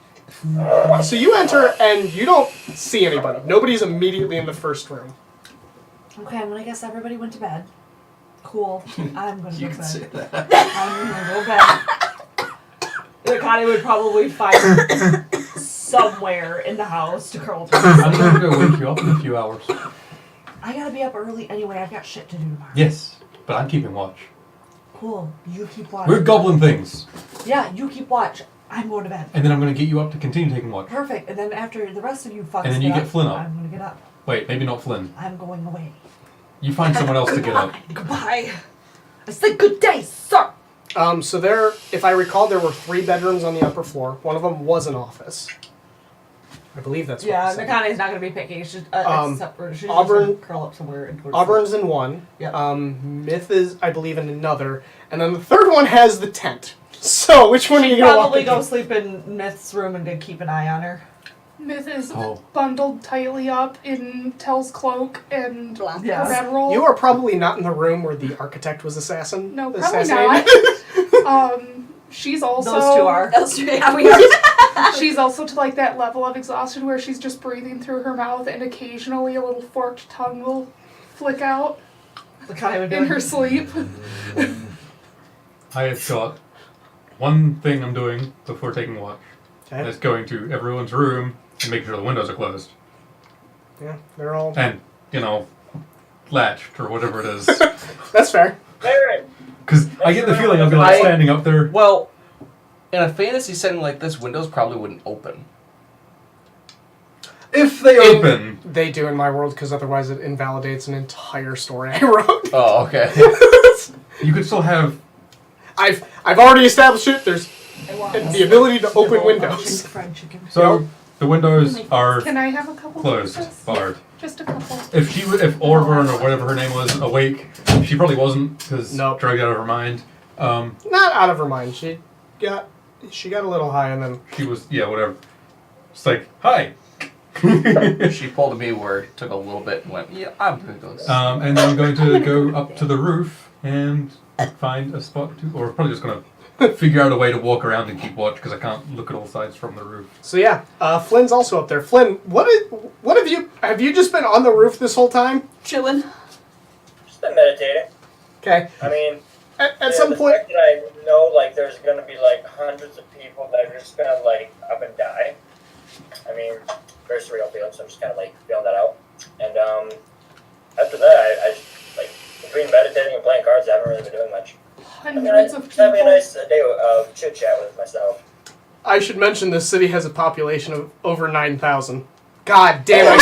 so you enter and you don't see anybody. Nobody's immediately in the first room. Okay, I'm gonna guess everybody went to bed. Cool. I'm gonna You go can to say bed. that. I'm gonna go to bed. Connie would probably find somewhere in the house to curl up. I'm going to go wake you up in a few hours. I gotta be up early anyway. I've got shit to do tomorrow. Yes, but I'm keeping watch. Cool. You keep watch. We're goblin things. Yeah, you keep watch. I'm going to bed. And then I'm going to get you up to continue taking watch. Perfect. And then after the rest of you fucks And then you get up, Flynn up. I'm gonna get up. Wait, maybe not Flynn. I'm going away. You find someone else to get up. Goodbye. I said good day, sir. So there, if I recall, there were 3 bedrooms on the upper floor. One of them was an office. I believe that's what Yeah, it said. Nakane's not gonna be picky. She's she's Auburn- just gonna curl up somewhere and towards Auburn's in one. Yep. Myth is, I believe, in another. And then the third one has the tent. So, which one are you She'd going to walk probably into? go sleep in Myth's room and to keep an eye on her. Myth is Oh. bundled tightly up in Tell's cloak and Black. Yeah. her bedroll. You are probably not in the room where the architect was assassin. No, probably assassinated. not. She's also Those two are. That's true. Yeah, we are. She's also to like that level of exhaustion where she's just breathing through her mouth and occasionally a little forked tongue will flick out Look how I would do in it. her sleep. I have got one thing I'm doing before taking watch. Okay. That's going to everyone's room and making sure the windows are closed. Yeah, they're all. And, latched or whatever it is. That's fair. Baron! Because I get the feeling I'll be like standing up there. Well, in a fantasy setting like this, windows probably wouldn't open. If they open. They do in my world, because otherwise it invalidates an entire story I wrote. Oh, okay. You could still have. I've already established it. There's the ability to open windows. Fried chicken. So the windows are Can I have a couple? closed, pieces? barred. Just a couple. If Orvern or whatever her name was awake, she probably wasn't because Nope. drugged out of her mind. Not out of her mind. She got a little high, and then She was whatever. It's like hi. She pulled a me word, took a little bit, and went, yeah, I'm going to go. And then I'm going to go up to the roof and find a spot to, or probably just going to figure out a way to walk around and keep watch because I can't look at all sides from the roof. so yeah. Flynn's also up there. Flynn, what have you just been on the roof this whole time? Chilling. Just been meditating. Okay. I mean, At some the point. fact that I know, like, there's going to be, like, hundreds of people that are just going to, like, up and die. I mean, very surreal feeling, so I'm just kind of, like, feeling that out. And, after that, I just, like, between meditating and playing cards, I haven't really been doing much. I mean, Hundreds of just having a people. nice day of chit-chat with myself. I should mention this city has a population of over 9,000. God damn it!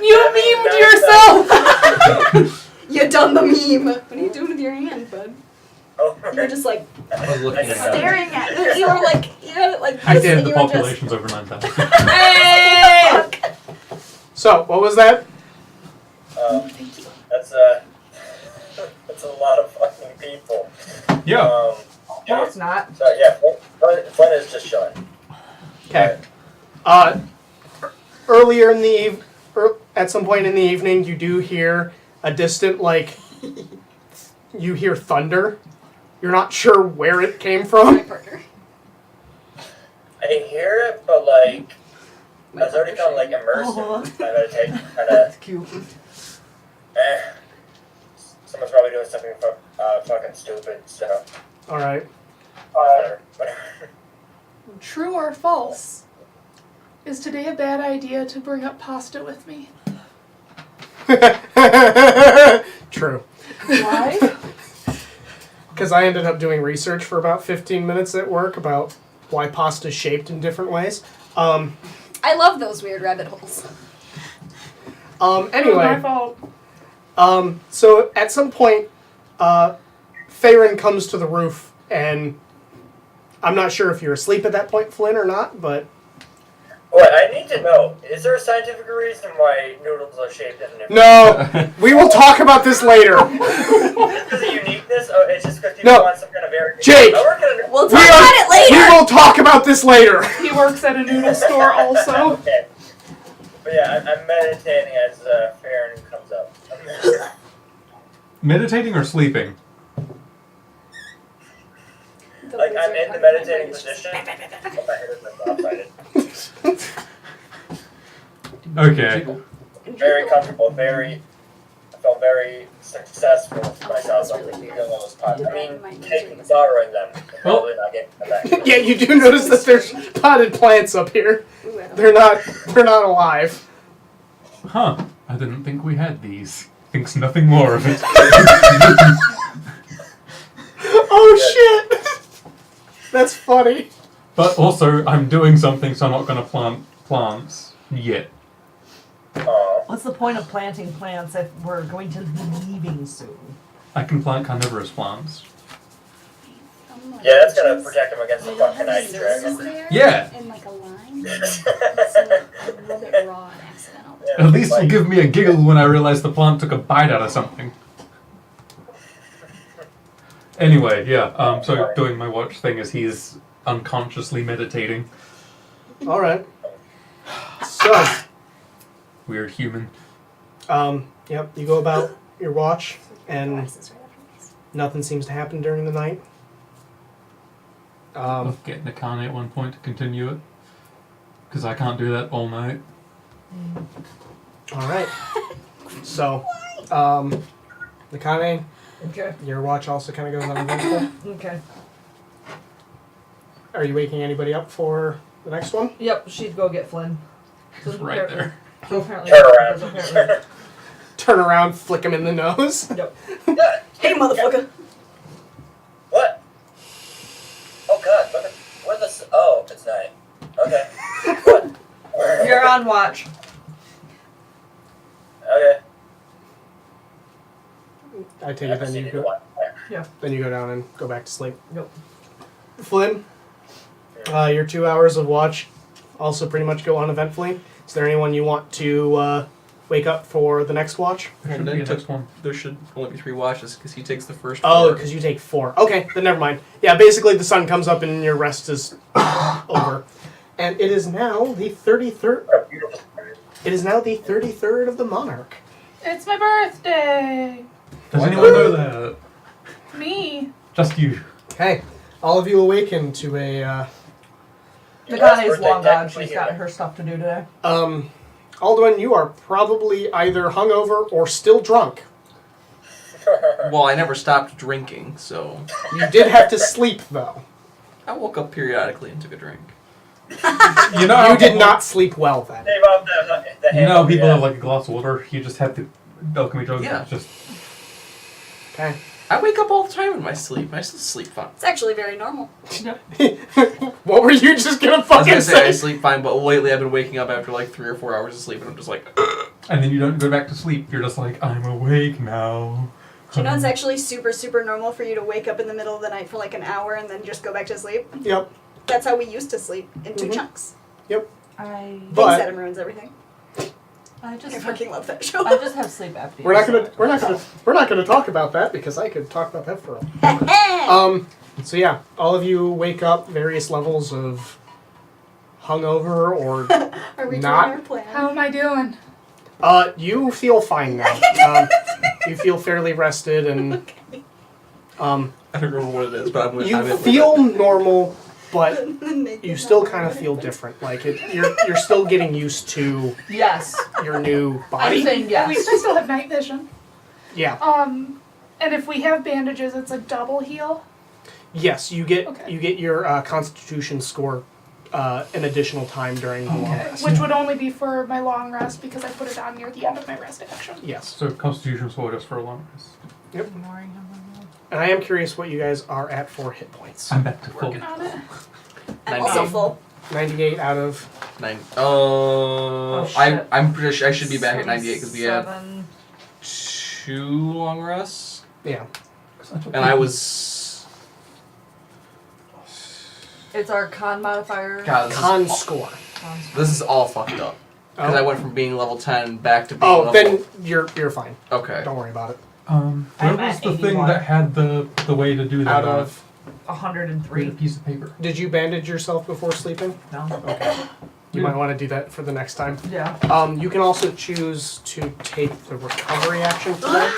You memed yourself! You done the meme. What are you doing with your hand, bud? Oh, You're just like I was looking at staring at it. You were like, I this, did. and The you were just. population's over 9,000. Hey! So, what was that? That's a lot of fucking people. Yeah. No, it's not. So yeah, Flynn is just chilling. Okay. Earlier in the at some point in the evening, you do hear a distant you hear thunder. You're not sure where it came from. My partner. I didn't hear it, but like I was already kind of like immersed in my meditation. Kind of. Cute. Someone's probably doing something fucking stupid. So. All right. Whatever. True or false? Is today a bad idea to bring up pasta with me? True. Why? Because I ended up doing research for about 15 minutes at work about why pasta's shaped in different ways. I love those weird rabbit holes. My Anyway, fault. so at some point, Farron comes to the roof, and I'm not sure if you're asleep at that point, Flynn, or not, but... Wait, I need to know, is there a scientific reason why noodles are shaped in different... No! We will talk about this later! Just because of uniqueness? Oh, it's just because people No. want some kind of variation? Jake! I work at a... We'll talk about it We later. will talk about this later! He works at a noodle store also. Okay. But yeah, I'm meditating as Farron comes up. Meditating or sleeping? Like, I'm in the meditating position. Oh, my head is lopsided. Okay. Very comfortable, I felt very successful with myself. That's really I'm weird. feeling those pots. I Mine mean, is taking really borrowing them. Probably not getting them back. Yeah, you do notice that there's potted plants up here. Ooh, I don't They're not alive. Huh. I didn't think we had these. Thinks nothing more of it. Oh shit! That's funny. But also, I'm doing something, so I'm not going to plant plants yet. Aw. What's the point of planting plants if we're going to be leaving soon? I can plant carnivorous plants. Yeah, that's gonna protect them against the fucking ice dragon. there. Yeah. In like a line. So a little bit raw and accidental. At least it'll give me a giggle when I realize the plant took a bite out of something. Anyway, yeah, so doing my watch thing as he's unconsciously meditating. Alright. So, Weird human. yep, you go about your watch, and Glasses right after this. nothing seems to happen during the night. I'll get in a carne at one point to continue it. Because I can't do that all night. All right. So, Nakane, Okay. your watch also kind of goes uneventful. Okay. Are you waking anybody up for the next one? Yep, she'd go get Flynn. He's right there. So apparently, Turn around. because apparently- Turn around, flick him in the nose. Yep. Hey, motherfucker. What? Oh god, what the oh, it's night. Okay. What? You're on watch. Okay. I take it then you go. Then you go down and go back to sleep. Nope. Flynn, your 2 hours of watch also pretty much go uneventfully. Is there anyone you want to wake up for the next watch? There should And be then a next one. there should only be 3 watches because he takes the first. Oh, 4. because you take 4. Okay, then never mind. Yeah, basically the sun comes up and your rest is over. And it is now the 33rd. It is now the 33rd of the Monarch. It's my birthday. Does anyone know that? Me. Just you. Okay, all of you awaken to a Nakane's long gone. She's got her stuff to do today. Alduin, you are probably either hungover or still drunk. Well, I never stopped drinking, so You did have to sleep though. I woke up periodically and took a drink. You know, You did not sleep well then. Save up the You know, how people yeah. have like a glass of water. You just have the alchemy drug. Yeah. It's just Okay. I wake up all the time in my sleep. I still sleep fine. It's actually very normal. What were you just gonna I was fucking gonna say I say? sleep fine, but lately I've been waking up after like 3 or 4 hours of sleep, and I'm just like, and then you don't go back to sleep. You're just like, I'm awake now. Do you know it's actually super, super normal for you to wake up in the middle of the night for like an hour and then just go back to sleep? Yep. That's how we used to sleep, in 2 chunks. Yep. I Thanks, But Adam ruins everything. I I just fucking love that show. I just have sleep apnea. we're not gonna talk about that because I could talk about that for a so yeah, all of you wake up various levels of hungover or Are we not. doing our plan? How am I doing? you feel fine now. You feel fairly rested and I don't remember what it is, but I'm you I'm feel normal, but you still kind of feel different. Like you're still getting used to Yes. your new I'm body. saying At least yes. I still have night vision. Yeah. And if we have bandages, it's a double heal. Yes, you get Okay. your Constitution score an additional time during the long rest. Which would only be for my long rest because I put it on near the end of my rest action. Yes. So Constitution score just for a long rest. And I am curious what you guys are at for hit points. I'm back to full. Working on it. I'm also full. 98 out of 9. shit. I'm pretty sure I should be back at 98 because we had 7. 2 long rests, yeah. and I was. It's our con modifier. God, Con score. this is all fucked up because Oh. I went from being level 10 back to being Oh, level. then you're fine. Okay. Don't worry about it. Where I'm was at the thing 81. that had the way to do that? Out on of it? Read 103. a piece of paper. Did you bandage yourself before sleeping? No. Okay. You might want to do that for the next time. Yeah. You can also choose to take the recovery action today,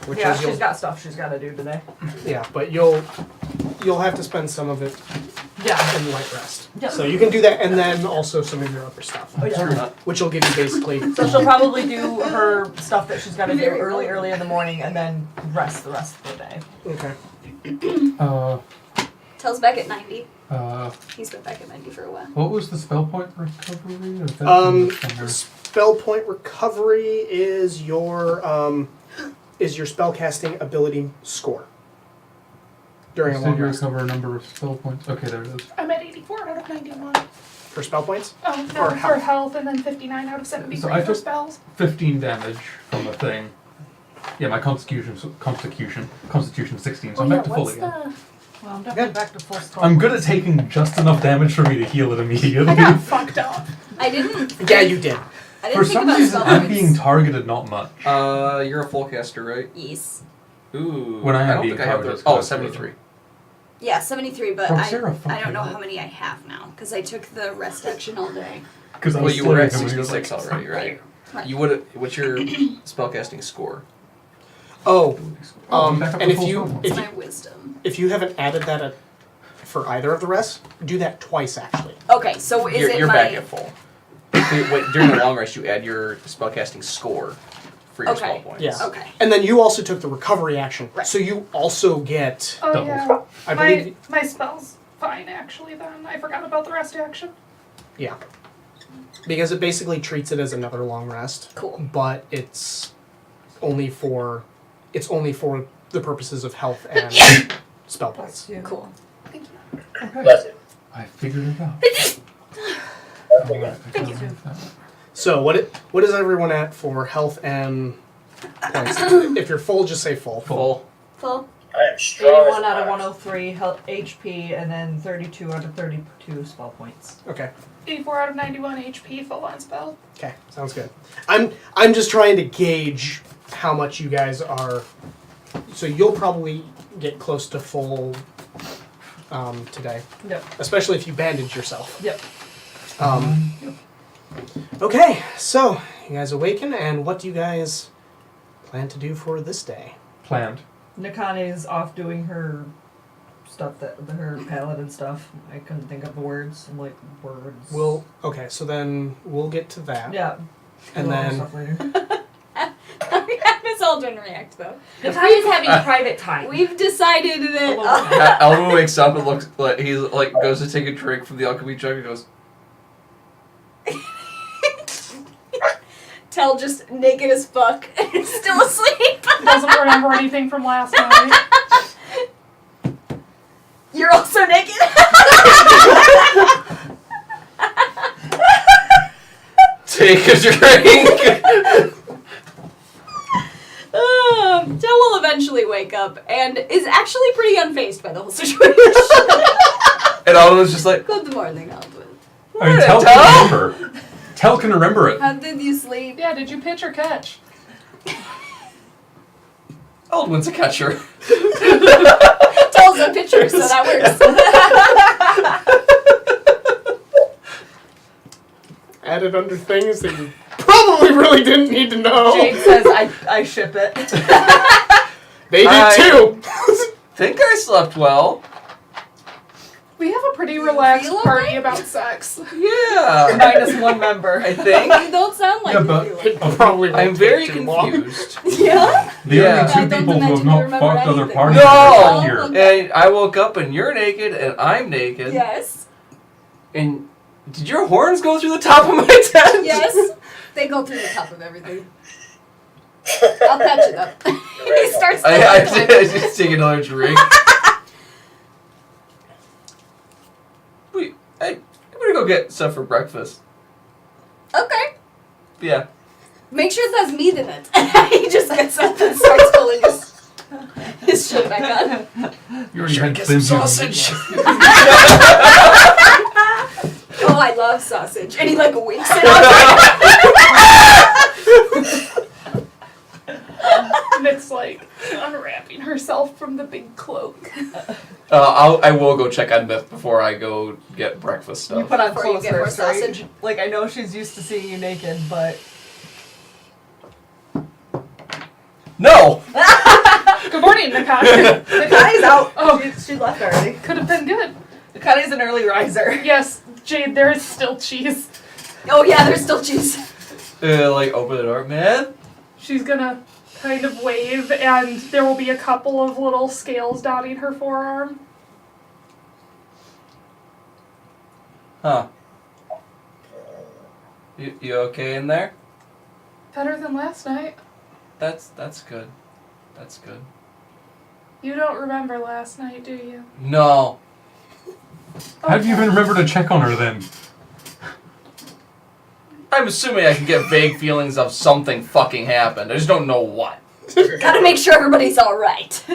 which Yeah, is she's got stuff she's got to do today. yeah, but you'll have to spend some of it Yeah. in light rest. Yep. So you can do that, and then also some of your other stuff, Oh, yeah. which will give you basically. So she'll probably do her stuff that she's got to do early in the morning, and then rest the rest of the day. Okay. Tel's back at 90. Uh, He's been back at 90 for a while. what was the spell point recovery? Or Spell point recovery is your spellcasting ability score during a long you rest. recover a number of spell points. Okay, there it is. I'm at 84 out of 91. For spell points? No, For for health. health, and then 59 out of 73 So I for took- spells. 15 damage from the thing. Yeah, my constitution 16, so I'm back to full what's again. Well, I'm definitely back to full score. I'm good at taking just enough damage for me to heal it immediately. I got fucked up. I didn't. Yeah, you did. I didn't For think some about reason, spell I'm points. being targeted not much. You're a full caster, right? Yes. Ooh. When I am don't being think I have targeted, those. it's Oh, close to 73. Yeah, 73, but From I Sarah, fuck don't know you. how many I have now because I took the rest action all day. Because Well, you were at 66 already, right? Right. You would. What's your spellcasting score? Oh, back up and to if full you spell It's if my you, wisdom. if you haven't added that for either of the rests, do that twice actually. Okay, so is You're it you're my back at full. basically, during the long rest, you add your spellcasting score for your Okay. spell points. Yeah. Okay. And then you also took the recovery action, Right. so you also get. Oh Doubles. yeah. I believe. My spell's fine actually. Then I forgot about the rest action. Yeah. Because it basically treats it as another long rest. Cool. But it's only for the purposes of health and spell points. Cool. Bless it. I figured it out. Thank you. So what is everyone at for health and points? If you're full, just say full. Full. Full. I am strong. 81 as out of an 103 HP, and then 32 out of 32 spell points. Okay. 84 out of 91 HP, full on spell. Okay, sounds good. I'm just trying to gauge how much you guys are. So you'll probably get close to full today, Yep. especially if you bandage yourself. Yep. Okay, so you guys awaken, and what do you guys plan to do for this day? Planned. Nakane's off doing her stuff, her paladin stuff. I couldn't think of the words. I'm like, words. Okay, so then we'll get to that. Yeah. And We'll then stuff later. Miss Aldrin react though. Nakane's having private time. We've decided that. Elmo wakes up and looks like he's like goes to take a drink from the alchemy jug and goes, Tell just naked as fuck, still asleep. Doesn't remember anything from last night. You're also naked. take a drink. Tell will eventually wake up and is actually pretty unfazed by the whole situation. And Alden's just like, Good morning, Aldwin. I mean, Tell can remember. Tell can remember it. How did you sleep? Yeah, did you pitch or catch? Aldwin's a catcher. Tell's a pitcher, so that works. added under things that you probably really didn't need to know. Jade says I ship it. They did too. Think I slept well. We have a pretty You relaxed feel party okay? about sex. Yeah, Minus one member. I think. You don't sound like Yeah, you but- do. It probably won't I'm very take too long. confused. Yeah? The Yeah. only I two don't people who have imagine you not remember fucked other anything. parties No! are here. Okay. And I woke up and you're naked and I'm naked. Yes. And did your horns go through the top of my tent? Yes. They go through the top of everything. I'll patch it up. He starts to I just take another drink. I'm gonna go get stuff for breakfast. Okay. Yeah. Make sure it has meat in it. He just gets up and starts pulling his shit back on. You already had Get some Cynthia. sausage. Oh, I love sausage. And he like winks it up. Nick's like unwrapping herself from the big cloak. I will go check on Myth before I go get breakfast You stuff. put on Before you clothes get more first, right? sausage. Like I know she's used to seeing you naked, but No! Good morning, Nakane. Nakane's out. Oh. She left already. Could have been good. Nakane's an early riser. Yes, Jade, there is still cheese. Oh yeah, there's still cheese. Like, open the door, man. She's gonna kind of wave, and there will be a couple of little scales dotting her forearm. Huh. You okay in there? Better than last night. That's good. That's good. You don't remember last night, do you? No. How do you even remember to check on her then? I'm assuming I can get vague feelings of something fucking happened. I just don't know what. Gotta make sure everybody's alright.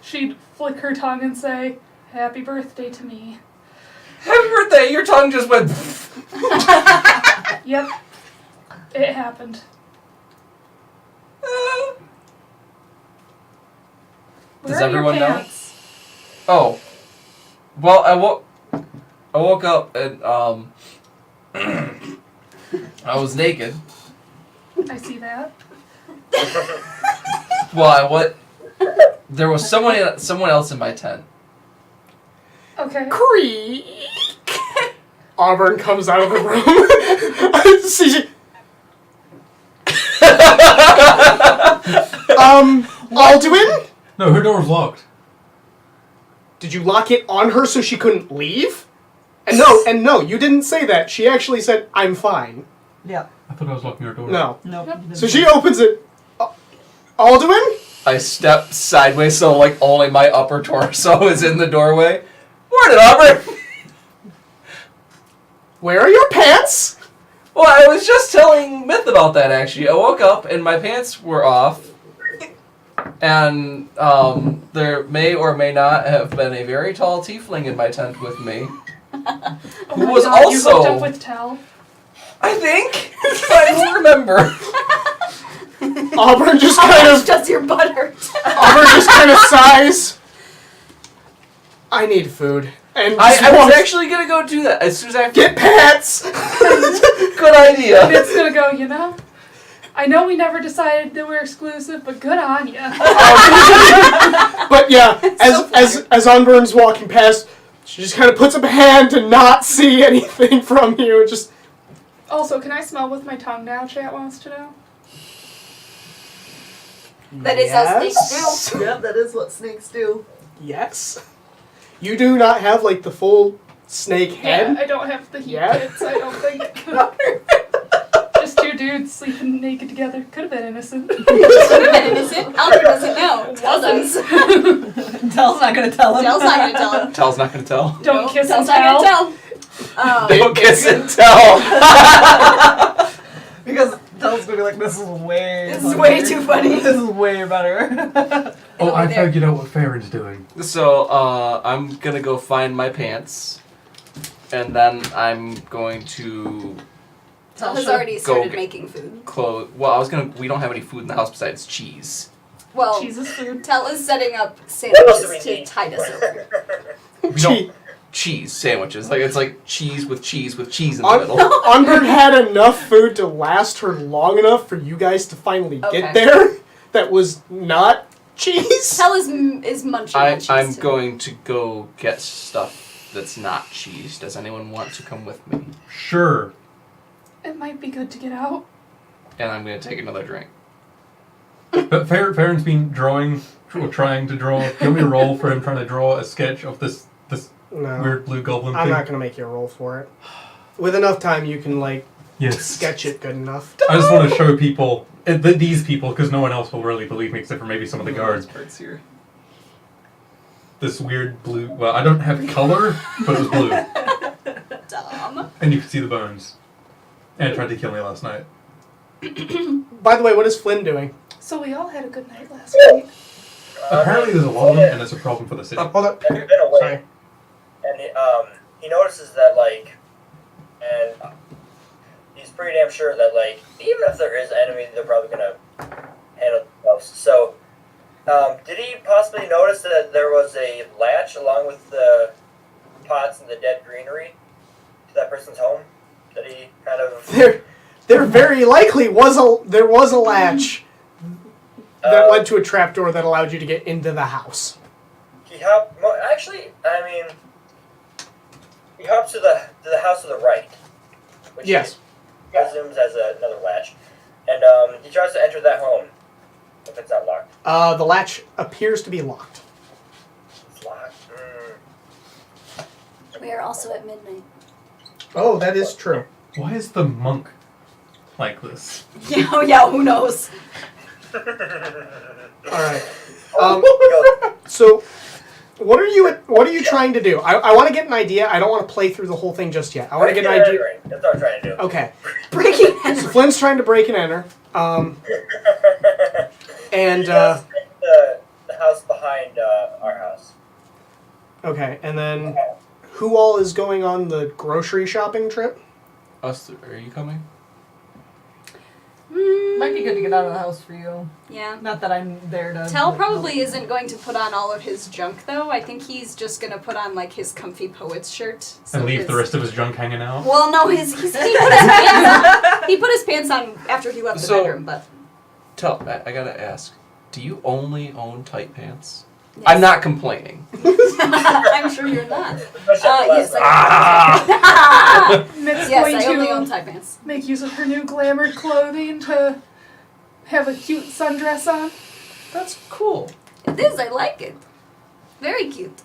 She'd flick her tongue and say, "Happy birthday to me." Happy birthday! Your tongue just went. Yep. It happened. Does Where are your everyone know? pants? Oh. Well, I woke up and I was naked. I see that. Well, there was someone else in my tent. Okay. Creak. Auburn comes out of the room. Alduin? No, her door's locked. Did you lock it on her so she couldn't leave? And no, you didn't say that. She actually said, "I'm fine." Yeah. I thought I was locking her door. No. Nope. So she opens it. Alduin? I step sideways so like only my upper torso is in the doorway. Morning, Auburn! Where are your pants? Well, I was just telling Myth about that, actually. I woke up and my pants were off. And there may or may not have been a very tall tiefling in my tent with me. Oh Who my was God, you hooked also- up with Tal. I think. I don't remember. Auburn just How kind much of does your butt hurt? Auburn just kind of sighs. I need food. And I just was walks- actually gonna go do that as soon as I get pants. Good idea. It's gonna go, you know? I know we never decided that we're exclusive, but good on ya. But yeah, So as Auburn's walking past, she just kind of puts up a hand to not see anything from you. And just Also, can I smell with my tongue now? Chat wants to know. That is how snakes do. Yep, that is what snakes do. Yes. You do not have like the full snake Yeah, head. I don't have the heat Yeah. pits, I don't think. Just two dudes sleeping naked together. Could have been innocent. Innocent. Albert doesn't know. Tal does. Tell's not gonna tell him. Tal's not gonna tell him. Tal's not gonna tell. Don't Nope, kiss and Tal's not tell. gonna tell. Don't kiss and tell. Because Tell's gonna be like, this is way. This is way too funny. This is way better. Oh, I there. figured out what Farron's doing. So, I'm gonna go find my pants, and then I'm going to Tal has already Go started get- making food. close. Well, we don't have any food in the house besides cheese. Well, Jesus food. Tal is setting up What else do we sandwiches to need? tide us over. We don't cheese sandwiches. Like it's like cheese with cheese in the Un- middle. Unbird had enough food to last her long enough for you guys to finally Okay. get there. That was not cheese. Tal is munching on cheese. I'm too. going to go get stuff that's not cheese. Does anyone want to come with me? Sure. It might be good to get out. And I'm gonna take another drink. But Farron's been trying to draw. Give me a roll for him trying to draw a sketch of this No, weird blue goblin I'm thing. not gonna make you a roll for it. With enough time, you can like Yes. sketch it good enough. I just want to show people, these people, because no one else will really believe me except for maybe some of the guards. Parts here. This weird blue. Well, I don't have color, but it was blue, Dumb. and you can see the bones. And it tried to kill me last night. By the way, what is Flynn doing? So we all had a good night last night. Apparently, there's a lot of them, and it's a problem for the city. Hold up. He's been away, Sorry. and he notices that and he's pretty damn sure that even if there is enemy, they're probably gonna handle themselves. So, did he possibly notice that there was a latch along with the pots and the dead greenery to that person's home? That he kind of There very likely there was a latch that led to a trapdoor that allowed you to get into the house. He hopped. Actually, he hops to the house to the right, which Yes. he assumes as another latch, and he tries to enter that home. If it's not locked, The latch appears to be locked. it's locked. We are also at midnight. Oh, that is true. Why is the monk like this? Yeah, who knows? All right. He goes, So, what are you trying to do? I want to get an idea. I don't want to play through the whole thing just yet. I want to get an idea. Right. That's what I'm trying to do. Okay. Breaking So Flynn's trying to break and enter. And He does the house behind our house. okay, and then who all is going on the grocery shopping trip? Are you coming? Might be good to get out of the house for you. Yeah. Not that I'm there to. Tal probably isn't going to put on all of his junk, though. I think he's just going to put on, his comfy poet's shirt. So And leave the rest of his junk hanging out? Well, no, he put his pants on. He put his pants on after he left the So- bedroom, but... I gotta ask. Do you only own tight pants? I'm not complaining. I'm sure you're not. Yes, Mitt's yes, going I only to own tight pants. make use of her new glamour clothing to have a cute sundress on. That's cool. It is. I like it. Very cute.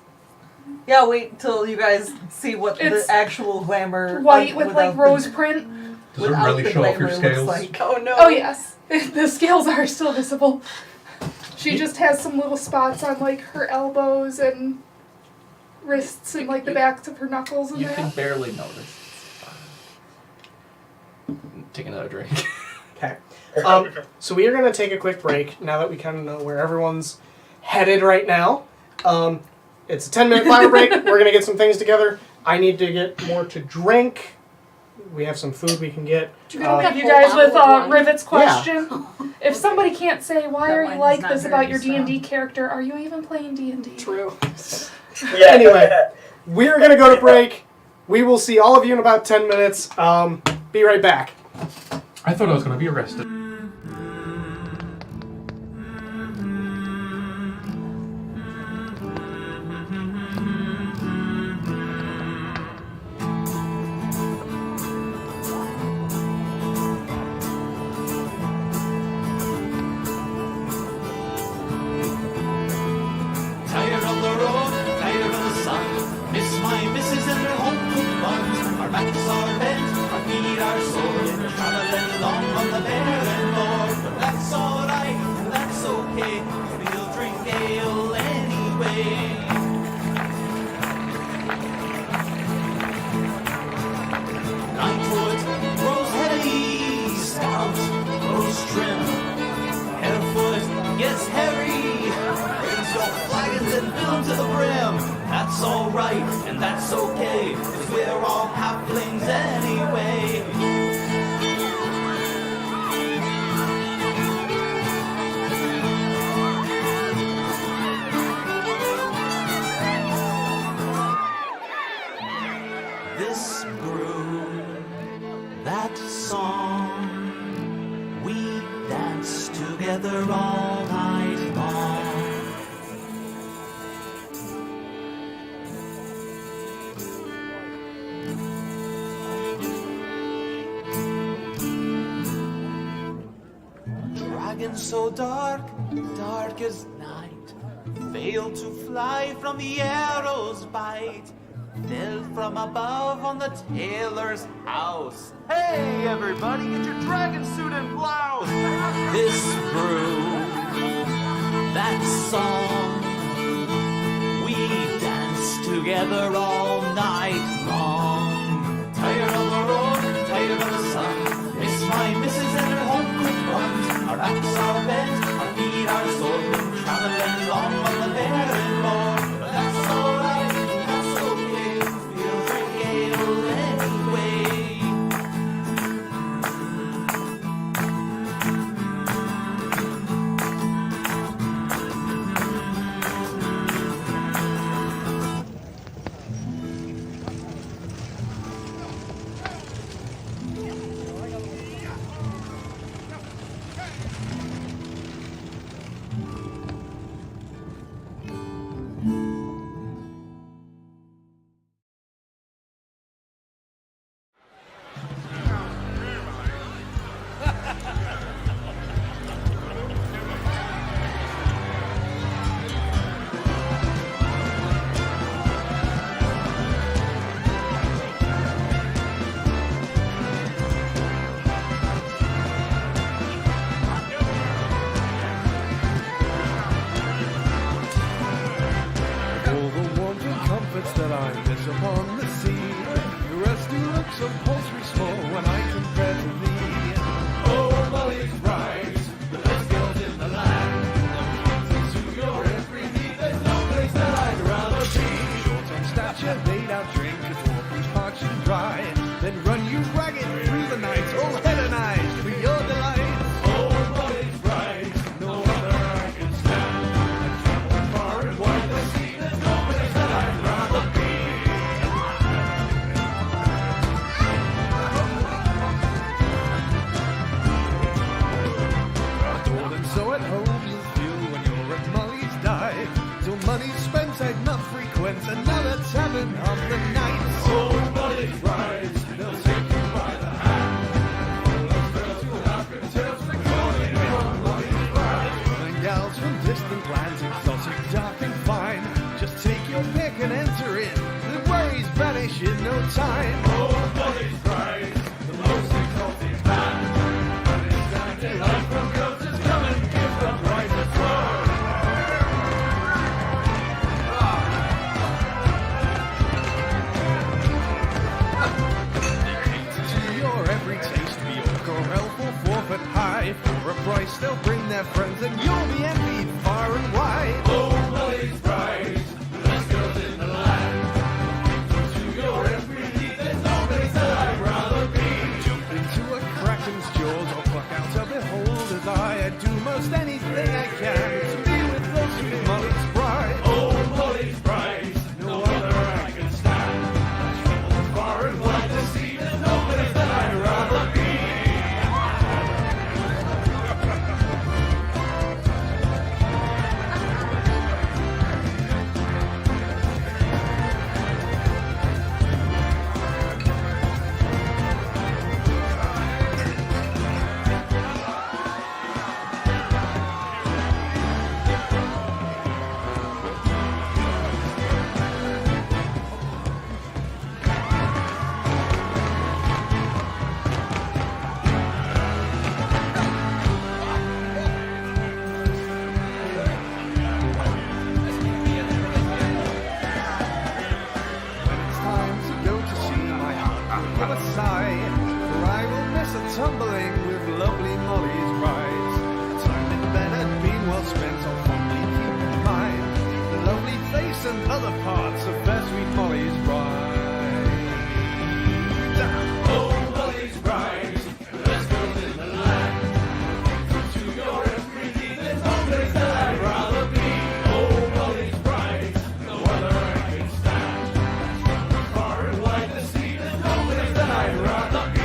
Yeah, wait till you guys see what It's the actual glamour White with without like the- rose print. Does it without really the show off your glamour looks scales? like. Oh no. Oh yes, the scales are still visible. She just has some little spots on like her elbows and wrists and like the backs of her knuckles and You can that. barely notice. Take another drink. Okay. So we are going to take a quick break now that we kind of know where everyone's headed right now. It's a 10-minute fire break. We're going to get some things together. I need to get more to drink. We have some food we can get. We don't have you guys with Rivet's question. If somebody can't say why That are wine you is like not this very about your strong. D&D character, are you even playing D&D? True. Yeah. Anyway, we're going to go to break. We will see all of you in about 10 minutes. Be right back. I thought I was going to be arrested. Tired of the road, tired of the sun. Miss my missus and her home cooked buns. Our backs are bent, our feet are sore. Traveling along on the barren moor. But that's alright, and that's okay. We'll drink ale anyway. 9 foot, grows heavy, stout, grows trim. Hairfoot gets hairy. Raise your flagons and fill 'em to the brim. That's alright, and that's okay, 'cause we're all halflings anyway. This brew, that song, we dance together all night long. Dragon so dark, dark as night, failed to fly from the arrow's bite. Fell from above on the tailor's house. Hey, everybody, get your dragon suit and blouse. This brew, that song, we dance together all night long. Tired of the road, tired of the sun. Miss my missus and her home cooked buns. Our backs are bent, our feet are sore. Been traveling long on the barren moor. But that's alright, that's okay. We'll drink ale anyway. If for a price they'll bring their friends and you'll be envied far and wide. Oh, Molly's bride, best girls in the land. To your every need, there's no place that I'd rather be. Jump into a kraken's jaws or pluck out a beholder's eye. I'd do most anything I can to be with those sweet Molly's bride. Oh, Molly's bride, no other I can stand. Far and wide the sea, there's no place that I'd rather be. When it's time to go to sea, my heart will give a sigh, for I will miss a tumbling with lovely Molly's rides. Time in bed had been well spent, I'll fondly keep in mind the lovely face and other parts of fair sweet Molly's bride. Oh, Molly's bride, best girls in the land. To your every need, there's no place that I'd rather be. Oh, Molly's bride, no other I can stand. Far and wide the sea, there's no place that I'd rather be.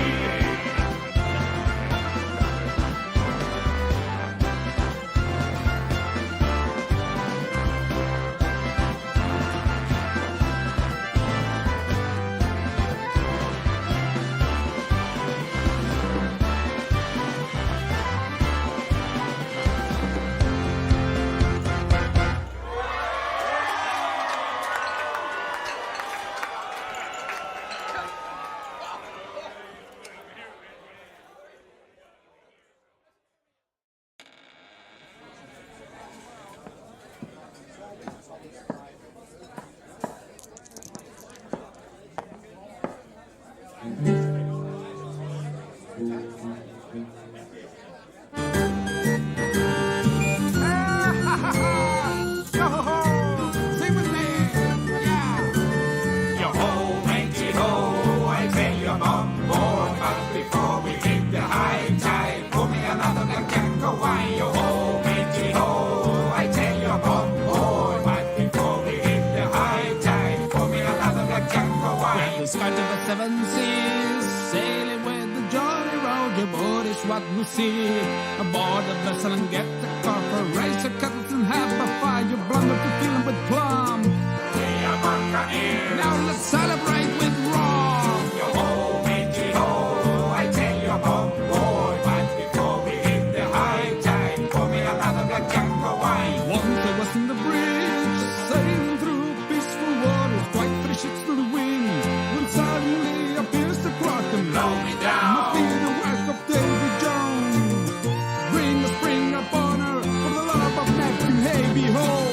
Sing with me! Yeah! Yo ho, matey ho, I tell you I'm on board, but before we hit the high tide, pour me another black and go wine. Yo ho, matey ho, I tell you I'm on board, but before we hit the high tide, pour me another black and go wine. The skirt of the seven seas, sailing with the Jolly Roger, but it's what we see. Aboard the vessel and get the copper, raise your cuttles and have a fire. You blunder to feeling with plum. Now let's celebrate with rum. Yo ho, matey ho, I tell you I'm on board, but before we hit the high tide, pour me another black and go wine. Once I was in the bridge, sailing through peaceful waters, quite 3 ships to the wind, when suddenly appears the Kraken. Blow me down. Must be the work of Davy Jones. Bring a spring upon her, for the love of Neptune, hey behold.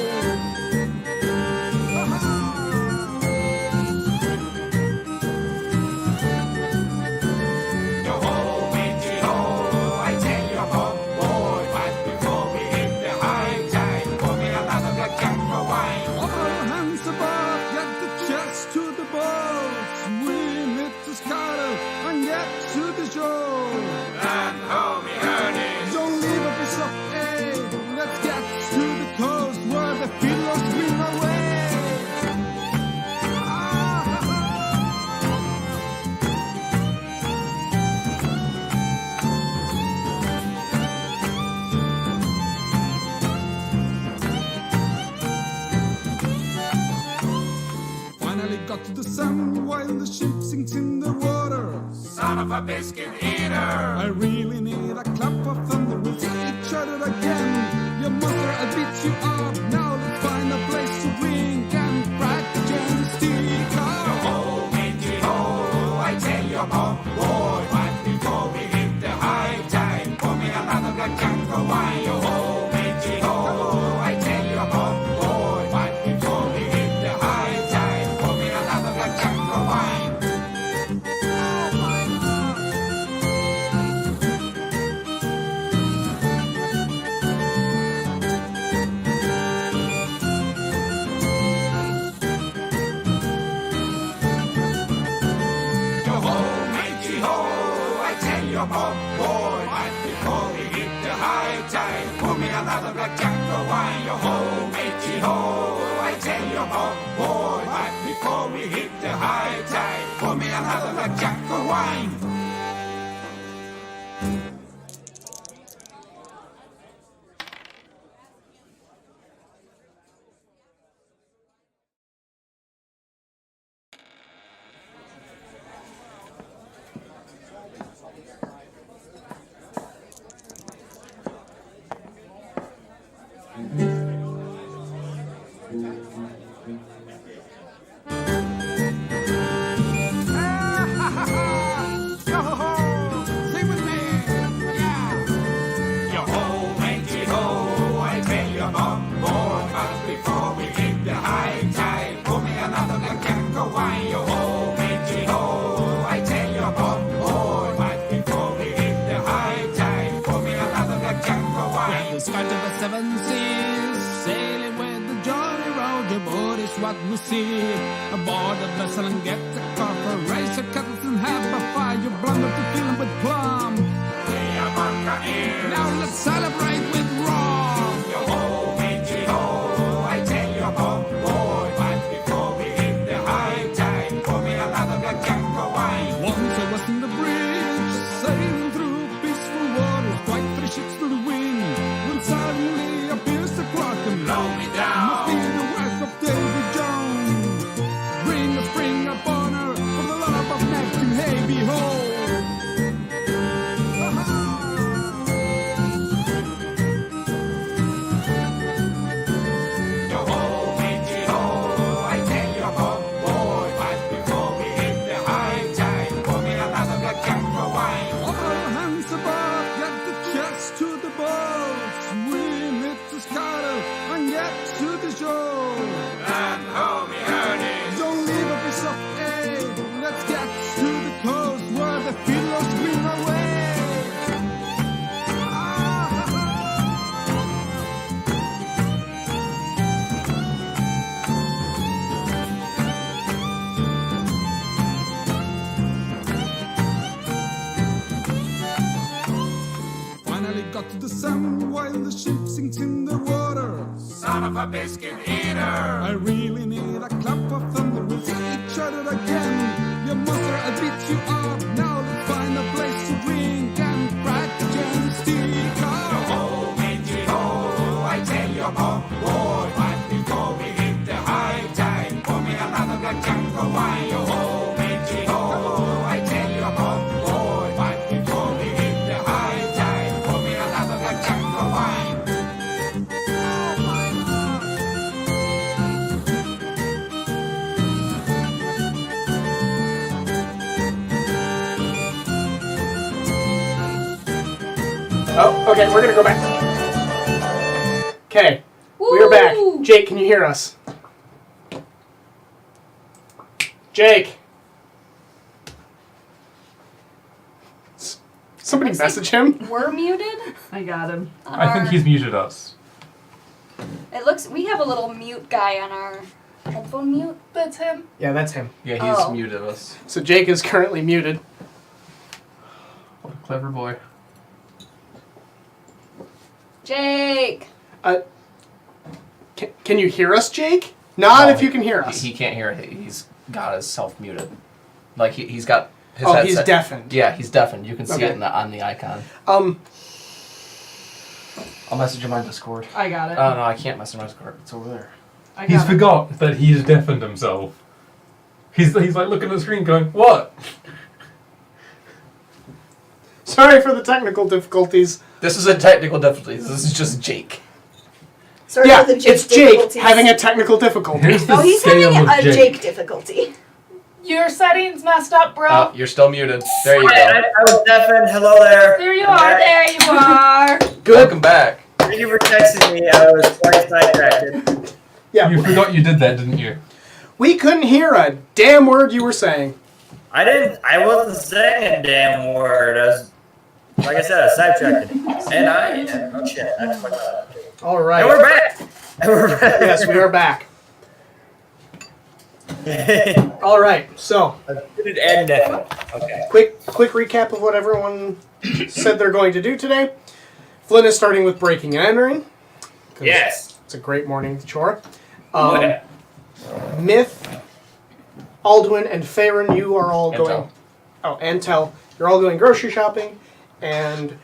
Yo ho, matey ho, I tell you I'm on board, but before we hit the high tide, pour me another black and go wine. All hands above, get the chest to the boat. Swim it to Scotland and get to the shore. Land ho, me hearties. Don't leave a piece of egg. Let's get to the coast where the fiddlers swing away. Finally got to the sun while the ship sinks in the water. Son of a biscuit eater. I really need a clap of thunder. We'll see each other again. Your mother, I'll beat you up. Now let's find a place to drink and crack the gin stick. Yo ho, matey ho, I tell you I'm on board, but before we hit the high tide, pour me another black and go wine. Yo ho, matey ho, I tell you I'm on board, but before we hit the high tide, pour me another black and go wine. tell you more, boy. But before we hit the high tide, pour me another blackjack of wine. Yo ho, matey ho, I tell you more, boy. But before we hit the high tide, pour me another blackjack of wine. Sing with me. Yeah. Yo ho, matey ho, I tell you more, boy. But before we hit the high tide, pour me another blackjack of wine. Yo ho, matey ho, I tell you more, boy. But before we hit the high tide, pour me another blackjack of wine. Despite of the seven seas, sailing with the Jolly Roger, boat is what we see. Aboard the vessel and get the copper, raise your cuttles and have a fire. You blunder to fill 'em with plum. Now let's celebrate with rum. Yo ho, matey ho, I tell you more, boy. But before we hit the high tide, pour me another blackjack of wine. Once I was in the bridge, sailing through peaceful waters, quite 3 ships to the wind. When suddenly appears the Kraken, Blow me down. must be the work of Davy Jones. Bring a spring upon her, for the love of Neptune, hey behold. Yo ho, matey ho, I tell you more, boy. But before we hit the high tide, pour me another blackjack of wine. All hands above, get the chest to the boats. We meet the scuttle and get to the shore. And hold me earnings. Don't leave a piece of egg. Let's get to the coast where the fiddlers bring away. Finally got to the sun while the ship sinks in the water. Son of a biscuit eater. I really need a clap of thunder. We'll see each other again. You monster, I beat you up. Now let's find a place to drink and crack the jam stick Yo up. ho, matey ho, I tell you more, boy. But before we hit the high tide, pour me another blackjack of wine. Yo ho, matey ho, I tell you more, boy. But before we hit the high tide, pour me another blackjack of wine. Oh, okay, we're gonna go back. Okay, we're back. Jake, can you hear us? Jake! Somebody message him? We're muted. I got him. I think he's muted us. It looks. We have a little mute guy on our headphone mute. That's him. Yeah, that's him. Yeah, he's Oh. muted us. So Jake is currently muted. What a clever boy. Jake. Can you hear us, Jake? Nod No, if you can hear us. He can't hear it. He's got himself muted. Like he's got his Oh, headset. he's deafened. Yeah, he's deafened. You can see Okay. it on the icon. I'll message him on Discord. I got it. Oh no, I can't message him on Discord. It's over there. I He's got it. forgot that he's deafened himself. He's like looking at the screen going, what? Sorry for the technical difficulties. This is a technical difficulty. This is just Jake. Sorry Yeah, for the Jake it's Jake difficulties. having a technical difficulty. Here's the Oh, he's scale having of a Jake difficulty. Your settings messed up, bro. Oh, you're still muted. There you I go. was deafened. Hello there. There you are. There you are. Good. Welcome back. Thank you for texting me. I was quite sidetracked. Yeah. You forgot you did that, didn't you? We couldn't hear a damn word you were saying. I wasn't saying a damn word. Like I said, I was sidetracked. And oh shit. I forgot. All right. And we're back. And we're back. Yes, we are back. All right, so Good and nephew. Okay. quick recap of what everyone said they're going to do today. Flynn is starting with breaking and entering. 'Cause Yes. It's a great morning chore. Yeah. Myth, Alduin, and Farron, you are all And going... Tel. Oh, and Tel. You're all going grocery shopping. And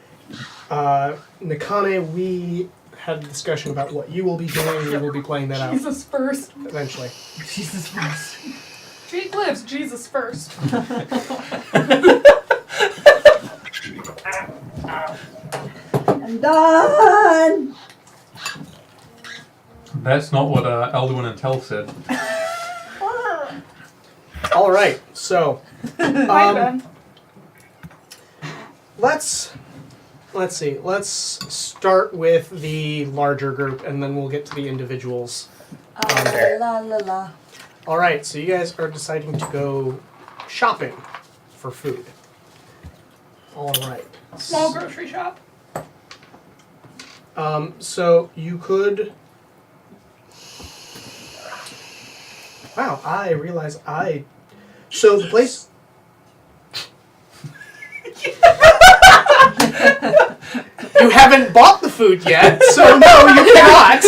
Nikane, we had a discussion about what you will be doing. You will be playing that out Jesus first. eventually. Jesus first. Jake lives. Jesus first. I'm done. That's not what Alduin and Tel said. All right, so... Might have been. Let's see. Let's start with the larger group, and then we'll get to the individuals. La la la. All right. So you guys are deciding to go shopping for food. All right. Small grocery shop. So you could. Wow. I realize I. So the place. You haven't bought the food yet, so no, you cannot.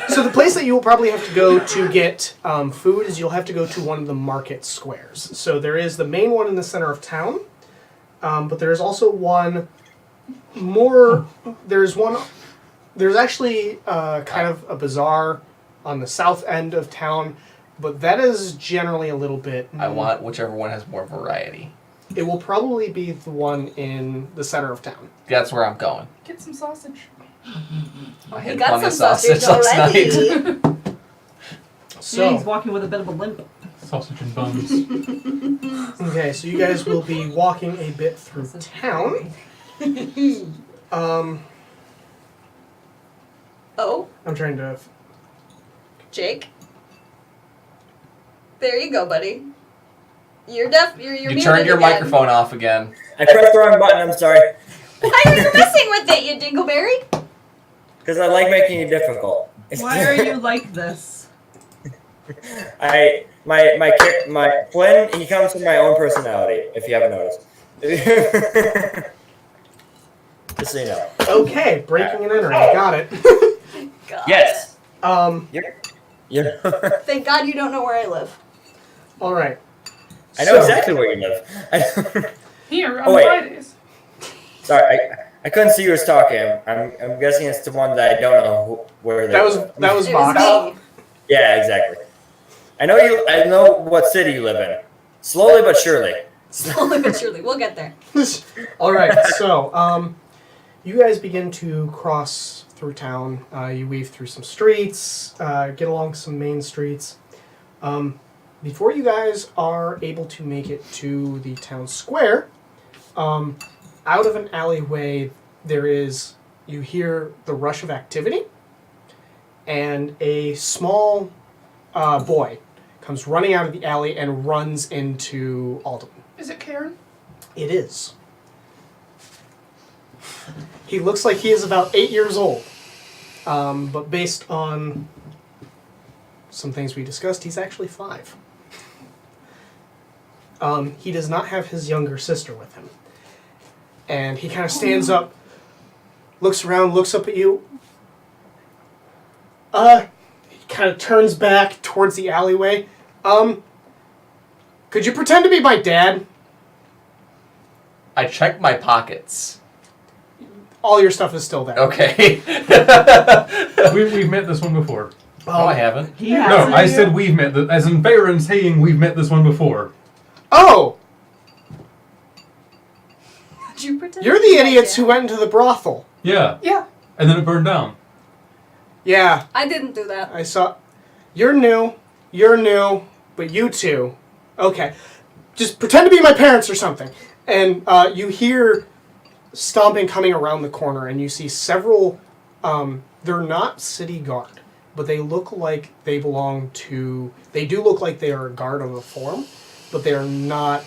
So the place that you will probably have to go to get food is you'll have to go to one of the market squares. So there is the main one in the center of town, but there is also one more. There's actually kind of a bazaar on the south end of town, but that is generally a little bit. I want whichever one has more variety. It will probably be the one in the center of town. That's where I'm going. Get some sausage. I had got plenty of some sausage sausage last already. night. Yeah, he's So, walking with a bit of a limp. Sausage and buns. okay, so you guys will be walking a bit through town. Oh, I'm trying to. Jake. There you go, buddy. You're deaf. You're You muted turned your again. microphone off again. I pressed the wrong button. I'm sorry. Why are you messing with it, you dingleberry? Because I like making it difficult. Why are you like this? My Flynn, he comes with my own personality, if you haven't noticed. Just so you know. Okay, breaking and entering. Got it. God. Yes. You're Thank God you don't know where I live. All right. I know exactly where you live. Here on Oh, wait. Fridays. Sorry, I couldn't see who was talking. I'm guessing it's the one that I don't know where they That was live. that was It Vox. was me. Yeah, exactly. I know what city you live in. Slowly but surely. Slowly but surely. We'll get there. All right. So, you guys begin to cross through town. You weave through some streets, get along some main streets. Before you guys are able to make it to the town square, out of an alleyway, you hear the rush of activity, and a small boy comes running out of the alley and runs into Alden. Is it Karen? It is. He looks like he is about 8 years old, but based on some things we discussed, he's actually 5. He does not have his younger sister with him. And he kind of stands up, looks around, looks up at you. He kind of turns back towards the alleyway. Could you pretend to be my dad? I checked my pockets. All your stuff is still there. Okay. We've met this one before. Oh, I haven't. He No, hasn't. I said we've met, as in Baron saying we've met this one before. Oh! Did you pretend? You're the idiots who went into the brothel. Yeah, Yeah. and then it burned down. Yeah, I didn't do that. I saw. You're new, but you two. Okay. Just pretend to be my parents or something. And you hear stomping coming around the corner, and you see several. They're not city guard, but they look like they belong to. They do look like they are a guard of a form, but they are not.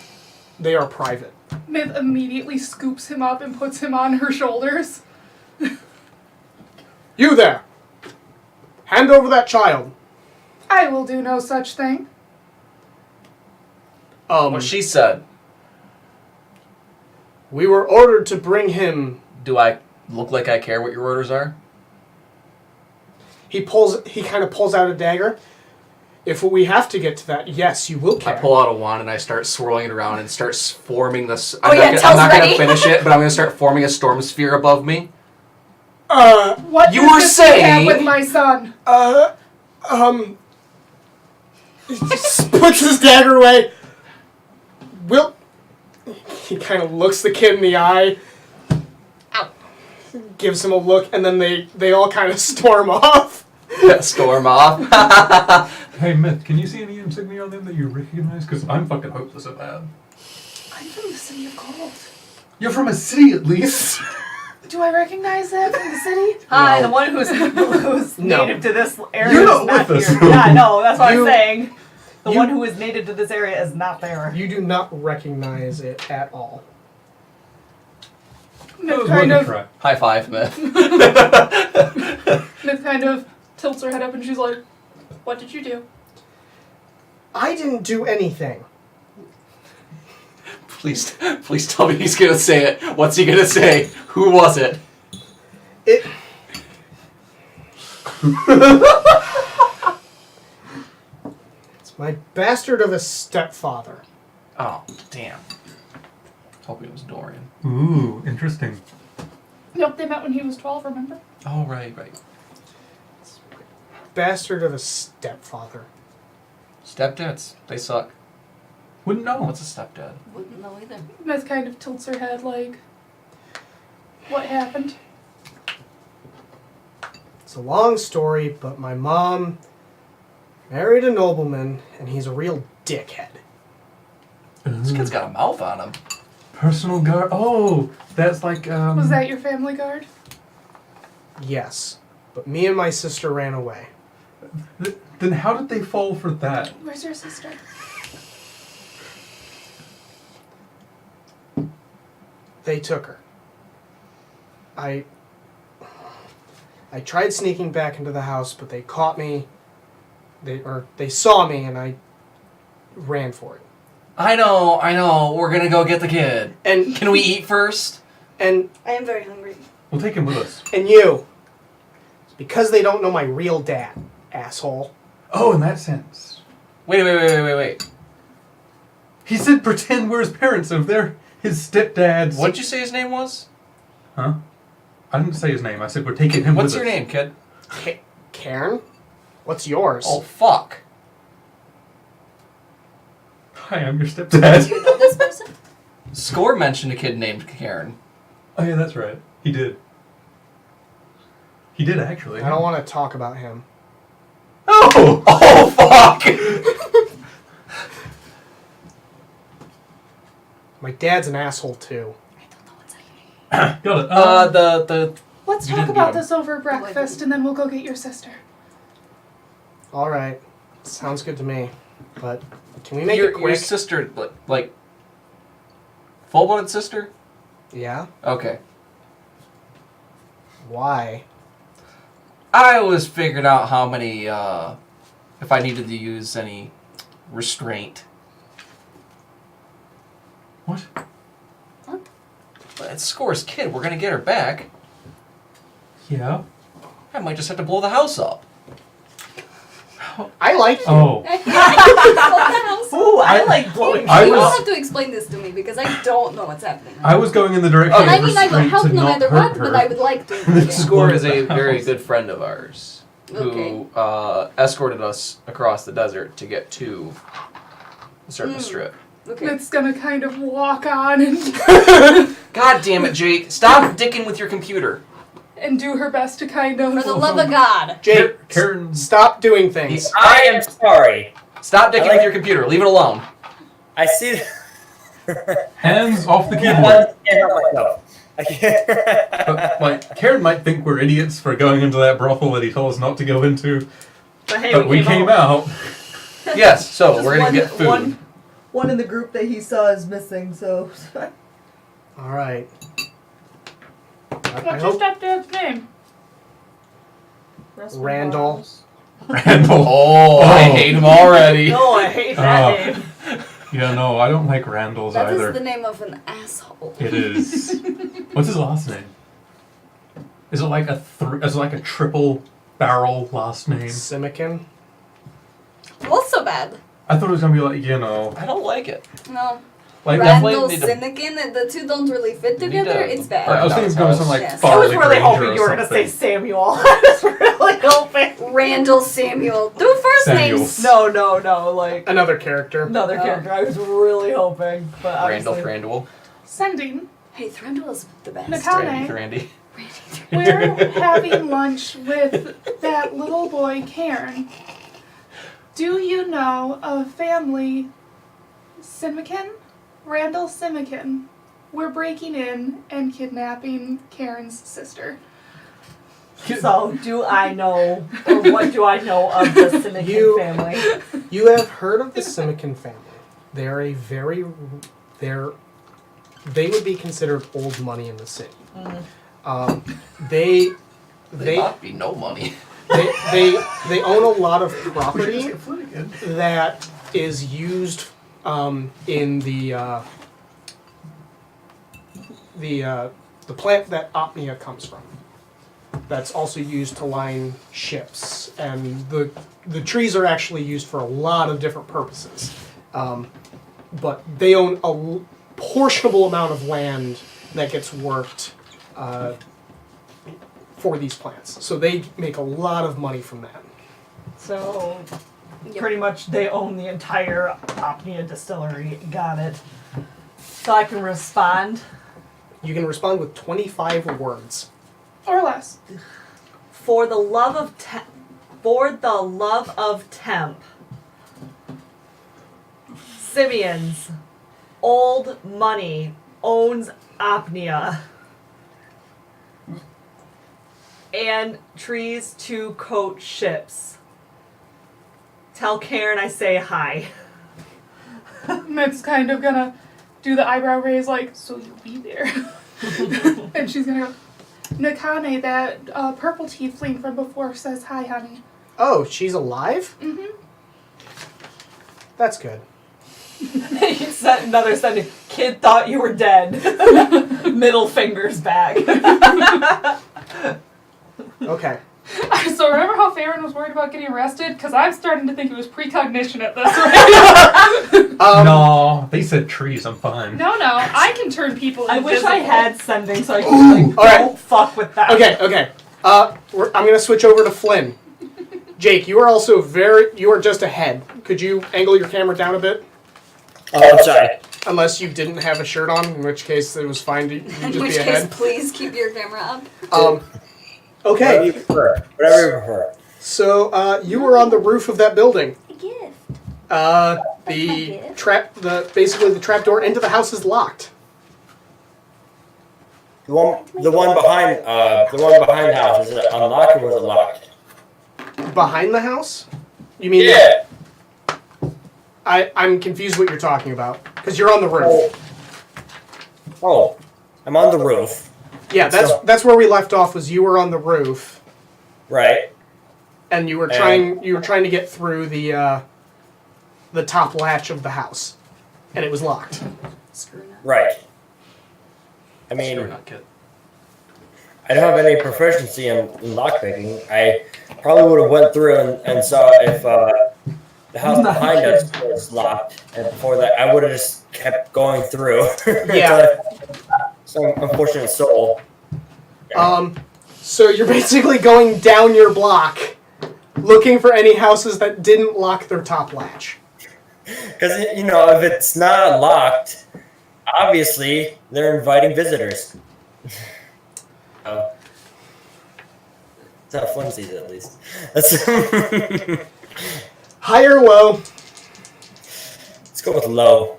They are private. Myth immediately scoops him up and puts him on her shoulders. You there! Hand over that child. I will do no such thing. What she said. We were ordered to bring him. Do I look like I care what your orders are? He kind of pulls out a dagger. If we have to get to that, yes, you will care. I pull out a wand and I start swirling it around and start forming this. Oh, yeah, I'm not going to finish it, but I'm going to start forming a storm sphere above me. What You were business do you have saying- with my son? He just puts his dagger away. He kind of looks the kid in the eye. Ow. Gives him a look, and then they all kind of storm off. Storm off. Hey, Myth, can you see any insignia on them that you recognize? Because I'm fucking hopeless at that. I'm from the city of gold. You're from a city, at least. Do I recognize that from the city? Hi, No. the one who's No. native to this area You're is not not with here. us. Yeah, I know. That's what You- I'm saying. The you- one who is native to this area is not there. You do not recognize it at all. That Myth was kind worth a of try. High five, Myth. Myth kind of tilts her head up and she's like, "What did you do?" I didn't do anything. Please tell me he's going to say it. What's he going to say? Who was it? It. It's my bastard of a stepfather. Oh, damn. Hoping it was Dorian. Ooh, interesting. Nope, they met when he was 12, remember? Oh, right. Bastard of a stepfather. Stepdads, they suck. Wouldn't know. What's a stepdad? Wouldn't know either. Myth kind of tilts her head like, "What happened?" It's a long story, but my mom married a nobleman, and he's a real dickhead. This kid's got a mouth on him. Personal guard. Oh, that's like. Was that your family guard? Yes, but me and my sister ran away. Then how did they fall for that? Where's your sister? They took her. I tried sneaking back into the house, but they caught me. They saw me, and I ran for it. I know. We're going to go get the kid. And Can we eat first? and I am very hungry. We'll take him with us. and you. It's because they don't know my real dad, asshole. Oh, in that sense. Wait. He said pretend we're his parents if they're his stepdads. What'd you say his name was? Huh? I didn't say his name. I said we're taking him What's with your us. name, kid? Karen? What's yours? Oh, fuck. Hi, I'm your stepdad. Do you know this person? Score mentioned a kid named Karen. Oh, yeah, that's right. He did. He did, actually. I don't want to talk about him. Oh! Oh, fuck! My dad's an asshole too. Got it. The Let's You talk didn't about beat him. this over breakfast and then we'll go get your sister. All right, sounds good to me. But can we make your it quick? sister, like full-blooded sister? Yeah. Okay. Why? I was figuring out how many, if I needed to use any restraint. What? It's Score's kid. We're gonna get her back. Yeah. I might just have to blow the house up. I like you. Oh. Ooh, I like blowing I You shit don't was- have to explain this to me because I don't know what's happening. I was going in the direction I of mean, I will restraint help to no not matter hurt what, her. but I would like to. Score is a Blow the very house. good friend of ours who escorted us across the desert to get to the Serpent Strip. Okay. It's gonna kind of walk on and God damn it, Jake! Stop dicking with your computer. and do her best to kind of. For the love of God. Jake, Karen. stop doing things. I am sorry. Stop dicking with your computer. Leave it alone. I see. Hands off the I keyboard. can't help myself. I can't. But, like, Karen might think we're idiots for going into that brothel that he told us not to go into. But hey, But we came out. Yes, so Just we're gonna one- get food. One in the group that he saw is missing, so. All right. I What's your hope stepdad's name? Randall. Randall. Oh, I hate him already. No, I hate that name. Yeah, no, I don't like Randall's That either. is the name of an asshole. It is. What's his last name? Is it like a triple barrel last name? Simikin. Also bad. I thought it was gonna be like, you know, I don't like it. No. like Randall definitely Sinekin, the two don't really fit need together. to It's bad. I was thinking it was going to sound like Yes. I was Farley really Granger hoping or you were going to say something. Samuel. I was really hoping. Randall Samuel. Do first Samuel. names. No, like Another character. another character. I was really hoping, but Randall obviously. Thranduil. Sending. Hey, Thranduil is the best. Nakane. Randy. We're having lunch with that little boy, Karen. Do you know of family Simikin? Randall Simikin. We're breaking in and kidnapping Karen's sister. So, do I know, or what do I know of the Sinekin family? You have heard of the Simikin family. They're a very, they would be considered old money in the city. They not be no money. they own a lot of property that is used in the plant that Opnia comes from. That's also used to line ships, and the trees are actually used for a lot of different purposes. But they own a portionable amount of land that gets worked for these plants. So they make a lot of money from that. So, pretty much they own the entire Opnia distillery. Got it. So I can respond. You can respond with 25 words. Or less. For the love of Temp, Simeon's old money owns Opnia and trees to coat ships. Tell Karen I say hi. Mick's kind of gonna do the eyebrow raise like, so you'll be there. And she's gonna go, Nakane, that purple tiefling from before says hi, honey. Oh, she's alive? Mm-hmm. That's good. He sent another sending. Kid thought you were dead. Middle fingers back. Okay. So remember how Farron was worried about getting arrested? Because I'm starting to think it was precognition at this rate. No, they said trees. I'm fine. No, I can turn people I invisible. wish I had sending so I could all right. don't fuck with that. Okay. I'm going to switch over to Flynn. Jake, you are also you are just ahead. Could you angle your camera down a bit? Oh, I'm sorry. Unless you didn't have a shirt on, in which case it was fine to you just In be which ahead. case, please keep your camera up. Okay. Whatever you prefer. Whatever you prefer. So you were on the roof of that building. A gift. The trap door into the house is locked. The one behind the house, is it unlocked or was it locked? Behind the house? You mean? Yeah. I'm confused what you're talking about because you're on the roof. Oh, I'm on the roof. Yeah, that's where we left off. Was you were on the roof, Right. and you were trying to get through the top latch of the house, and it was locked. Right. I mean, Sure, not kid. I don't have any proficiency in lockpicking. I probably would have went through and saw if the house behind us was locked, and before that, I would have just kept going through. Yeah. Some unfortunate soul. So you're basically going down your block, looking for any houses that didn't lock their top latch. Because, if it's not locked, obviously they're inviting visitors. It's how Flynn sees it, at least. That's High or low? Let's go with low.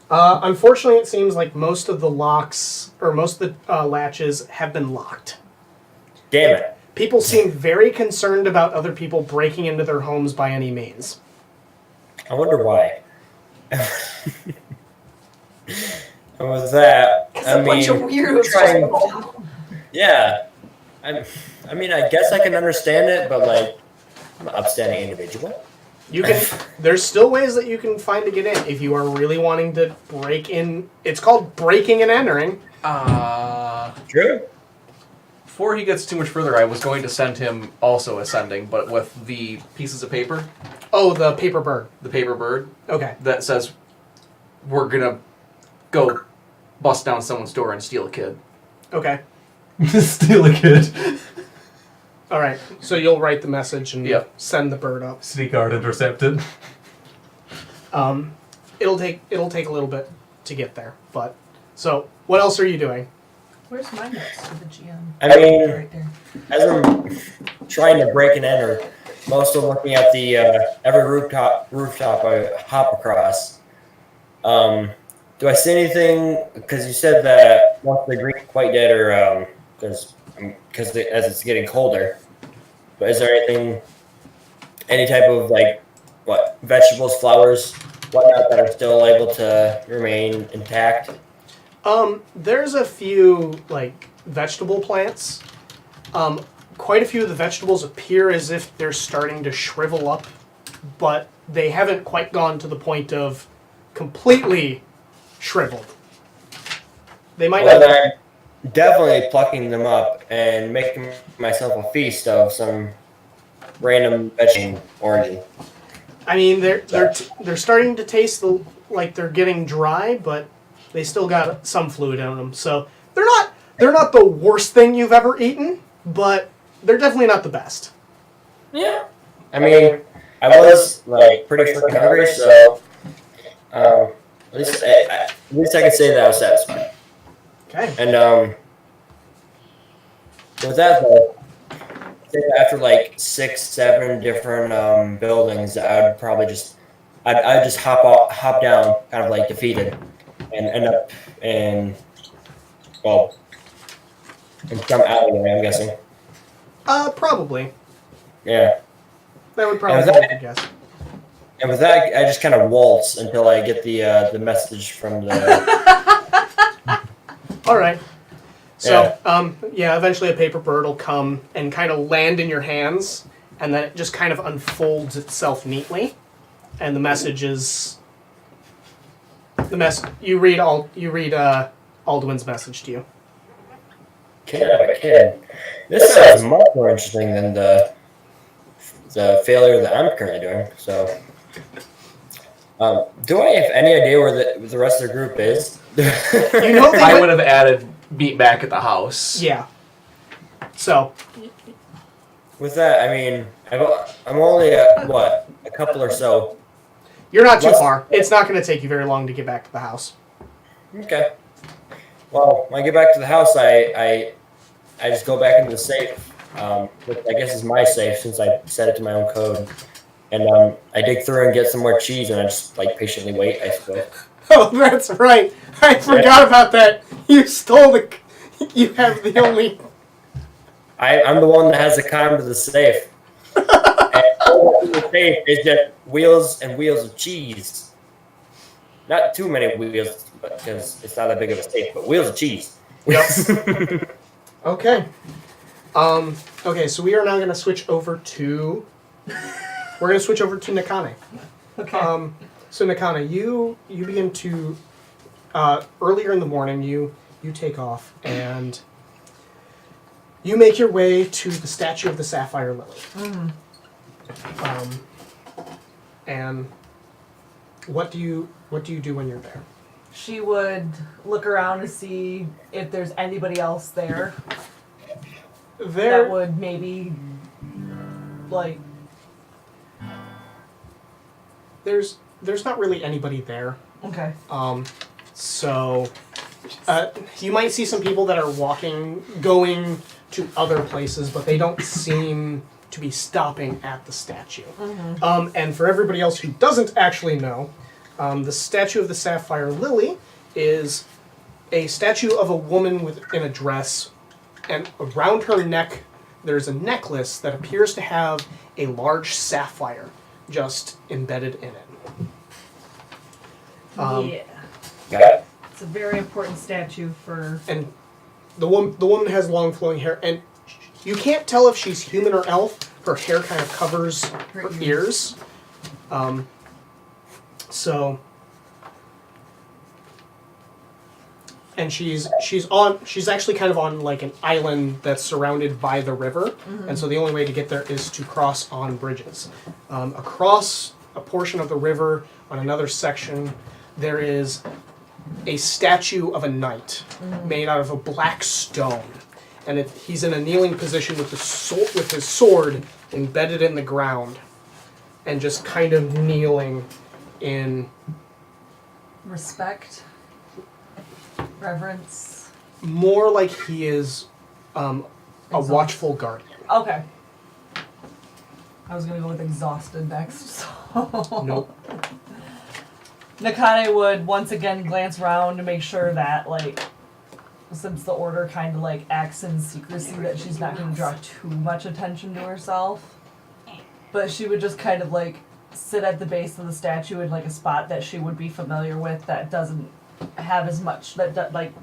Unfortunately, it seems like most of the locks, or most of the latches, have been locked. Damn it. People seem very concerned about other people breaking into their homes by any means. I wonder why. And with that, I mean, bunch of weirdos yeah. I mean, I guess I can understand it, but like, I'm an upstanding individual. You can. There's still ways that you can find to get in if you are really wanting to break in. It's called breaking and entering. True. Before he gets too much further, I was going to send him also ascending, but with the pieces of paper. Oh, the paper bird. The paper bird. Okay. That says we're gonna go bust down someone's door and steal a kid. Okay. Steal a kid. All right. So you'll write the message and Yep. send the bird up. Sneak guard intercepted. It'll take a little bit to get there, but so what else are you doing? Where's my notes to the GM? I mean, Right there. as I'm trying to break and enter, I'm also looking at the every rooftop I hop across. Do I see anything? Because you said that once the Greek White Dead are because as it's getting colder. But is there anything, any type of like what vegetables, flowers, whatnot that are still able to remain intact? There's a few like vegetable plants. Quite a few of the vegetables appear as if they're starting to shrivel up, but they haven't quite gone to the point of completely shriveled. They might Well, not. then I'm definitely plucking them up and making myself a feast of some random vegetable origin. I mean, they're starting to taste like they're getting dry, but they still got some fluid in them. So they're not the worst thing you've ever eaten, but they're definitely not the best. Yeah. I mean, I was like pretty freaking hungry, so at least I can say that I was satisfied. Okay. And with that though, I think after like 6-7 different buildings, I'd probably I'd just hop down, kind of like defeated, and end up in some alleyway, I'm guessing. Probably. Yeah. That would probably And be with a good guess. And with that, I just kind of waltz until I get the message from the. All right. So, eventually a paper bird will come and kind of land in your hands, and then it just kind of unfolds itself neatly, and the message is you read Alduin's message to you. Kid of a kid. This sounds much more interesting than the failure that I'm currently doing. So, do I have any idea where the rest of the group is? You know I would have added meet back at the house. Yeah. So. With that, I mean, I'm only at what, a couple or so. You're not too far. It's not going to take you very long to get back to the house. Okay. Well, when I get back to the house, I just go back into the safe, which I guess is my safe since I set it to my own code. And I dig through and get some more cheese, and I just like patiently wait, I suppose. Oh, that's right. I forgot about that. You stole the. You have the only. I'm the one that has the climb to the safe. And all in the safe is just wheels and wheels of cheese. Not too many wheels, because it's not that big of a safe, but wheels of cheese. Yep. Okay. Okay, so we are now going to switch over to. We're going to switch over to Nakane. Okay. So Nakane, you begin to earlier in the morning. You take off and you make your way to the statue of the Sapphire Lily. And what do you do when you're there? She would look around to see if there's anybody else there that would maybe like. There's not really anybody there. Okay. So you might see some people that are going to other places, but they don't seem to be stopping at the statue. Mm-hmm. And for everybody else who doesn't actually know, the statue of the Sapphire Lily is a statue of a woman in a dress, and around her neck there's a necklace that appears to have a large sapphire just embedded in it. Yeah. It's a very important statue for. And the woman has long flowing hair, and You can't tell if she's human or elf. Her hair kind of covers her ears. And she's actually kind of on like an island that's surrounded by the river, and so the only way to get there is to cross on bridges. Across a portion of the river, on another section, there is a statue of a knight made out of a black stone, and he's in a kneeling position with his sword embedded in the ground, and just kind of kneeling in respect, reverence. More like he is a watchful guardian. Okay. I was gonna go with exhausted next. So. Nope. Nakane would once again glance around to make sure that, like, since the order kind of like acts in secrecy, that she's not going to draw too much attention to herself. But she would just kind of like sit at the base of the statue in like a spot that she would be familiar with, that doesn't have as much like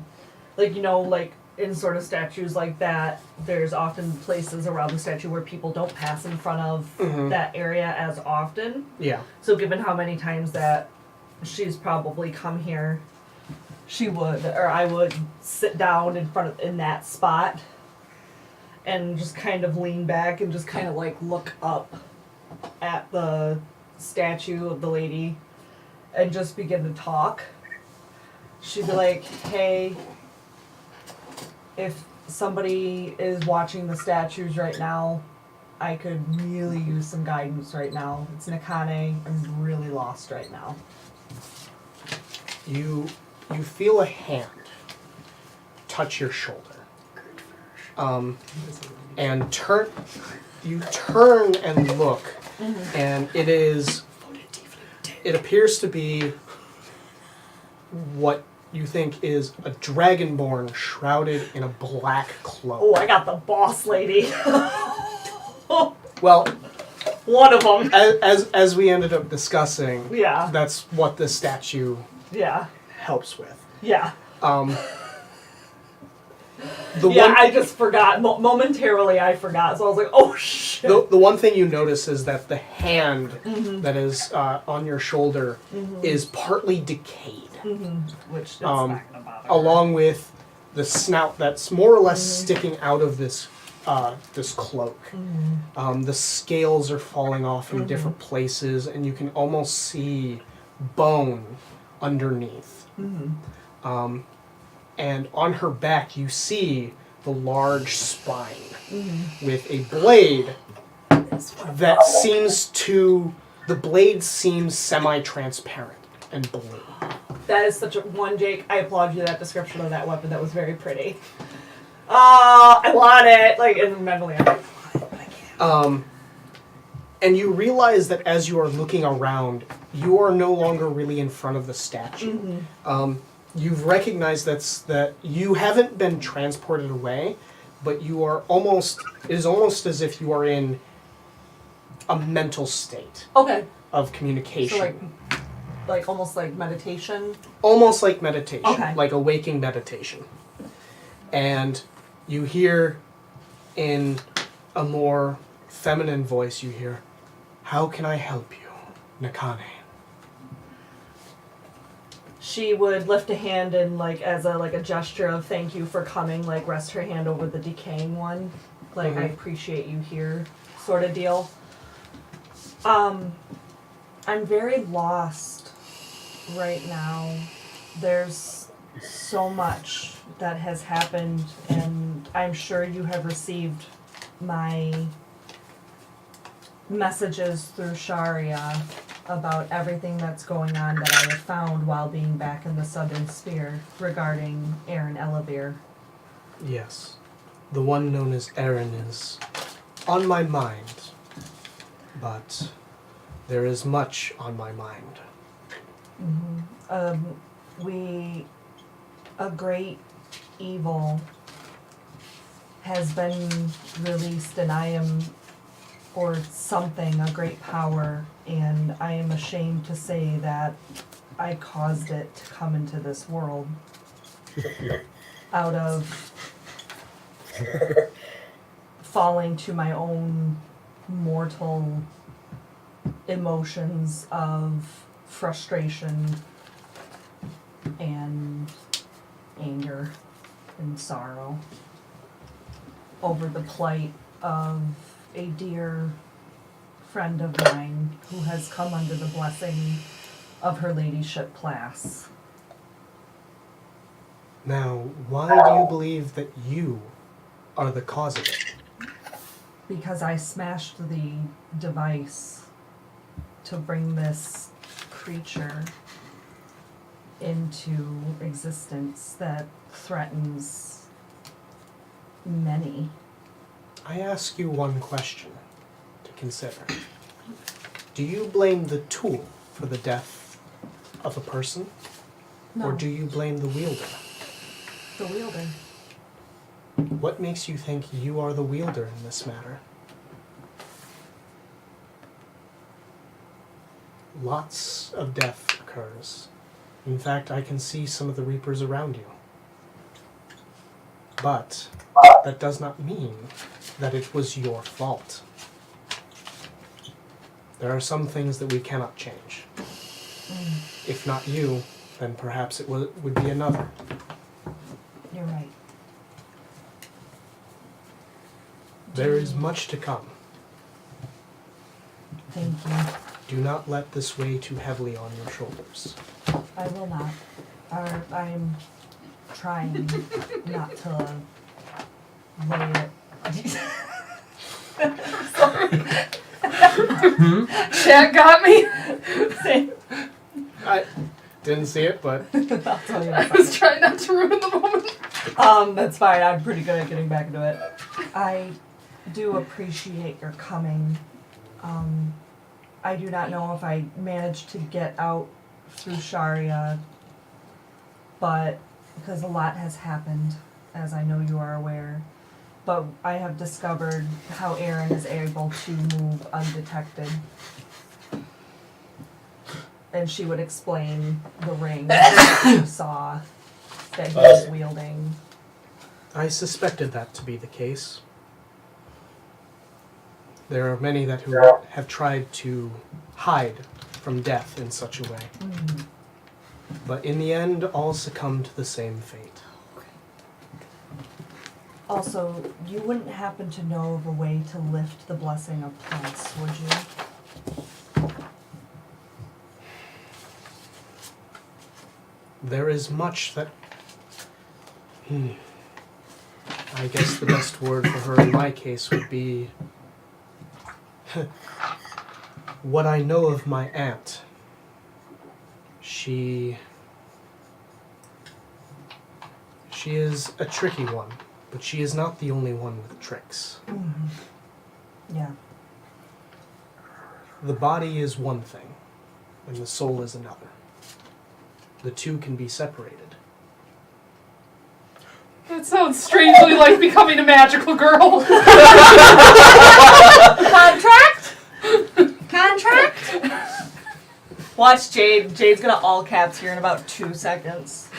you know, like in sort of statues like that, there's often places around the statue where people don't pass in front of that area as often. Yeah. So given how many times that she's probably come here, I would sit down in that spot and just kind of lean back and just kind of like look up at the statue of the lady and just begin to talk. She'd be like, hey, if somebody is watching the statues right now, I could really use some guidance right now. It's Nakane. I'm really lost right now. You feel a hand touch your shoulder, and you turn and look, and it appears to be what you think is a dragonborn shrouded in a black cloak. Oh, I got the boss lady. Well, one of them. As we ended up discussing, yeah, that's what the statue helps with. Yeah. I just forgot. Momentarily, I forgot. So I was like, oh, shit. The one thing you notice is that the hand that is on your shoulder is partly decayed. Which that's not going to bother along with the snout that's more or less sticking out of this cloak. The scales are falling off in different places, and you can almost see bone underneath. And on her back, you see the large spine with a blade that the blade seems semi-transparent and blue. That is such a one, Jake. I applaud you. That description of that weapon, that was very pretty. I want it. Like, and mentally, I'm like, but I can't. And you realize that as you are looking around, you are no longer really in front of the statue. You've recognized that you haven't been transported away, but you are it is almost as if you are in a mental state. Okay. Of communication. So like almost like meditation? Almost like meditation. Okay. Like a waking meditation. And you hear in a more feminine voice, you hear, "How can I help you, Nakane?" She would lift a hand and as a gesture of thank you for coming, rest her hand over the decaying one. I appreciate you here sort of deal. I'm very lost right now. There's so much that has happened, and I'm sure you have received my messages through Sharia about everything that's going on that I have found while being back in the Southern Sphere regarding Aaron Elevere. Yes. The one known as Aaron is on my mind, but there is much on my mind. A great evil has been released, and I am, or something, a great power, and I am ashamed to say that I caused it to come into this world falling to my own mortal emotions of frustration and anger and sorrow over the plight of a dear friend of mine who has come under the blessing of her ladyship Plass. Now, why do you believe that you are the cause of it? Because I smashed the device to bring this creature into existence that threatens many. I ask you one question to consider. Do you blame the tool for the death of a person? No. Or do you blame the wielder? The wielder. What makes you think you are the wielder in this matter? Lots of death occurs. In fact, I can see some of the reapers around you. But that does not mean that it was your fault. There are some things that we cannot change. If not you, then perhaps it would be another. You're right. There is much to come. Thank you. Do not let this weigh too heavily on your shoulders. I will not. I'm trying not to weigh it. Sorry. Chat got me. I didn't see it, but I'll tell you. I was trying not to ruin the moment. That's fine. I'm pretty good at getting back into it. I do appreciate your coming. I do not know if I managed to get out through Sharia, but because a lot has happened, as I know you are aware. But I have discovered how Aaron is able to move undetected. And she would explain the ring that you saw that he was wielding. I suspected that to be the case. There are many that who have tried to hide from death in such a way. Mm-hmm. But in the end, all succumb to the same fate. Also, you wouldn't happen to know of a way to lift the blessing of plants, would you? There is much that... I guess the best word for her in my case would be... what I know of my aunt. She is a tricky one, but she is not the only one with tricks. Mm-hmm. Yeah. The body is one thing, and the soul is another. The two can be separated. That sounds strangely like becoming a magical girl. Contract? Watch Jade. Jade's gonna all caps here in about 2 seconds.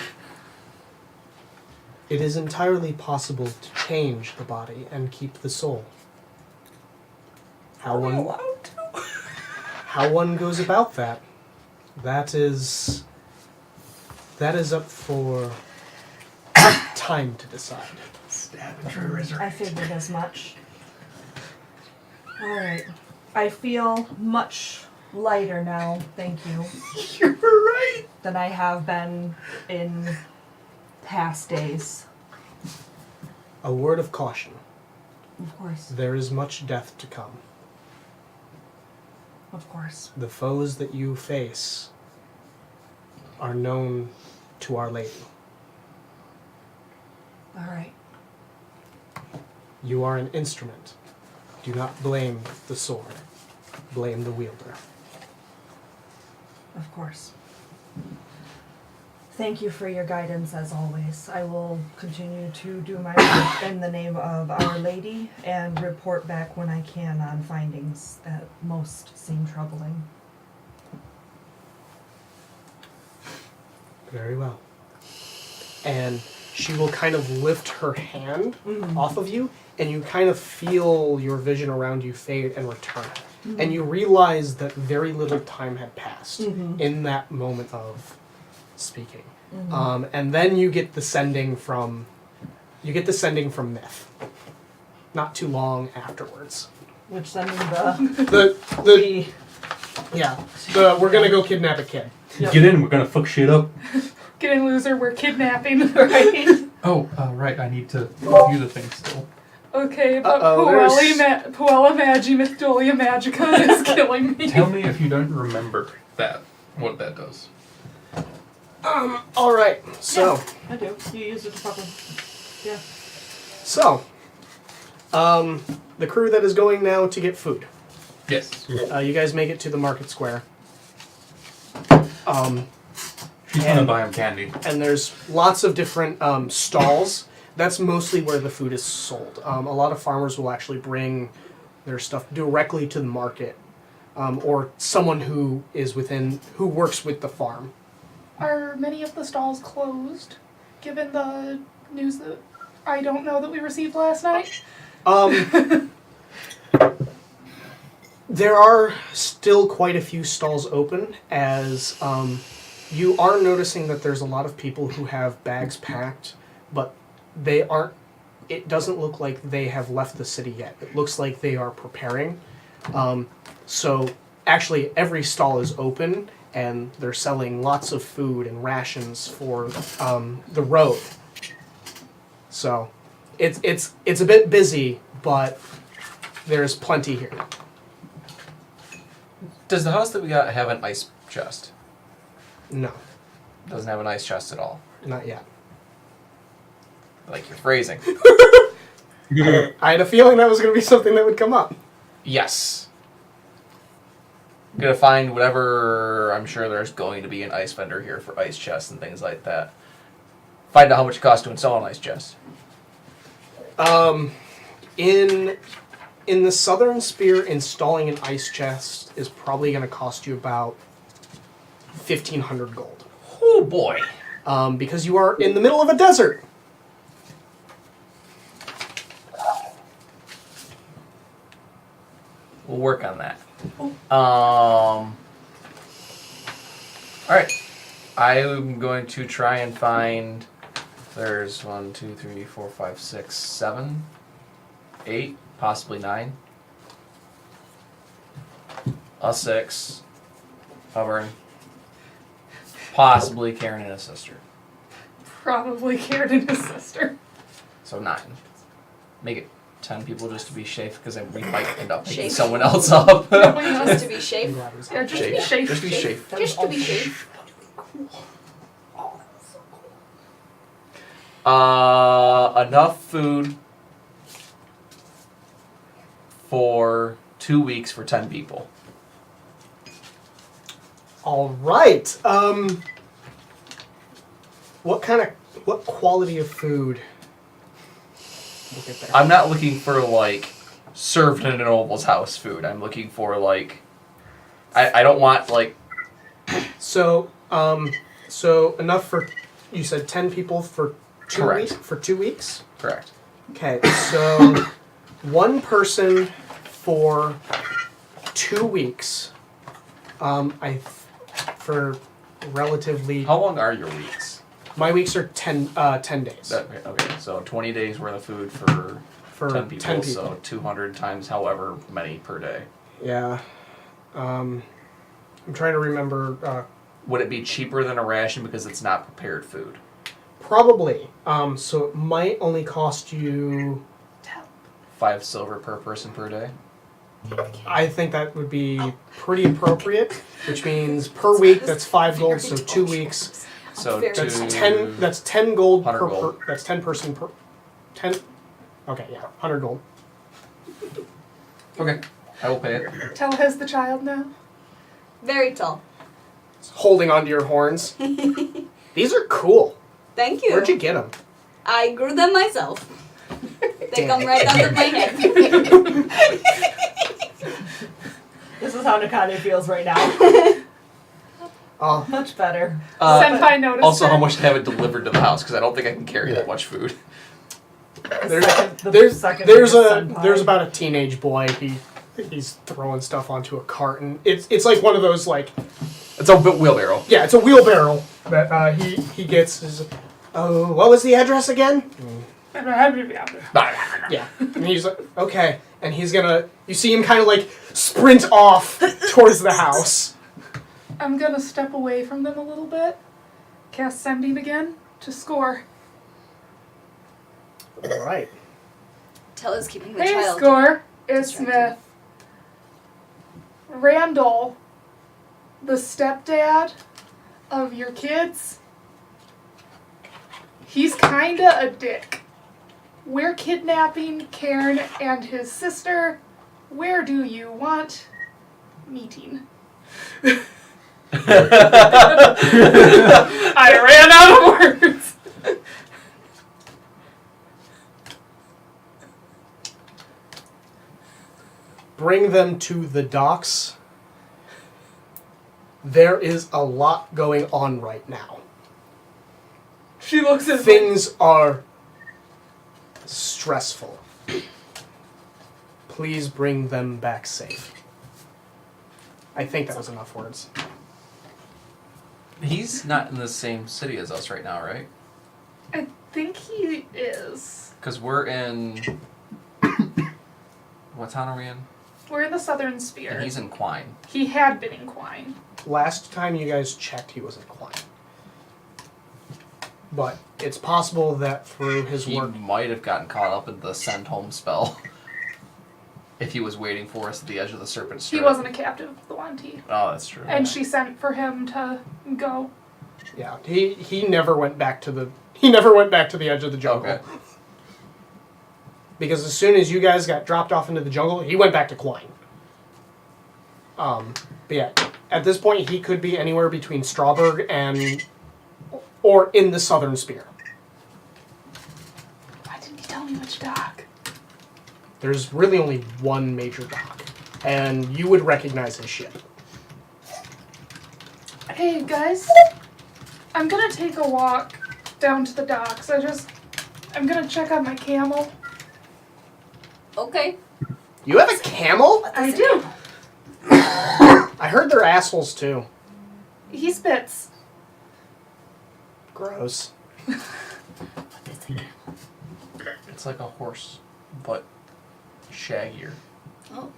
It is entirely possible to change the body and keep the soul. How one goes about that, that is up for time to decide. Stab and try to resurrect. I figured as much. Alright. I feel much lighter now, thank you. You're right. Than I have been in past days. A word of caution. Of course. There is much death to come. Of course. The foes that you face are known to Our Lady. Alright. You are an instrument. Do not blame the sword. Blame the wielder. Of course. Thank you for your guidance as always. I will continue to do my work in the name of Our Lady and report back when I can on findings that most seem troubling. Very well. And she will kind of lift her hand off of you, and you kind of feel your vision around you fade and return. And you realize that very little time had passed in that moment of speaking. And then you get the sending from Myth. Not too long afterwards. Which sending We're gonna go kidnap a kid. Get in, we're gonna fuck shit up. Get in, loser. We're kidnapping. right? Oh, right, I need to review the thing still. Okay, but there's- Puella Magi Mytholia Magica is killing me. Tell me if you don't remember what that does. Alright, so. I do. You use it properly. Yeah. So. The crew that is going now to get food. Yes. You guys make it to the market square. She's gonna buy him candy. And there's lots of different stalls. That's mostly where the food is sold. A lot of farmers will actually bring their stuff directly to the market, or someone who works with the farm. Are many of the stalls closed, given the news that I don't know that we received last night? There are still quite a few stalls open, as you are noticing that there's a lot of people who have bags packed, but they aren't. It doesn't look like they have left the city yet. It looks like they are preparing. So actually, every stall is open, and they're selling lots of food and rations for the road. So it's a bit busy, but there's plenty here. Does the house that we got have an ice chest? No, Doesn't have an ice chest at all. not yet. Like your phrasing. I had a feeling that was going to be something that would come up. Yes. I'm gonna find whatever. I'm sure there's going to be an ice vendor here for ice chests and things like that. Find out how much it costs to install an ice chest. In the Southern Spear, installing an ice chest is probably going to cost you about 1,500 gold. Oh boy. Because you are in the middle of a desert. We'll work on that. Alright. I'm going to try and find. There's 1, 2, 3, 4, 5, 6, 7, 8, possibly 9. A 6. Tavern. Possibly Karen and his sister. Probably Karen and his sister. So 9. Make it 10 people just to be safe, because we might end up picking Shafe. someone else up. Just to be safe. Yeah, just to be safe. Just to be safe. Just to be safe. Enough food for 2 weeks for 10 people. All right. What quality of food? We'll get there. I'm not looking for like served in a noble's house food. I'm looking for like I don't want like So enough for, you said 10 people for 2 Correct. weeks? For 2 weeks? correct. Okay, so one person for 2 weeks. For relatively. How long are your weeks? My weeks are 10 days. Okay, so 20 days worth of food for 10 people, 10 people. so 200 times however many per day. Yeah. I'm trying to remember. Would it be cheaper than a ration because it's not prepared food? Probably. So it might only cost you. 5 silver per person per day? I think that would be pretty appropriate, which means per week that's 5 gold, so 2 weeks. So That's two- 10. That's 10 gold 100 per. gold. That's 10 person per. 10. Okay, yeah, 100 gold. Okay, I will pay it. Tell has the child now. Very tall. Holding onto your horns. These are cool. Thank you. Where'd you get them? I grew them myself. They Damn come it. right out of my head. This is how Nakane feels right now. Oh, Much better. Senpai noticed. Also, how it. much to have it delivered to the house because I don't think I can carry that much food. there's about a teenage boy. He's throwing stuff onto a cart, and it's like one of those like. It's a wheelbarrow. Yeah, it's a wheelbarrow that he gets. Oh, what was the address again? Yeah, and he's like, okay, and he's gonna. You see him kind of like sprint off towards the house. I'm gonna step away from them a little bit. Cast Sending again to score. All right. Tell is keeping the Hey, child. score is Smith. Randall, the stepdad of your kids, he's kinda a dick. We're kidnapping Cairn and his sister. Where do you want meeting? I ran out of words. Bring them to the docks. There is a lot going on right now. She looks at Things are stressful. Please bring them back safe. I think that was enough words. He's not in the same city as us right now, right? I think he is. Because we're in... What town are we in? We're in the Southern Sphere. And he's in Quine. He had been in Quine. Last time you guys checked, he was in Quine. But it's possible that through his He work... might have gotten caught up in the send home spell. If he was waiting for us at the edge of the Serpent Strip. He wasn't a captive of the Wanti. Oh, that's true. And she sent for him to go. Yeah, he never went back to the edge of the jungle. Okay. Because as soon as you guys got dropped off into the jungle, he went back to Quine. But yeah, at this point he could be anywhere between Strawberg and or in the Southern Sphere. Why didn't you tell me which dock? There's really only one major dock, and you would recognize his ship. Hey guys, I'm gonna take a walk down to the docks. I'm gonna check out my camel. Okay. You have a camel? I do. I heard they're assholes too. He spits. Gross. It's like a horse, but shaggier. Oh.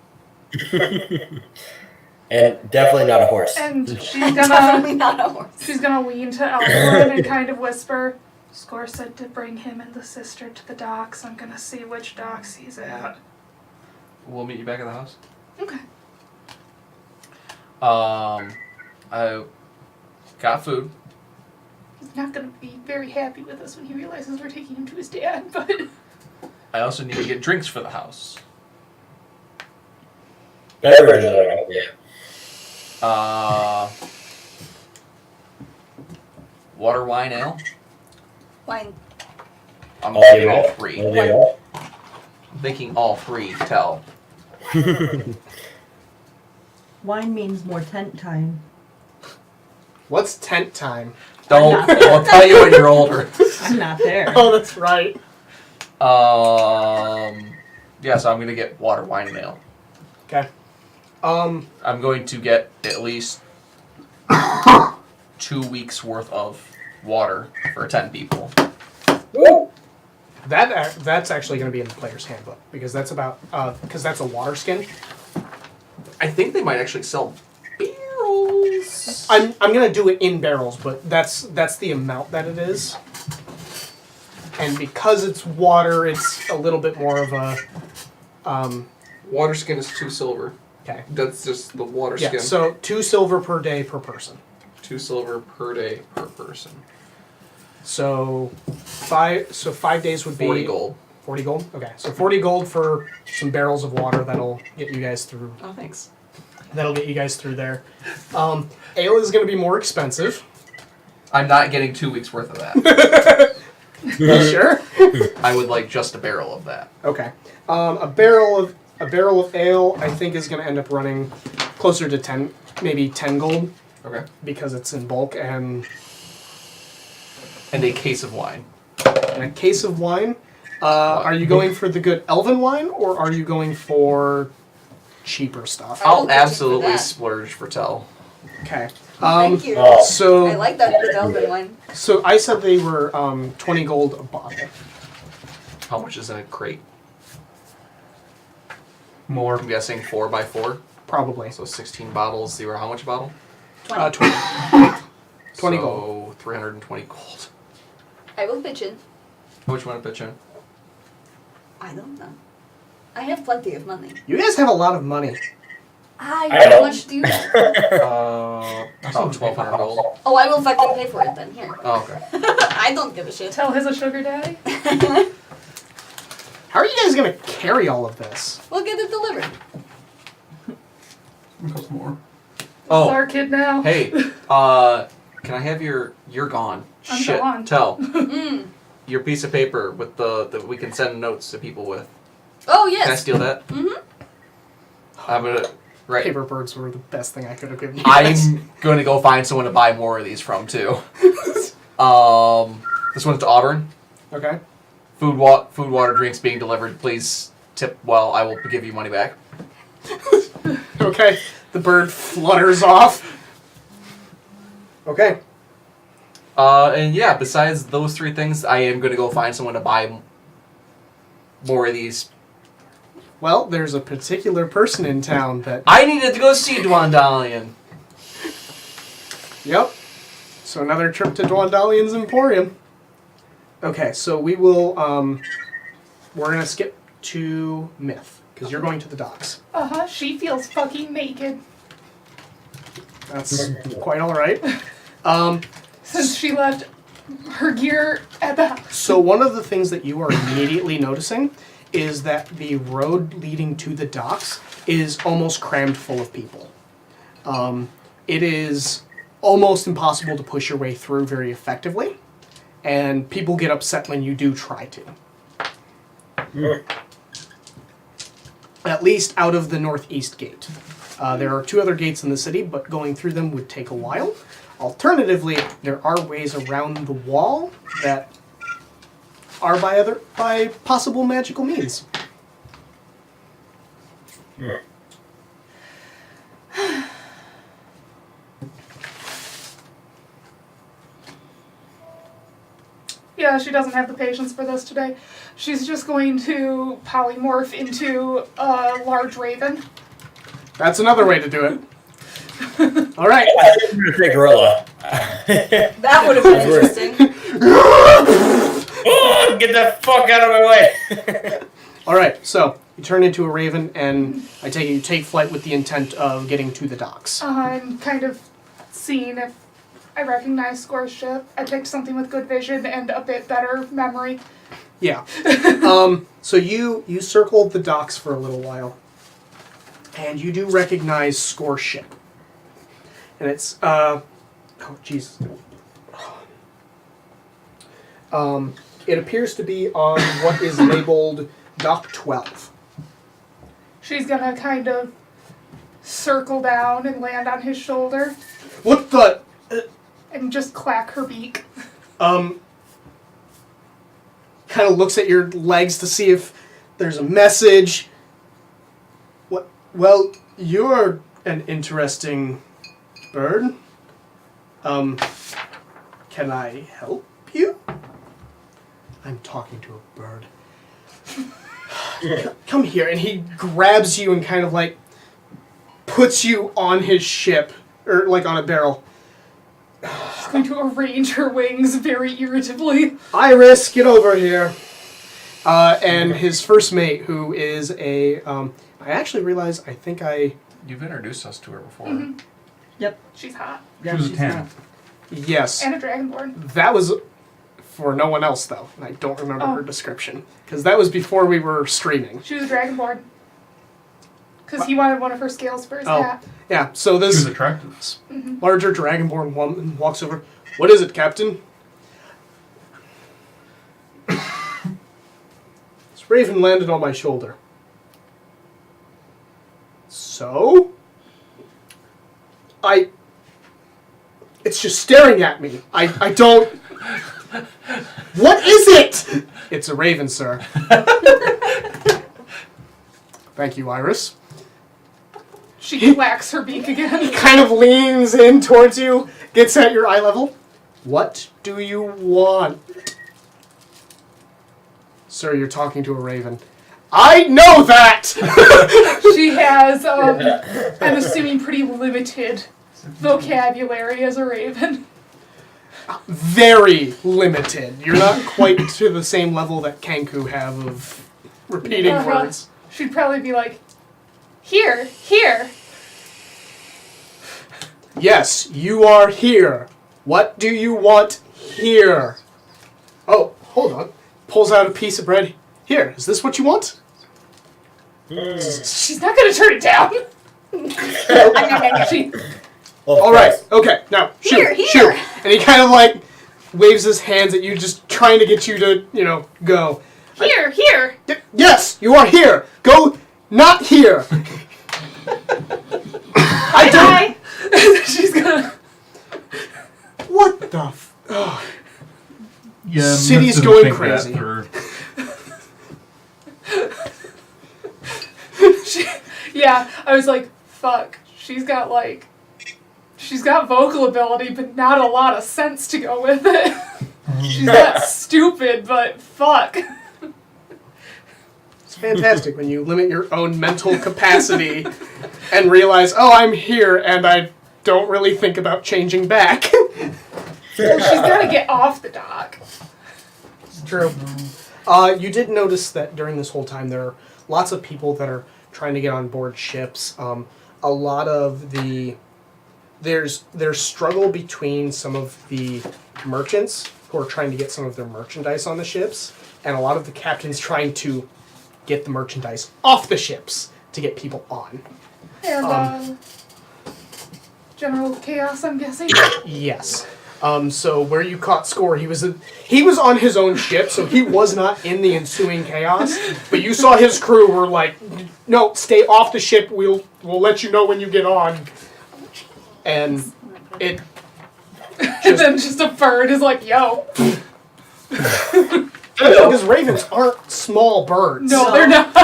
And definitely not a horse. And she's Definitely gonna not a horse. she's gonna lean to Elwood and kind of whisper, Score said to bring him and the sister to the docks. I'm gonna see which docks he's at. We'll meet you back at the house. Okay. I got food. He's not gonna be very happy with us when he realizes we're taking him to his dad, but I also need to get drinks for the house. Beverages are out there. Water, wine, ale. Wine. I'm All thinking you all want? three. All you want? I'm thinking all three. Tell. Wine means more tent time. What's tent time? Don't. I'll tell you when you're older. I'm not there. Oh, that's right. Yeah. So I'm gonna get water, wine, and ale. Okay. I'm going to get at least 2 weeks worth of water for 10 people. That's actually going to be in the player's handbook because that's about because that's a water skin. I think they might actually sell barrels. I'm going to do it in barrels, but that's the amount that it is. And because it's water, it's a little bit more of a Water skin is 2 silver. okay. That's just the water Yeah, skin. so 2 silver per day per person. 2 silver per day per person. So 5 days would be 40 gold. 40 gold? Okay. So 40 gold for some barrels of water that'll get you guys through. Oh, thanks. That'll get you guys through there. Ale is going to be more expensive. I'm not getting 2 weeks worth of that. You sure? I would like just a barrel of that. Okay. A barrel of ale I think is going to end up running closer to 10, maybe 10 gold. Okay. because it's in bulk, and a case of wine. a case of wine. Are you going for the good elven wine, or are you going for cheaper stuff? I'll absolutely splurge for Tell. Okay. Thank you. So I like that good elven one. So I said they were 20 gold a bottle. How much is in a crate? More. I'm guessing 4x4. Probably. So 16 bottles. Zero. How much a bottle? 20. 20 so gold. 320 gold. I will pitch in. How much you want to pitch in? I don't know. I have plenty of money. You guys have a lot of money. How don't. much do you have? About 1,200 gold. Oh, I will fucking pay for it then. Here. Oh, okay. I don't give a shit. Tell his a sugar daddy. How are you guys going to carry all of this? We'll get it delivered. It costs more. Oh. Our kid now. Hey, can I have your... You're gone. I'm Shit. gone. Tell. Mm. Your piece of paper with that we can send notes to people with. Oh, yes. Can I steal that? Mm-hmm. I'm gonna... Right. Paper birds were the best thing I could have given you guys. I'm going to go find someone to buy more of these from, too. This one's to Auburn. Okay. Food, water, drinks being delivered. Please tip well. I will give you money back. Okay. The bird flutters off. Okay. And yeah, besides those three things, I am going to go find someone to buy more of these. Well, there's a particular person in town that... I needed to go see Dwandalian. Yep. So another trip to Dwandalian's Emporium. Okay, so we will... we're going to skip to Myth, because you're going to the docks. Uh-huh. She feels fucking naked. That's quite alright. Since she left her gear at the house. So one of the things that you are immediately noticing is that the road leading to the docks is almost crammed full of people. It is almost impossible to push your way through very effectively, and people get upset when you do try to. At least out of the northeast gate. There are 2 other gates in the city, but going through them would take a while. Alternatively, there are ways around the wall that are by possible magical means. Yeah, she doesn't have the patience for this today. She's just going to polymorph into a large raven. That's another way to do it. All right. I'm gonna say gorilla. That would have been interesting. Oh, get the fuck out of my way! All right, so you turn into a raven, and I take it you take flight with the intent of getting to the docks. I'm kind of seeing if I recognize Score's ship. I picked something with good vision and a bit better memory. Yeah. So you circled the docks for a little while, and you do recognize Score's ship. And it's, oh, jeez. It appears to be on what is labeled Dock 12. She's gonna kind of circle down and land on his shoulder What the? and just clack her beak. Kind of looks at your legs to see if there's a message. What? Well, you're an interesting bird. Can I help you? I'm talking to a bird. Come here, and he grabs you and kind of like puts you on his ship, or like on a barrel. She's going to arrange her wings very irritably. Iris, get over here. And his first mate, who is a, I actually realize, I think You've introduced us to her before. Mm-hmm. Yep. She's hot. She was a 10. Yes. And a dragonborn. That was for no one else, though. And I don't remember her description. Because that was before we were streaming. She was a dragonborn. Because he wanted one of her scales for his hat. Yeah, so She was this attractive. larger dragonborn woman walks over. What is it, Captain? This raven landed on my shoulder. So? It's just staring at me. I don't... What is it? It's a raven, sir. Thank you, Iris. She whacks her beak again. He kind of leans in towards you, gets at your eye level. What do you want? Sir, you're talking to a raven. I know that! She has, I'm assuming, pretty limited vocabulary as a raven. Very limited. You're not quite to the same level that Kanku have of repeating words. She'd probably be like, here. Yes, you are here. What do you want here? Oh, hold on. Pulls out a piece of bread. Here, is this what you want? She's not going to turn it down. All right, okay, now shoot. And he kind of like waves his hands at you, just trying to get you to, go. Here. Yes, you are here. Go, not here. I don't. She's gonna. What the? Oh. Yeah, city's going crazy. Yeah, I was like, fuck. She's got vocal ability, but not a lot of sense to go with it. She's not stupid, but fuck. It's fantastic when you limit your own mental capacity and realize, oh, I'm here, and I don't really think about changing back. Well, she's got to get off the dock. It's true. You did notice that during this whole time there are lots of people that are trying to get on board ships. A lot of there's struggle between some of the merchants who are trying to get some of their merchandise on the ships, and a lot of the captains trying to get the merchandise off the ships to get people on. And general chaos, I'm guessing. Yes. So where you caught Score, he was on his own ship, so he was not in the ensuing chaos. But you saw his crew were like, "No, stay off the ship. We'll let you know when you get on." And it. And then just a bird is like, "Yo." Because ravens aren't small birds. No, they're not.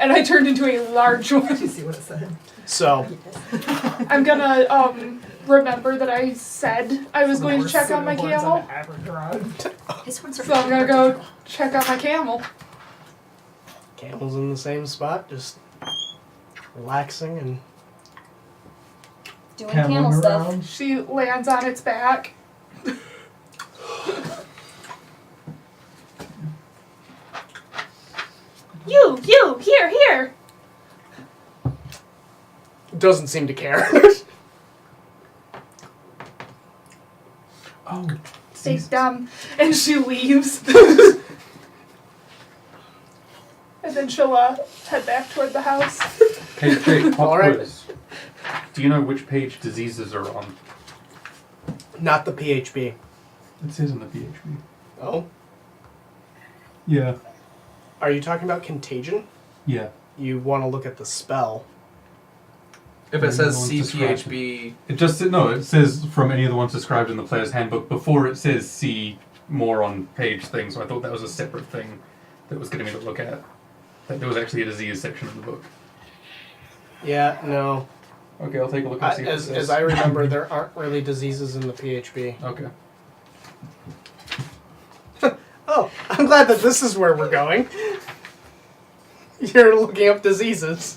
And I turned into a large one. Did you see what it said? So. I'm gonna remember that I said I was going to check on my camel. So I'm gonna go check on my camel. Camel's in the same spot, just relaxing and doing camel stuff. She lands on its back. You, here. Doesn't seem to care. Oh, Stay dumb. And she leaves. And then she'll head back toward the house. Hey, All right. Do you know which page diseases are on? Not the PHB. It says in the PHB. Oh? Yeah. Are you talking about contagion? Yeah. You want to look at the spell. If it says CPHB... It says from any of the ones described in the player's handbook before it says see more on page thing, so I thought that was a separate thing that was getting me to look at. That there was actually a disease section in the book. Yeah, no. Okay, I'll take a look and see what it says. As I remember, there aren't really diseases in the PHB. Okay. Oh, I'm glad that this is where we're going. You're looking up diseases.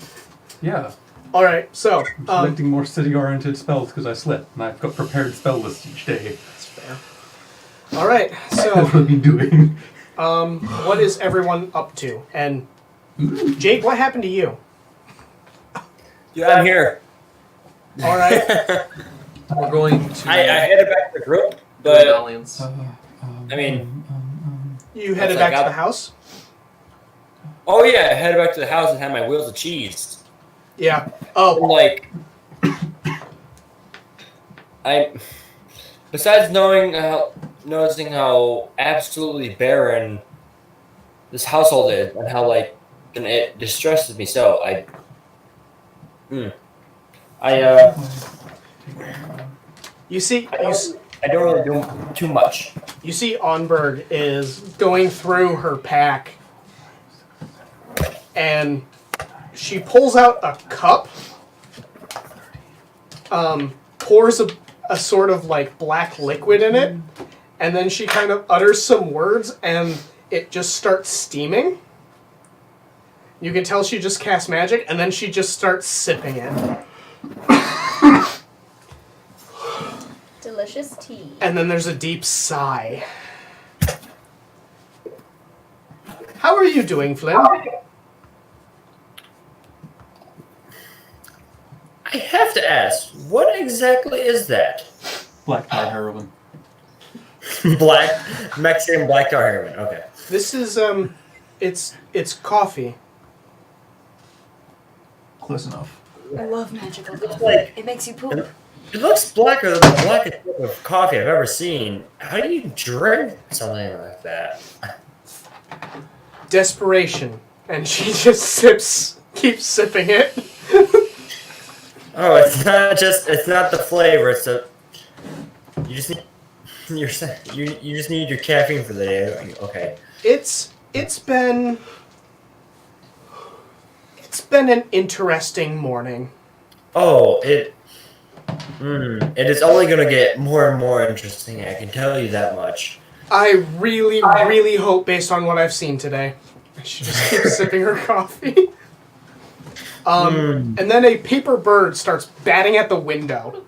Yeah. Alright, so... I'm collecting more city-oriented spells because I slept, and I've got prepared spell lists each day. That's fair. Alright, so... That's what I've been doing. What is everyone up to? And, Jake, what happened to you? Yeah, I'm here. Alright. We're going to... I headed back to the group, but... I mean... You headed back to the house? Oh yeah, I headed back to the house and had my wheels of cheese. Yeah. Oh. Like... Besides noticing how absolutely barren this household is, and how, and it distresses me so, You see, I don't really do too much. you see, Onberg is going through her pack, and she pulls out a cup, pours a sort of like black liquid in it, and then she kind of utters some words, and it just starts steaming. You can tell she just cast magic, and then she just starts sipping it. Delicious tea. And then there's a deep sigh. How are you doing, Flynn? I have to ask, what exactly is that? Black tar heroin. Mexican black tar heroin. Okay. This is it's coffee. Close enough. I love magical coffee. like- It makes you poop. It looks blacker than the blackest cup of coffee I've ever seen. How do you drink something like that? Desperation. And she just keeps sipping it. Oh, it's not the flavor. It's you just need your caffeine for the day. Okay. It's been an interesting morning. Oh, it is only gonna get more and more interesting. I can tell you that much. I really hope, based on what I've seen today. She just keeps sipping her coffee. And then a paper bird starts batting at the window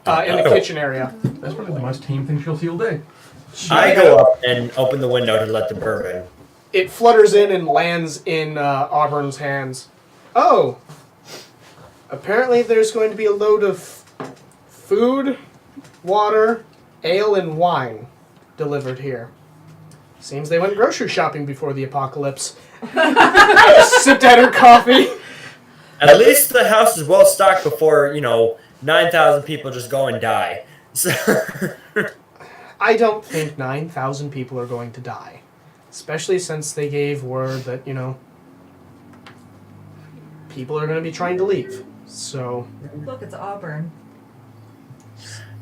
in the kitchen area. That's probably the most tame thing she'll see all day. I go up and open the window to let the bird in. It flutters in and lands in Auburn's hands. Oh. Apparently there's going to be a load of food, water, ale, and wine delivered here. Seems they went grocery shopping before the apocalypse. Sipped at her coffee. At least the house is well stocked before, 9,000 people just go and die. So I don't think 9,000 people are going to die. Especially since they gave word that, people are going to be trying to leave. So... Look, it's Auburn.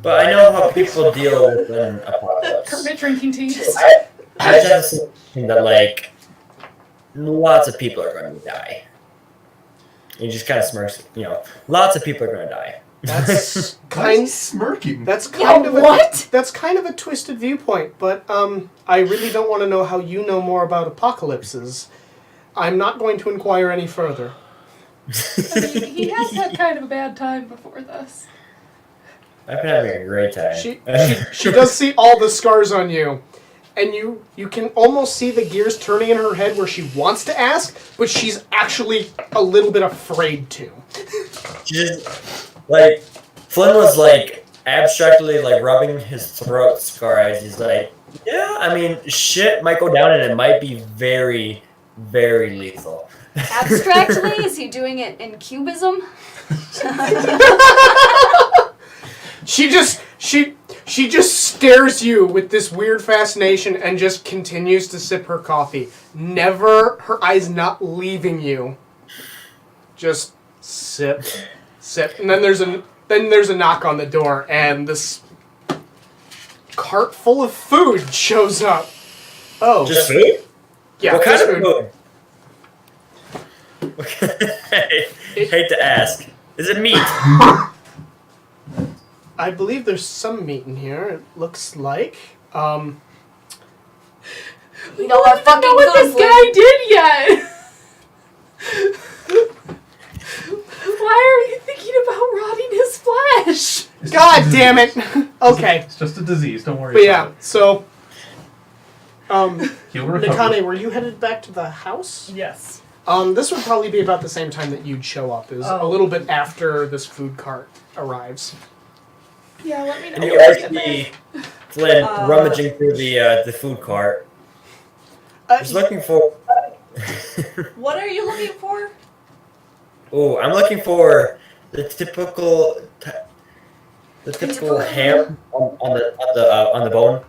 But I know how people deal with an apocalypse. Kermit drinking tea. I just think that, lots of people are going to die. And he just kind of smirks, lots of people are going to die. That's smirking. That's kind of that's kind of a twisted viewpoint, but I really don't want to know how you know more about apocalypses. I'm not going to inquire any further. I mean, he has had kind of a bad time before this. I've been having a great time. She does see all the scars on you, and you can almost see the gears turning in her head where she wants to ask, but she's actually a little bit afraid to. Flynn was abstractly rubbing his throat scar as he's like, yeah, I mean, shit might go down and it might be very, very lethal. Abstractly? Is he doing it in cubism? She just stares you with this weird fascination and just continues to sip her coffee. Never, her eyes not leaving you. Just sip, sip, and then there's a knock on the door, and this cart full of food shows up. Oh, just food? Yeah, what kind of food? Hate to ask. Is it meat? I believe there's some meat in here. It looks like. We know I don't know what this guy did yet. Why are you thinking about rotting his flesh? God damn it! Okay. It's just a disease. Don't worry. But yeah, so. He'll recover. Nikane, were you headed back to the house? Yes. This would probably be about the same time that you'd show up. It was a little bit after this food cart arrives. Yeah, let me know. And you guys see Flynn rummaging through the food cart. Just looking for. What are you looking for? Oh, I'm looking for the typical ham on the bone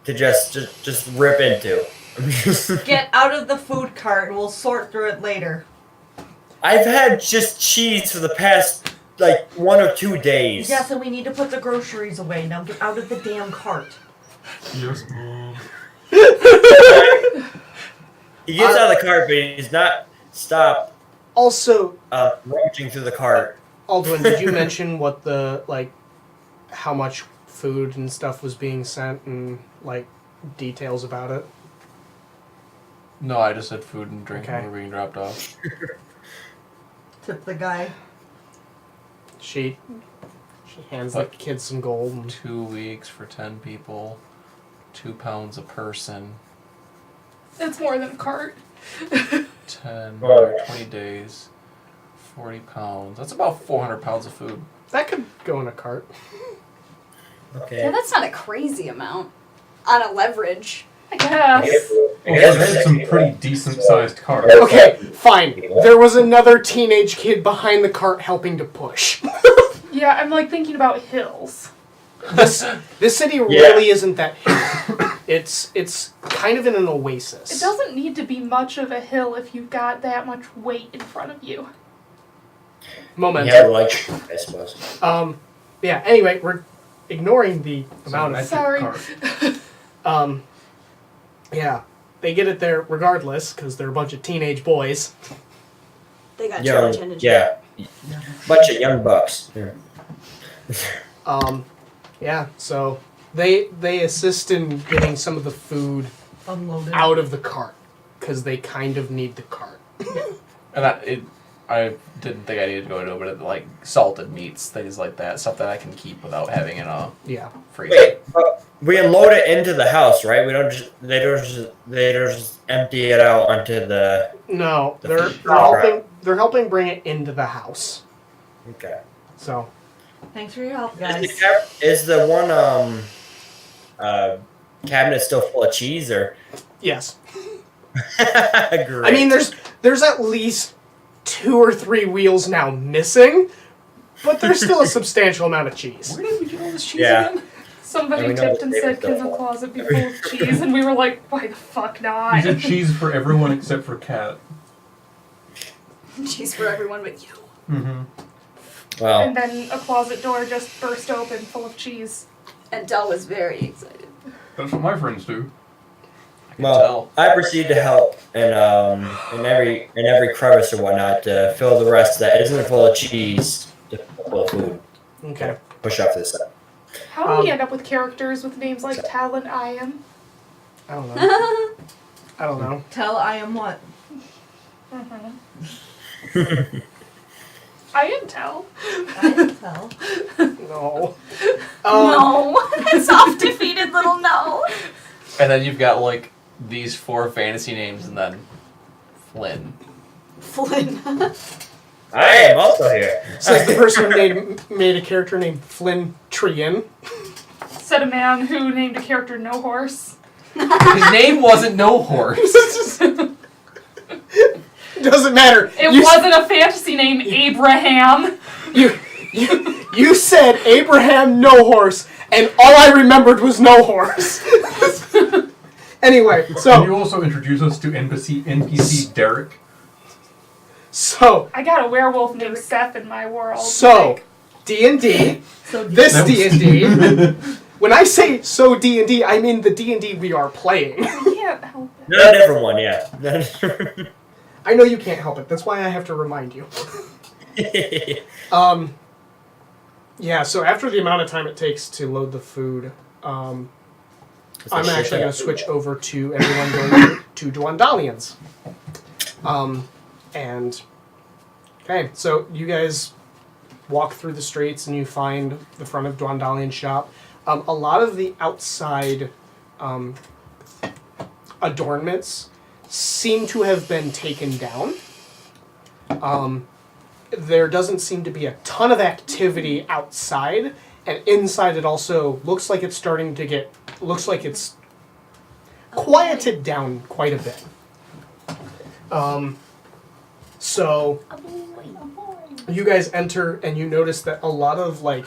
to just rip into. Get out of the food cart and we'll sort through it later. I've had just cheese for the past like 1 or 2 days. Yeah, so we need to put the groceries away. Now get out of the damn cart. Yes, Mom. He gets out of the cart, but he's not stopped Also, rummaging through the cart. Aldwin, did you mention what the, like, how much food and stuff was being sent and, like, details about it? No, I just said food and drink Okay. were being dropped off. Tip the guy. She hands the kids some gold. And 2 weeks for 10 people, 2 pounds a person, It's more than a cart. 10, 20 days, 40 pounds. That's about 400 pounds of food. that could go in a cart. Okay. Yeah, that's not a crazy amount on a leverage. I guess. That's some pretty decent sized cars. Okay, fine. There was another teenage kid behind the cart helping to push. Yeah, I'm like thinking about hills. This city really isn't that hill. It's kind of in an oasis. It doesn't need to be much of a hill if you've got that much weight in front of you. Momentum. Yeah, like, I suppose. Yeah, anyway, we're ignoring the amount of... Sorry. Yeah, they get it there regardless, because they're a bunch of teenage boys. They got Young, charged into yeah. Bunch of young bucks. Yeah. Yeah, so they assist in getting some of the food Unloaded. out of the cart, because they kind of need the cart. And I didn't think I needed to go into it, but like salted meats, things like that, stuff that I can keep without having in a freezer. Wait, we unload it into the house, right? We don't just they just empty it out onto the. No, The they're food. helping. They're helping bring it into the house. Okay. So Thanks for your help, guys. Is the one cabinet still full of cheese or? yes, Great. I mean there's at least 2 or 3 wheels now missing, but there's still a substantial amount of cheese. Where did we get all this cheese Yeah. again? Somebody And we know tipped the and flavor said, "Can the stuff. closet be full of cheese?" And we were like, "Why the fuck He not?" said cheese for everyone except for Cat. cheese for everyone but you. Mm-hmm. Well, And then a closet door just burst open, full of cheese. And Del was very excited. That's what my friends do. well, I proceed to help in every crevice or whatnot to fill the rest that isn't full of cheese to full of food. Okay. Push off to the side. How do we end up with characters with names like Tal and Ian? I don't know. I don't know. Tell I am what? I am Tal. I am tell. No. No, soft defeated little no. And then you've got like these 4 fantasy names, and then Flynn. Flynn. I am also here. Says the person who made a character named Flynn Trian. Said a man who named a character No Horse. His name wasn't No Horse. Doesn't matter. It You- wasn't a fantasy name, Abraham. You said Abraham No Horse, and all I remembered was No Horse. Anyway, Can so you also introduce us to NPC Derek? so I got a werewolf named Seth in my world. so D&D. This That was- D&D. When I say so D&D, I mean the D&D we are playing. I can't help it. Not a different one, yeah. I know you can't help it. That's why I have to remind you. Yeah, so after the amount of time it takes to load the food, I'm actually going to switch over to everyone going to Dwandalians. And, okay, so you guys walk through the streets and you find the front of Dwandalian's shop. A lot of the outside adornments seem to have been taken down. There doesn't seem to be a ton of activity outside, and inside it also looks like it's starting to get, looks like it's quieted down quite a bit. So you guys enter and you notice that a lot of like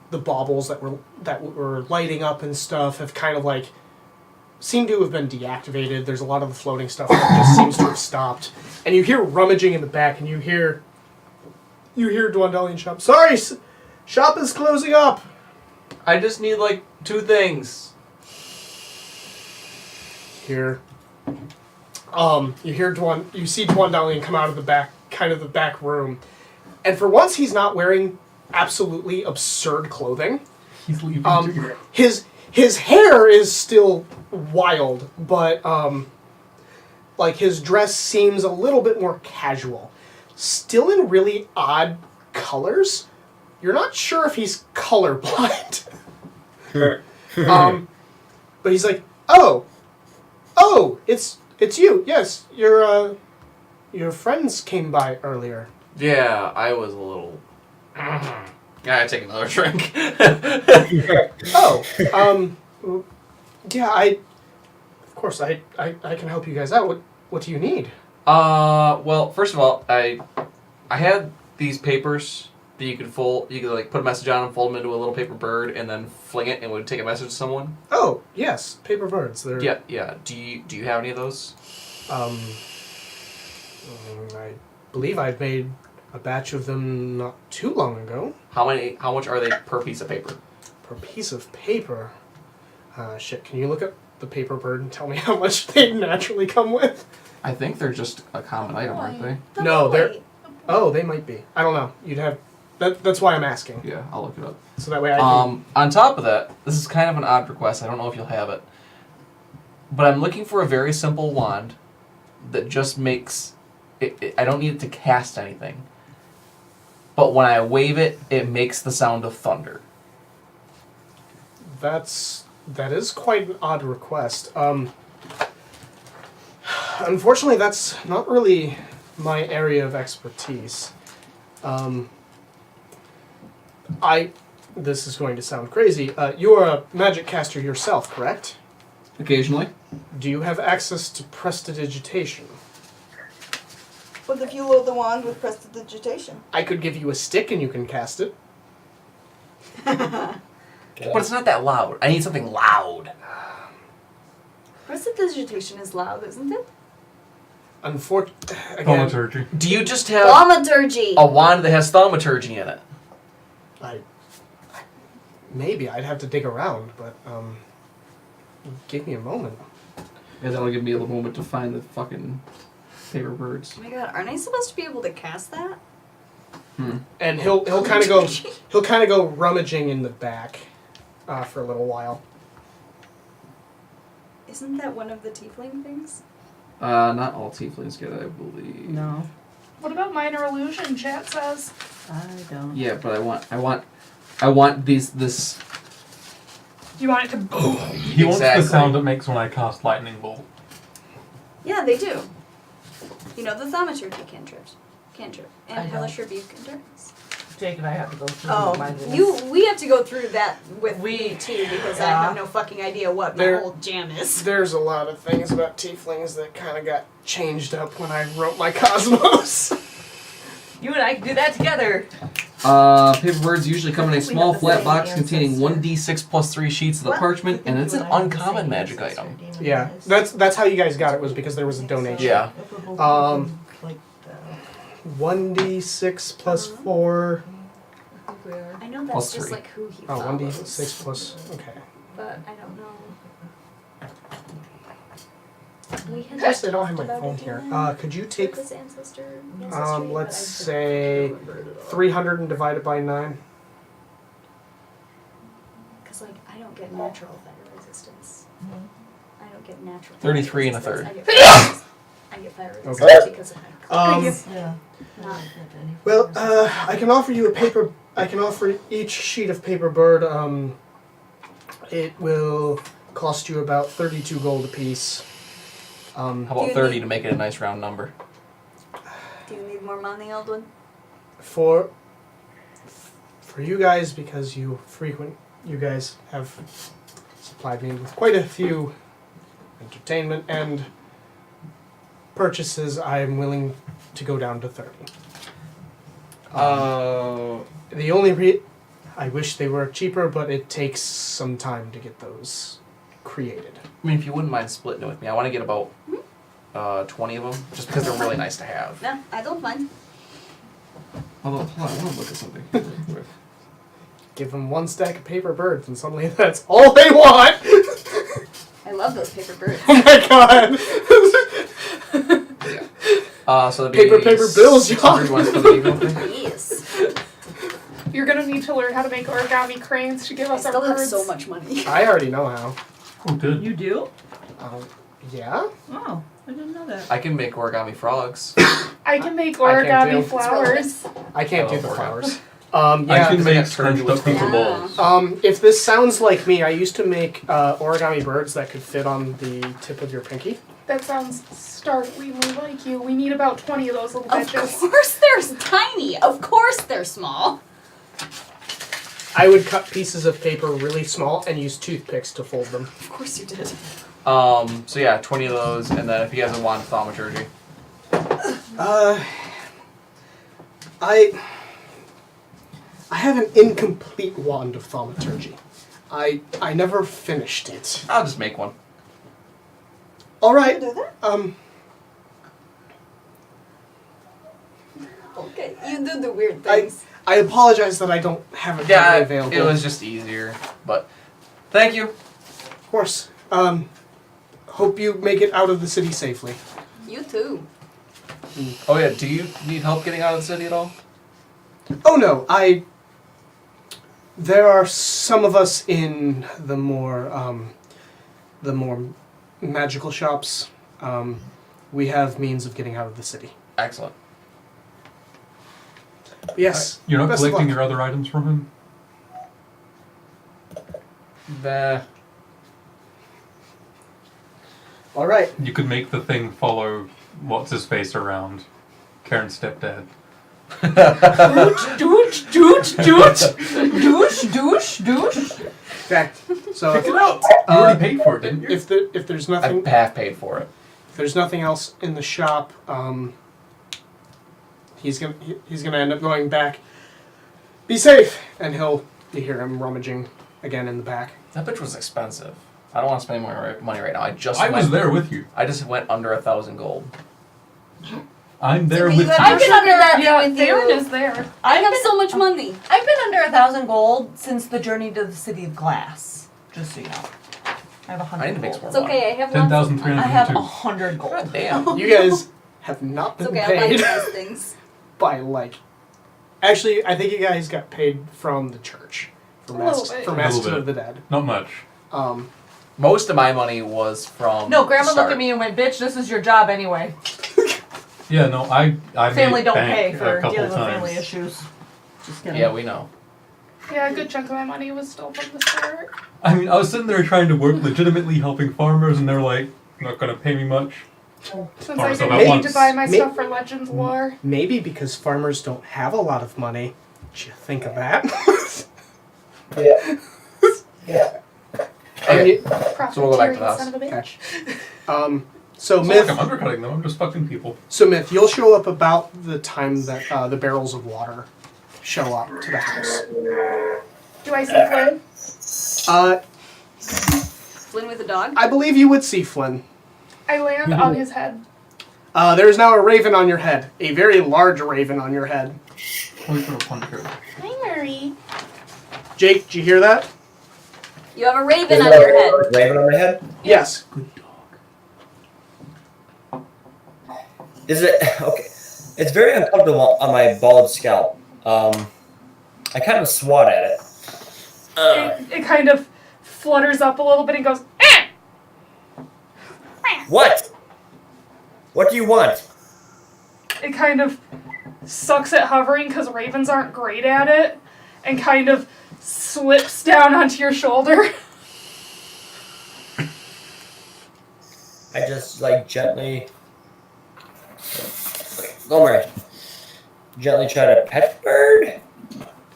the baubles that were lighting up and stuff have kind of like seem to have been deactivated. There's a lot of the floating stuff that just seems to have stopped. And you hear rummaging in the back, and you hear You hear Dwendalian shop. Sorry, shop is closing up. I just need like 2 things. Here. You hear you see Dwendalian come out of the back room. And for once he's not wearing absolutely absurd clothing. He's leaving too. His hair is still wild, but like his dress seems a little bit more casual. Still in really odd colors. You're not sure if he's colorblind. But he's like, oh, it's you. Yes, your friends came by earlier. Yeah, I was a little. I take another drink. Yeah, of course, I can help you guys out. What do you need? Well, first of all, I had these papers that you could fold. You could like put a message on them, fold them into a little paper bird, and then fling it, and it would take a message to someone. Oh, yes, paper birds. They're Yeah. Do you have any of those? I believe I made a batch of them not too long ago. How much are they per piece of paper? Per piece of paper? Shit, can you look up the paper bird and tell me how much they naturally come with? I think they're just a common item, aren't they? No, they're... Oh, they might be. I don't know. You'd have... That's why I'm asking. Yeah, I'll look it up. So that way I can... On top of that, this is kind of an odd request. I don't know if you'll have it. But I'm looking for a very simple wand that just makes... I don't need it to cast anything. But when I wave it, it makes the sound of thunder. That is quite an odd request. Unfortunately, that's not really my area of expertise. This is going to sound crazy. You are a magic caster yourself, correct? Occasionally. Do you have access to prestidigitation? What if you load the wand with prestidigitation? I could give you a stick and you can cast it. But it's not that loud. I need something loud. Prestidigitation is loud, isn't it? Again, do you just have thaumaturgy? A wand that has thaumaturgy in it? Maybe I'd have to dig around, but give me a moment. Yeah, that'll give me a little moment to find the fucking paper birds. Oh my god, aren't I supposed to be able to cast that? And he'll kind of go rummaging in the back for a little while. Isn't that one of the tiefling things? Not all tieflings get it, I believe. No. What about minor illusion? Chat says. I don't. Yeah, but I want this. You want it to boom? He wants the sound it makes when I cast lightning bolt. Yeah, they do. You know the thaumaturgy cantrip, and I don't. hellish rebuke cantrips. Jake and I have to go through my rules. we have to go through that with me too because I Yeah. have no fucking idea what my There- whole jam is. There's a lot of things about tieflings that kind of got changed up when I wrote my Cosmos. You and I can do that together. Paper birds usually come in a small have the flat same box containing ancestor. 1d6 plus 3 sheets of the What? parchment, and it's an uncommon magic item. Yeah, that's how you guys got it, was because there was a donation. Yeah. 1d6 plus 4. I know that's Plus just 3. like who he Oh, follows, 1d6 plus. Okay. but I don't know. We had Yes, I don't have talked my about phone it here. again Could you with take this ancestry, let's but I just say don't remember it at all. 300 and divide it by 9? Because, like, I don't get natural fire resistance. I don't get natural 33 and a fire third. resistance. I get fire resistance Okay. because of my Yeah. Well, I can offer you a paper. I can offer each sheet of paper bird. It will cost you about 32 gold apiece. How Do about you 30 need- to make it a nice round number? Do you need more money, Aldwin? For you guys, because you guys have supplied me with quite a few entertainment and purchases. I am willing to go down to 30. The only I wish they were cheaper, but it takes some time to get those created. I mean, if you wouldn't mind splitting it with me, I want to get about 20 of them, just because they're really nice to have. No, I don't mind. Although, hold on, I want to look at something. Real quick. Give them one stack of paper birds, and suddenly that's all they want. I love those paper birds. Oh my god. So the Paper bills, y'all. Everyone's for the eagle thing. Yes. You're gonna need to learn how to make origami cranes to give I us our still have birds. so much money. I already know how. Oh, good. You do? Yeah? Oh, I didn't know that. I can make origami frogs. I can make I can't origami do. flowers. I can't do Oh, the okay. flowers. I Yeah. can make next turn scrunched you up paper Yeah. balls. If this sounds like me, I used to make origami birds that could fit on the tip of your pinky. That sounds startlingly like you. We need about 20 of those little Of bitches. course they're tiny. Of course they're small. I would cut pieces of paper really small and use toothpicks to fold them. Of course you did. So yeah, 20 of those, and then if you guys want thaumaturgy. I have an incomplete wand of thaumaturgy. I never finished it. I'll just make one. All right. Okay, you do the weird things. I apologize that I don't have it Yeah, readily available. it was just easier, but thank you. Of course. Hope you make it out of the city safely. You too. Oh yeah, do you need help getting out of the city at all? Oh no, there are some of us in the more magical shops. We have means of getting out of the city. Excellent. Yes. You're not best of collecting luck. your other items from him? All right. You could make the thing follow what's-his-face around. Karen's stepdad. Douche, douche, douche, douche. Douche. Okay. So Pick it up! You already paid for it, didn't you? if there's I nothing half paid for it. if there's nothing else in the shop, he's gonna end up going back. Be safe, and you hear him rummaging again in the back. That bitch was expensive. I don't want to spend more money right now. I was there with you. I just went under 1,000 gold. I'm there You with have you. I've been under that Yeah, with Tavern you. is there. I have so much money. I've been under 1,000 gold since the journey to the city of glass. Just so you know. I have 100 I need to make gold. some It's more money. okay, I have lots of money. 10,300. I have 2. 100 gold. Damn. You guys have not It's been okay, I like paid those things. by Actually, I think you guys got paid from the church for A little Masks bit. for A Masks little of the Dead. Not much. Most of my money was from No, Grandma the start. looked at me and went, "Bitch, this is your job anyway." Yeah, no, I Family made don't bank pay a for couple dealing with times. family issues. Just kidding. Yeah, we know. Yeah, a good chunk of my money was still from the start. I mean, I was sitting there trying to work legitimately helping farmers, and they're like, not gonna pay me much. Since Or I so didn't about need once. to buy my May- stuff for Legends lore. Maybe because farmers don't have a lot of money. Did you think of that? Okay. Profiteering So we'll go back to the house. son of a bitch. So It's not Myth, like I'm undercutting them, I'm just fucking people. you'll show up about the time that the barrels of water show up to the house. Do I see Flynn? Flynn with a dog? I believe you would see Flynn. I land on his head. There is now a raven on your head, a very large raven on your head. Holy for a punch her. Hi, Murray. Jake, did you hear that? You have a raven Isn't on that your head. a raven on my head? Yes. Good dog. Is it okay? It's very uncomfortable on my bald scalp. I kind of swat at it. It kind of flutters up a little bit and goes, eh! What? What do you want? It kind of sucks at hovering because ravens aren't great at it and kind of slips down onto your shoulder. I just gently. Don't worry. Gently try to pet the bird.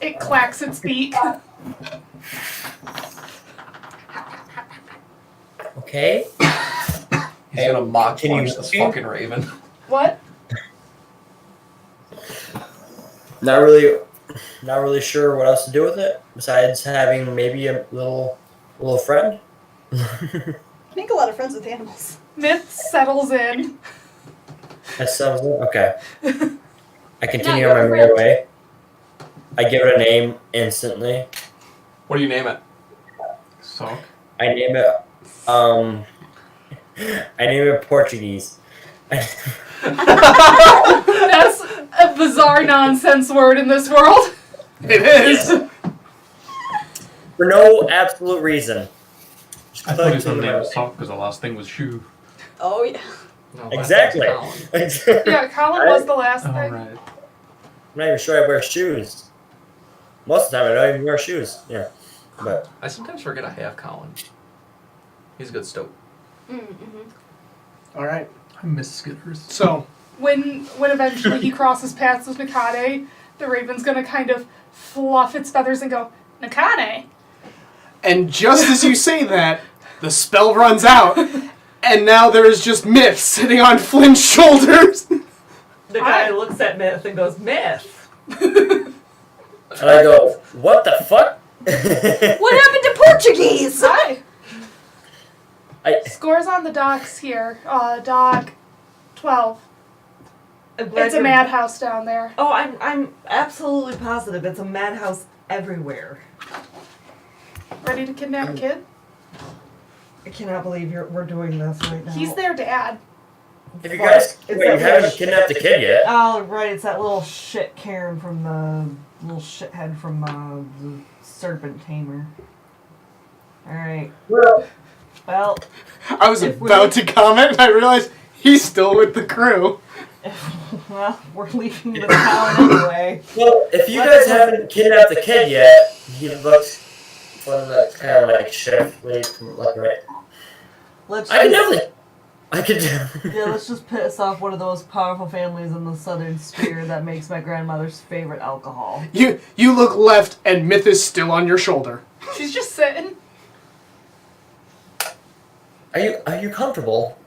It clacks its beak. Okay. He's gonna mock Can you punch this see? fucking raven. What? Not really sure what else to do with it besides having maybe a little friend. Make a lot of friends with animals. Myth settles in. That sounds okay. I continue Not on my your merry friend. way. I give it a name instantly. What do you name it? Sock. I name it. I name it Portuguese. That's a bizarre nonsense word in this world. It is. For no absolute reason. I thought his name was Sock because the last thing was shoe. Oh yeah. No, Exactly. Yeah, Colin was the last thing. Alright. I'm not even sure I wear shoes. Most of the time I don't even wear shoes. Yeah. But I sometimes forget I have Colin. He's a good stoat. All right. I miss Skitters. So, When eventually he crosses paths with Nakane, the raven's gonna kind of fluff its feathers and go, Nakane. and just as you say that, the spell runs out, and now there is just Myth sitting on Flynn's shoulders. The guy looks at Myth and goes, Myth. and I go, what the fuck? What happened to Portuguese? Hi. Scores on the docks here. Dock 12. It's a madhouse down there. Oh, I'm absolutely positive it's a madhouse everywhere. Ready to kidnap a kid? I cannot believe we're doing this right now. He's their dad. If you guys, wait, you haven't kidnapped the kid yet. Oh, right, it's that little shit Karen from the little shithead from the Serpent Tamer. Alright. Well, I was about to comment, and I realized he's still with the crew. Well, we're leaving the town anyway. Well, if you guys haven't kidnapped the kid yet, he looks one of the kind of like chef lead from left and right. Let's just piss off one of those powerful families in the Southern Sphere that makes my grandmother's favorite alcohol. You look left, and Myth is still on your shoulder. She's just sitting. Are you comfortable?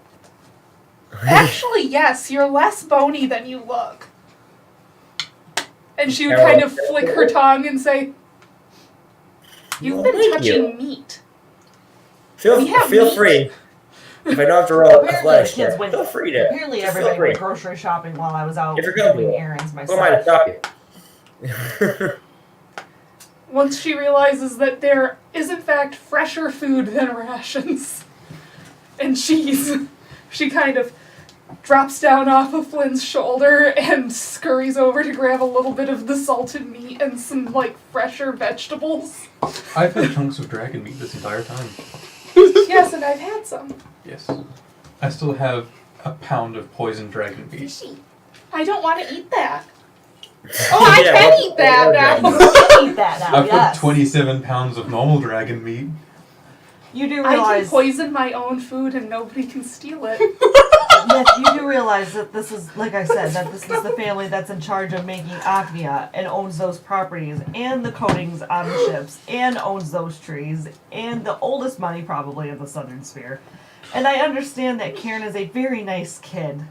Actually, yes. You're less bony than you look. And she would kind of flick her tongue and say, "You've been touching meat." Feel meat. free. If I don't have to roll Apparently athletics, the kids went. feel free to. Apparently just feel everybody free. went grocery shopping while I was out If you're comfortable. doing errands Who am I to myself. stop you? Once she realizes that there is, in fact, fresher food than rations and cheese, she kind of drops down off of Flynn's shoulder and scurries over to grab a little bit of the salted meat and some, like, fresher vegetables. I've had chunks of dragon meat this entire time. Yes, and I've had some. Yes. I still have a pound of poisoned dragon meat. I don't want to eat that. Oh, I can eat that now. Eat that now, I've got yes. 27 pounds of normal dragon meat. You do I realize. can poison my own food and nobody can steal it. Yes, you do realize that this is, like I said, that this is the family that's in charge of making Agnia and owns those properties and the coatings on the ships and owns those trees and the oldest money probably in the Southern Sphere. And I understand that Karen is a very nice kid,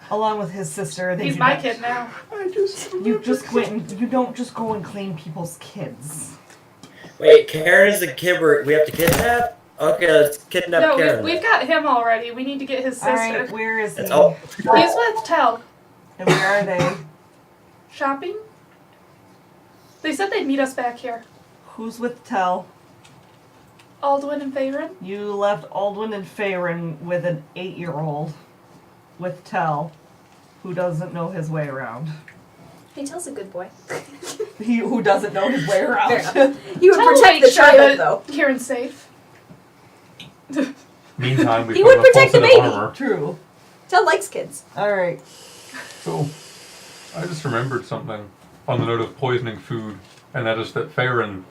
along with his sister. He's my kid now. You don't just go and claim people's kids. Wait, Karen is the kid we have to kidnap? Okay, let's kidnap No, Karen. we've got him already. We need to get his sister. Alright, where is he? Oh. He's with Tell. And where are they? Shopping? They said they'd meet us back here. Who's with Tell? Aldwin and Faerun? You left Aldwin and Faerun with an 8-year-old with Tell, who doesn't know his way around. Hey, Tell's a good boy. Who doesn't know his way around. Fair enough. He would Tell protect make the sure child, that though. Karen's safe. Meantime, we He put would on a full protect the set of baby. armor. True. Tell likes kids. Alright. So, I just remembered something on the note of poisoning food, and that is that Faerun,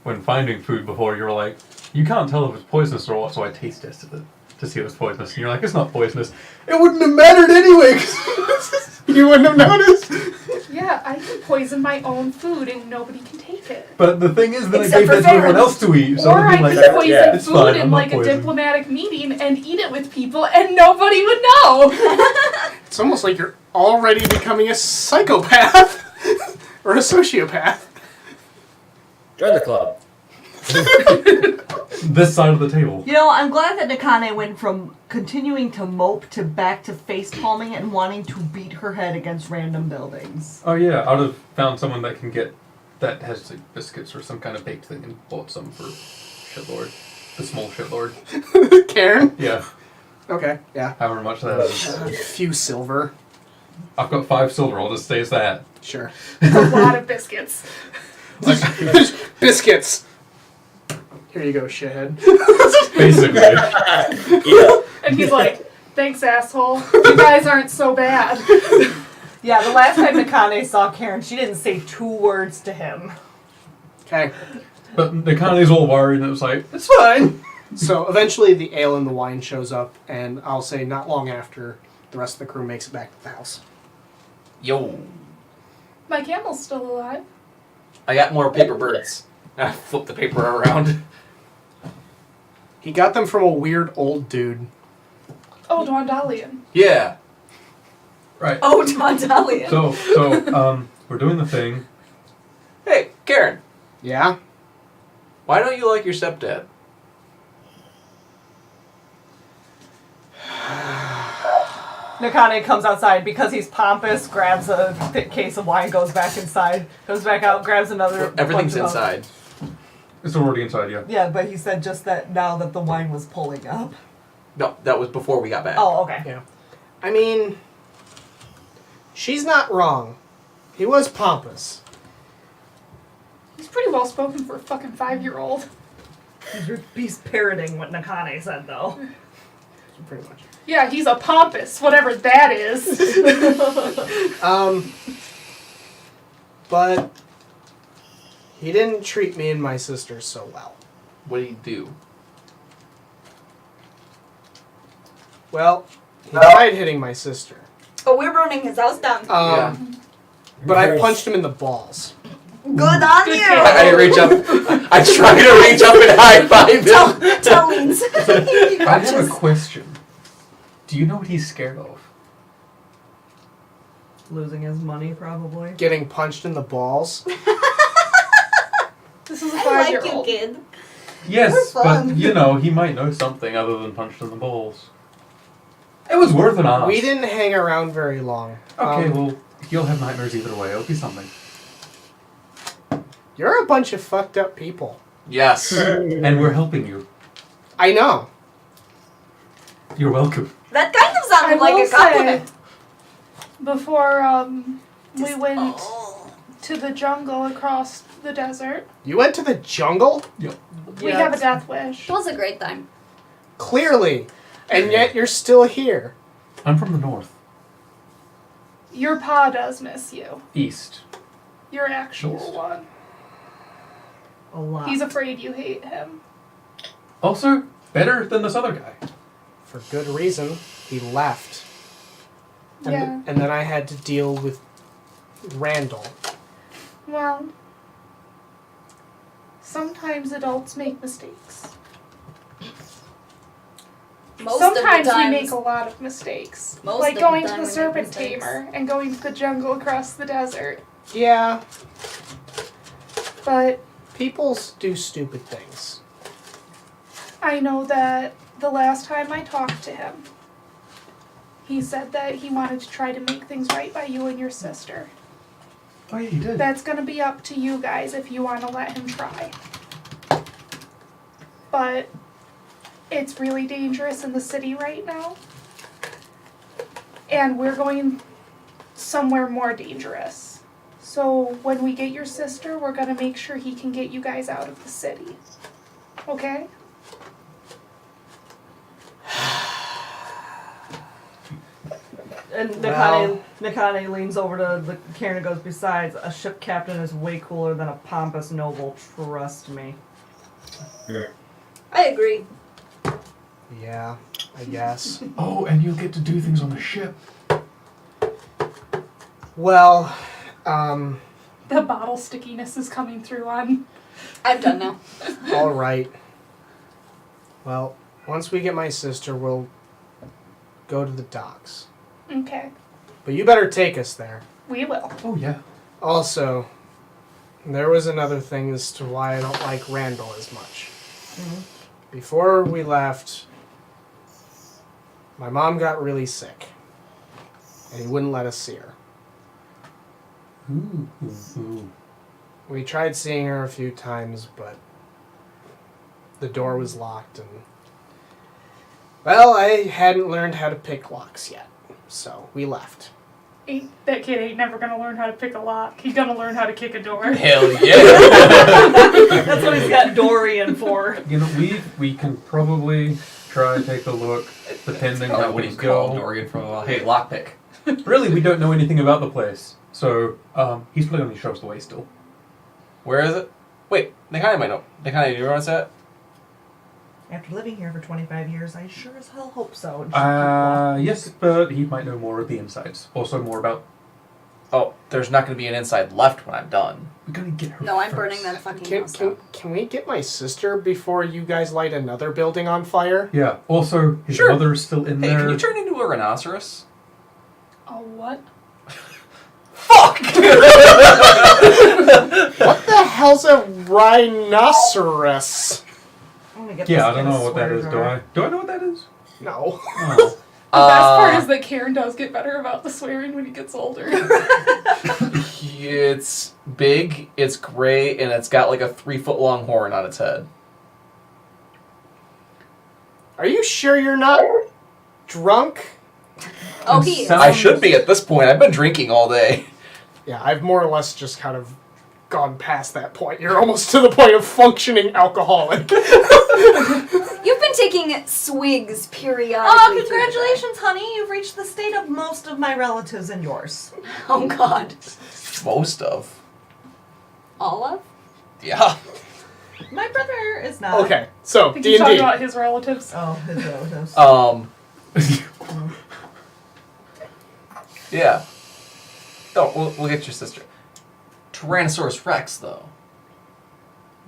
when finding food before, you were like, you can't tell if it's poisonous or what, so I taste tested it to see if it was poisonous. And you're like, it's not poisonous. It wouldn't have mattered anyway, 'cause you wouldn't have noticed. Yeah, I can poison my own food and nobody can take it. But the thing is that Except I gave for that to everyone Faerun. else to eat, so Or it'd I be like, could poison it's food fine, in I'm like not a poisoned. diplomatic meeting and eat it with people and nobody would know. It's almost like you're already becoming a psychopath or a sociopath. Join the club. This side of the table. You know, I'm glad that Nakane went from continuing to mope to back to face palming and wanting to beat her head against random buildings. Oh yeah, I would have found someone that can get that has like biscuits or some kind of baked thing and bought some for shitlord, the small shitlord. Karen? Yeah. Okay, yeah. However much that is. A few silver. I've got 5 silver. I'll just say as that. Sure. A lot of biscuits. Biscuits. Here you go, shithead. Basically. And he's like, thanks, asshole. You guys aren't so bad. Yeah, the last time Nakane saw Karen, she didn't say 2 words to him. Okay. But Nakane's all worried and it was like, it's fine. So eventually the ale and the wine shows up, and I'll say not long after, the rest of the crew makes it back to the house. Yo. My camel's still alive. I got more paper birds. I flip the paper around. He got them from a weird old dude. Oh, Dwandalian. Yeah. Right. Oh, Dwandalian. So, we're doing the thing. Hey, Karen. Yeah? Why don't you like your stepdad? Nakane comes outside because he's pompous, grabs a thick case of wine, goes back inside, goes back out, grabs another. Everything's bunch of- inside. It's already inside, yeah. Yeah, but he said just that now that the wine was pulling up. No, that was before we got back. Oh, okay. Yeah. I mean, she's not wrong. He was pompous. He's pretty well spoken for a fucking 5-year-old. He's parroting what Nakane said, though. Pretty much. Yeah, he's a pompous, whatever that is. But he didn't treat me and my sister so well. What do you do? Well, he tried hitting my sister. Oh, we're burning his house down. But I punched him in the balls. Good on Good you. kid. I reach up. I try to reach up and high five him. Tell Leans. I have a question. Do you know what he's scared of? Losing his money, probably. Getting punched in the balls. This is a I like you, 5-year-old. kid. Yes, We're but fun. you know, he might know something other than punched in the balls. It was worth an ask. We didn't hang around very long. Okay, well, he'll have nightmares either way. It'll be something. You're a bunch of fucked up people. Yes. And we're helping you. I know. You're welcome. That kind of I sounded like will a compliment. say, before we went to the jungle across the desert, You went to the jungle? Yep. we have a death wish. It was a great time. Clearly. And yet you're still here. I'm from the north. Your pa does miss you. East. Your actual East. one. A lot. He's afraid you hate him. Also, better than this other guy. For good reason. He left. And, Yeah. and then I had to deal with Randall. Well, sometimes adults make mistakes. Most Sometimes of the we times, make a lot of mistakes. Most like of going the to time the we make Serpent mistakes. Tamer and going to the jungle across the desert. Yeah. But People do stupid things. I know that the last time I talked to him, he said that he wanted to try to make things right by you and your sister. Oh yeah, he did. That's going to be up to you guys if you want to let him try. But it's really dangerous in the city right now. And we're going somewhere more dangerous. So when we get your sister, we're going to make sure he can get you guys out of the city. Okay? And Well- Nakane leans over to the Karen and goes, besides, a ship captain is way cooler than a pompous noble, trust me. I agree. Yeah, I guess. Oh, and you'll get to do things on the ship. Well, The bottle stickiness is coming through on. I'm done now. all right. Well, once we get my sister, we'll go to the docks. Okay. But you better take us there. We will. Oh yeah. Also, there was another thing as to why I don't like Randall as much. Before we left, my mom got really sick, and he wouldn't let us see her. We tried seeing her a few times, but the door was locked, and well, I hadn't learned how to pick locks yet, so we left. That kid ain't never gonna learn how to pick a lock. He's gonna learn how to kick a door. Hell yeah! That's what he's got Dorian for. You know, we can probably try and take a look, depending on how what do you things call go. Dorian from hey, lockpick. Really, we don't know anything about the place, so he's probably only shows the way still. Where is it? Wait, they kind of might know. They kind of know where it's at. After living here for 25 years, I sure as hell hope so. Yes, but he might know more of the insides. Also more about... Oh, there's not going to be an inside left when I'm done. We're going to get her No, I'm first. burning that fucking house down. Can we get my sister before you guys light another building on fire? Yeah, also, his Sure. mother's still in Hey, there. can you turn into a rhinoceros? Oh, what? Fuck! What the hell's a rhinoceros? Yeah, I don't know what that is. Do I know what that is? No. Oh. The best part is that Karen does get better about the swearing when he gets older. It's big, it's gray, and it's got like a 3-foot long horn on its head. Are you sure you're not drunk? Oh, he is. I should be at this point. I've been drinking all day. Yeah, I've more or less just kind of gone past that point. You're almost to the point of functioning alcoholic. You've been taking swigs periodically. Oh, congratulations, honey. You've reached the state of most of my relatives and yours. Oh, God. Most of. All of? Yeah. My brother is not. Okay, so I think he's D&D. talking about his relatives. Oh, his relatives. Yeah. Oh, we'll get your sister. Tyrannosaurus Rex, though.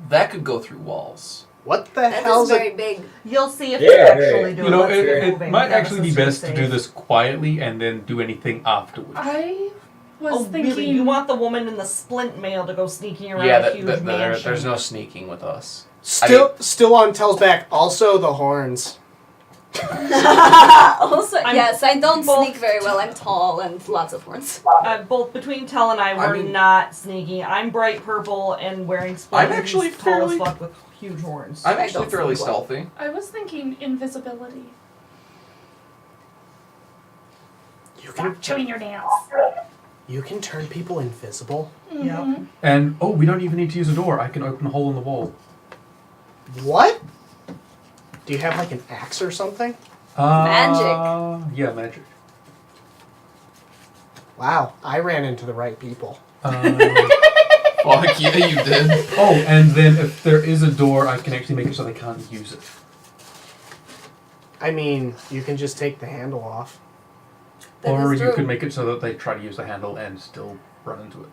That could go through walls. What the That hell's is very a... big. You'll see if Yeah, they actually do You know, Let's get it moving. might That actually be was best to safe. do this quietly and then do anything afterwards. I was Oh, thinking. really? You want the woman in the splint mail to go sneaking around Yeah, a huge mansion? there's no sneaking with us. Still on Tell's back. Also the horns. Also, yes, I don't both- sneak very well. I'm tall and lots of horns. Both between Tell and I, we're mean- not sneaking. I'm bright purple and wearing splint. I'm actually He's tall fairly- as fuck with huge horns. I'm I actually don't fairly sneak well. stealthy. I was thinking invisibility. You can Chewing your nails. you can turn people invisible. Yep. And, oh, we don't even need to use a door. I can open a hole in the wall. What? Do you have like an axe or something? Magic. Yeah, magic. Wow, I ran into the right people. Fuck yeah, you did. Oh, and then if there is a door, I can actually make it so they can't use it. I mean, you can just take the handle off. That Or is you true. could make it so that they try to use the handle and still run into it.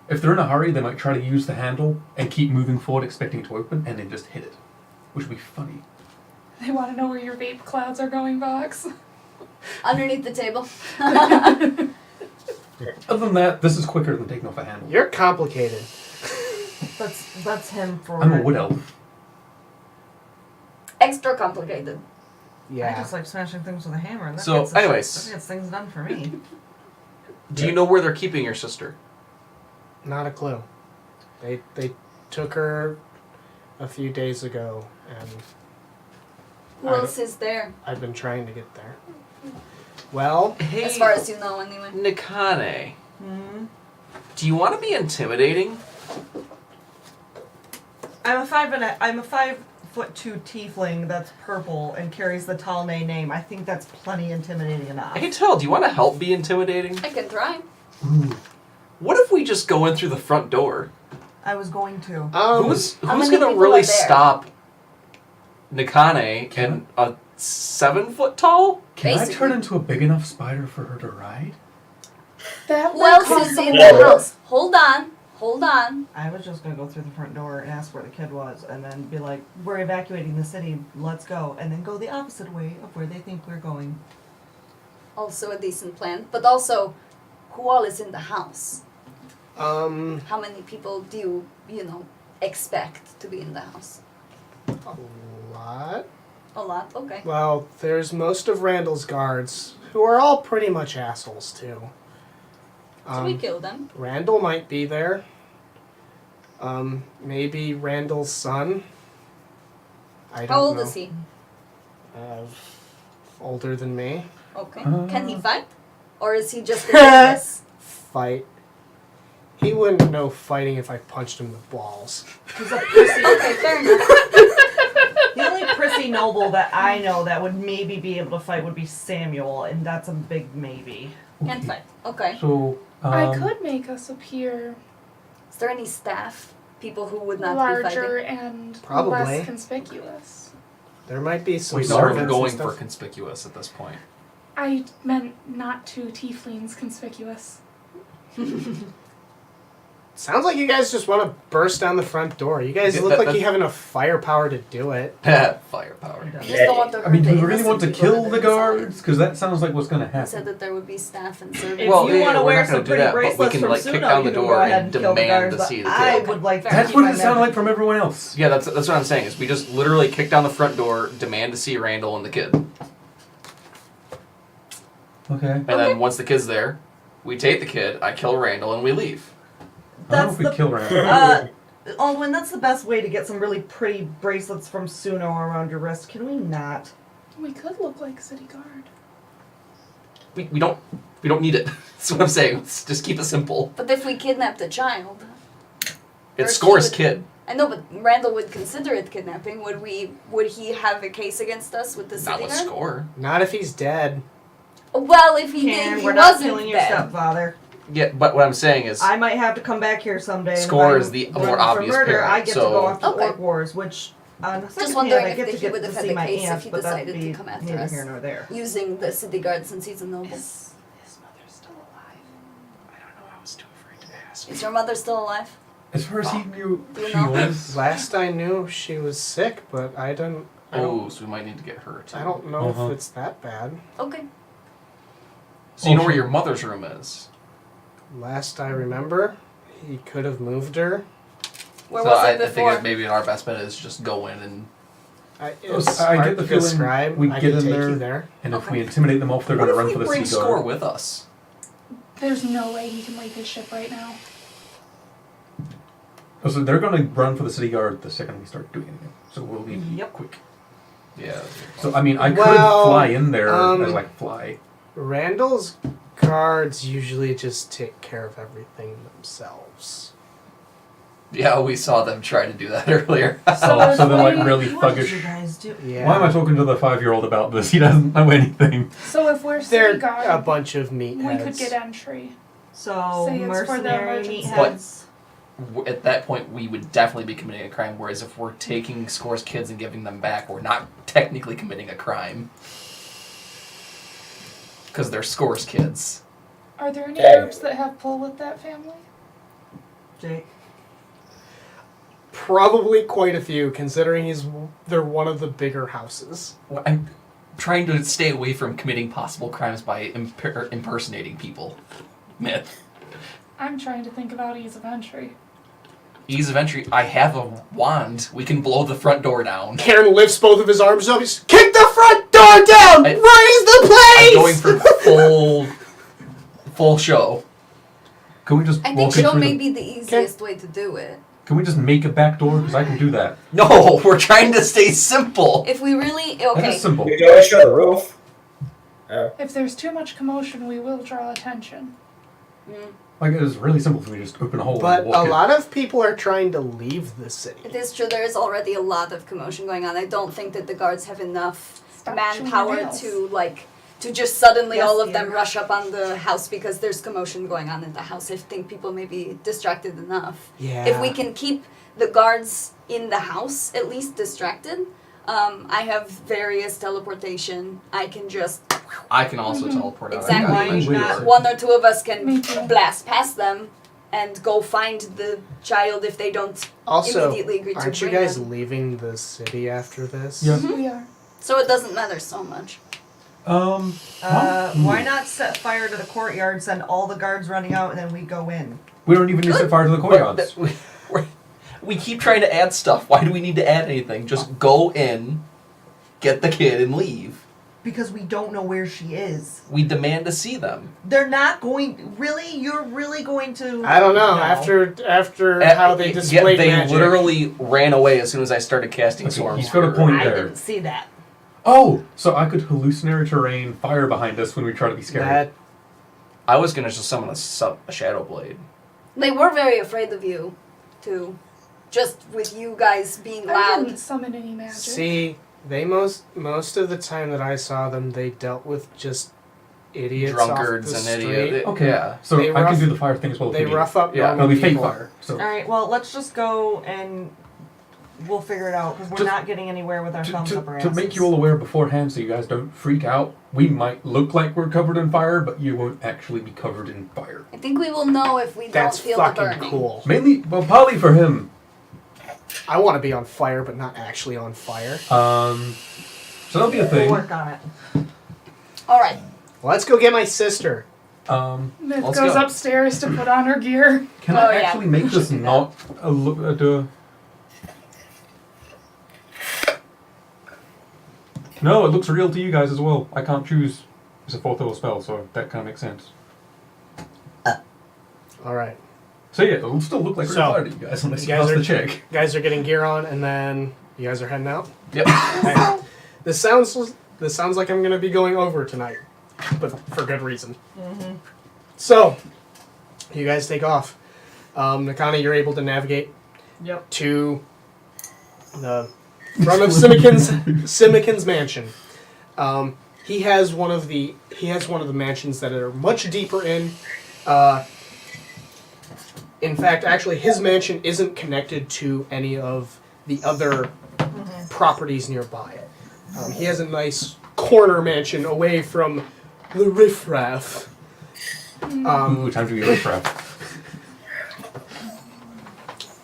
If they're in a hurry, they might try to use the handle and keep moving forward expecting it to open and then just hit it. Which would be funny. They want to know where your vape clouds are going, Vox. Underneath the table. Other than that, this is quicker than taking off a handle. You're complicated. That's him for. I'm a wood elf. Extra complicated. I Yeah. just like smashing things with a hammer. And that So, gets the anyways. shit, that gets things done for me. Do you know where they're keeping your sister? Not a clue. They took her a few days ago, and Who else is there? I've been trying to get there. Well, Hey, As far as you know, anyway. Nikane, Hmm. do you want to be intimidating? I'm a 5'2" tiefling that's purple and carries the Talne name. I think that's plenty intimidating enough. Hey, Tell, do you want to help be intimidating? I can try. What if we just go in through the front door? I was going to. Who's How who's many gonna people really are there? stop Nikane and a 7 foot tall? Can I Basically. turn into a big enough spider for her to ride? That Who else is in the house? Hold on. I was just gonna go through the front door and ask where the kid was, and then be like, "We're evacuating the city. Let's go," and then go the opposite way of where they think we're going. Also a decent plan. But also, who all is in the house? How many people do you expect to be in the house? A lot. A lot. Okay. Well, there's most of Randall's guards, who are all pretty much assholes too. So we kill them. Randall might be there. Maybe Randall's son. I don't know. How old is he? Older than me. Okay. Can he fight? Or is he just a business? Fight. He wouldn't know fighting if I punched him in the balls. He's a prissy. Okay, fair enough. The only prissy noble that I know that would maybe be able to fight would be Samuel, and that's a big maybe. Can't fight. Okay. So I could make us appear Is there any staff? People who would not be larger fighting? and Probably. less conspicuous. There might be some Wait, servants no, we're and going stuff. for conspicuous at this point. I meant not too tieflings conspicuous. Sounds like you guys just want to burst down the front door. You guys Yeah, look like that- you have enough firepower to do it. Firepower. Just don't want to I mean, hurt do we the really want to innocent people kill that the are inside. guards? Because that sounds like what's going to He happen. said that there would be staff and servants. If Well, you yeah, want to we're wear not some gonna do pretty that, but we bracelets can, from like, kick Suno, down the you can door go ahead and kill the demand guards, to but see the I kid. would like to That's keep what my it sounded men- like from everyone else. Yeah, that's what I'm saying. Is we just literally kick down the front door, demand to see Randall and the kid, Okay. and then once the kid's there, we take the kid, I kill Randall, and we leave. I don't know That's if we the kill Randall. Alwyn, that's the best way to get some really pretty bracelets from Suno around your wrist. Can we not? We could look like city guard. We don't need it. That's what I'm saying. Let's just keep it simple. But if we kidnap the child, It's Or Score's she would- kid. I know, but Randall would consider it kidnapping. Would he have a case against us with the city Not with guard? Score. Not if he's dead. Well, if he Can, did, he we're not wasn't killing your dead. stepfather. Yeah, but what I'm saying is, I might have to come back here someday. and Score if is I'm the running more for obvious murder, parent, I get to so- go off to Okay. Orc Wars, which on the second wondering hand, I if get to he get would to have had see a my case if aunt, he but that'd decided be to come after neither us. here nor there. Using the city guard since he's a noble. His mother's still alive. I don't know. I was too afraid to ask. Is your mother still alive? As far as he knew, Do you she know? was. Last I knew, she was sick, but I don't. Oh, so we might need to get her too. I don't know Uh-huh. if it's that bad. Okay. So you know where your mother's room is? Last I remember, he could have moved her. Where So was I it think before? maybe our best bet is just go in and. It's I hard get the to feeling describe. we I get could in take there, you there. and if Okay. we intimidate them off, they're What going to if run we for the bring city Score guard. with us? There's no way he can leave his ship right now. Oh, so they're going to run for the city guard the second we start doing anything. So we'll need to be quick. Yeah. So I mean, I could Well, fly in there um, as like fly. Randall's guards usually just take care of everything themselves. Yeah, we saw them try to do that earlier. So they're like really What did you thuggish. guys do? Yeah. Why am I talking to the 5-year-old about this? He doesn't know anything. So if we're They're city guard, a bunch of meatheads. we could get entry. So Say it's for the mercenary emergency. meatheads. At that point, we would definitely be committing a crime. Whereas if we're taking Score's kids and giving them back, we're not technically committing a crime because they're Score's kids. Are there any Okay. groups that have pull with that family? Jake. Probably quite a few, considering they're one of the bigger houses. Well, I'm trying to stay away from committing possible crimes by impersonating people. Myth. I'm trying to think about ease of entry. Ease of entry. I have a wand. We can blow the front door down. Karen lifts both of his arms up. He's, kick the front door down! Raise the place! I'm going for full show. Can we just I think walk in show through may the- be the easiest way to do it. Can we just make a back door? Because I can do that. No, we're trying to stay simple. If we really That okay. is simple. You can always show the roof. If there's too much commotion, we will draw attention. Like it is really simple for me to just open a hole But and walk a in. lot of people are trying to leave the city. It is true. There is already a lot of commotion going on. I don't think that the guards have enough Stop chewing manpower your nails. to just suddenly Yes, all of them yeah. rush up on the house because there's commotion going on in the house. I think people may be distracted enough. Yeah. If we can keep the guards in the house at least distracted, I have various teleportation. I can just I can also teleport out. exactly I got you. one or two of us can Me too. blast past them and go find the child if they don't Also, immediately agree to aren't you bring guys them. leaving the city after this? Yeah. We are. So it doesn't matter so much. Why not set fire to the courtyard, send all the guards running out, and then we go in? We don't even need to set fire to the courtyards. We keep trying to add stuff. Why do we need to add anything? Just go in, get the kid, and leave. Because we don't know where she is. We demand to see them. They're not going. Really, you're really going to? I don't know. After how they displayed they magic. literally ran away as soon as I started casting storms. He's got a point I there. didn't see that. Oh, so I could hallucinate terrain, fire behind us when we try to be scary. I was gonna just summon a shadow blade. They were very afraid of you, too. Just with you guys being I loud. didn't summon any magic. See, they most of the time that I saw them, they dealt with just idiots, drunkards off the and street. idiots. Okay, Yeah. so They I rough- can do the fire thing as well. if They we need. rough up Yeah. normal It'll be fake people. fire. So All right. Well, let's just go and we'll figure it out because we're Just- not getting anywhere with our thumbs up our to asses. make you all aware beforehand, so you guys don't freak out. We might look like we're covered in fire, but you won't actually be covered in fire. I think we will know if we That's don't feel the fucking burning. cool. Mainly, well, probably for him. I want to be on fire, but not actually on fire. So that'll be a thing. We'll work on it. All right. Let's go get my sister. Myth Let's goes go. upstairs to put on her gear. Can Oh, I yeah. actually make this not a look at a... No, it looks real to you guys as well. I can't choose. It's a 4th level spell, so that kind of makes sense. All right. So yeah, it'll still look like real So, fire to you guys unless you you guys pass are the check. guys are getting gear on, and then you guys are heading out. Yep. Hey, this sounds like I'm gonna be going over tonight, but for good reason. So, you guys take off. Nakani, you're able to navigate Yep. to the front of Simikin's mansion. He has one of the mansions that are much deeper in. In fact, actually, his mansion isn't connected to any of the other properties nearby. He has a nice corner mansion away from the riffraff. Ooh, time to be riffraff.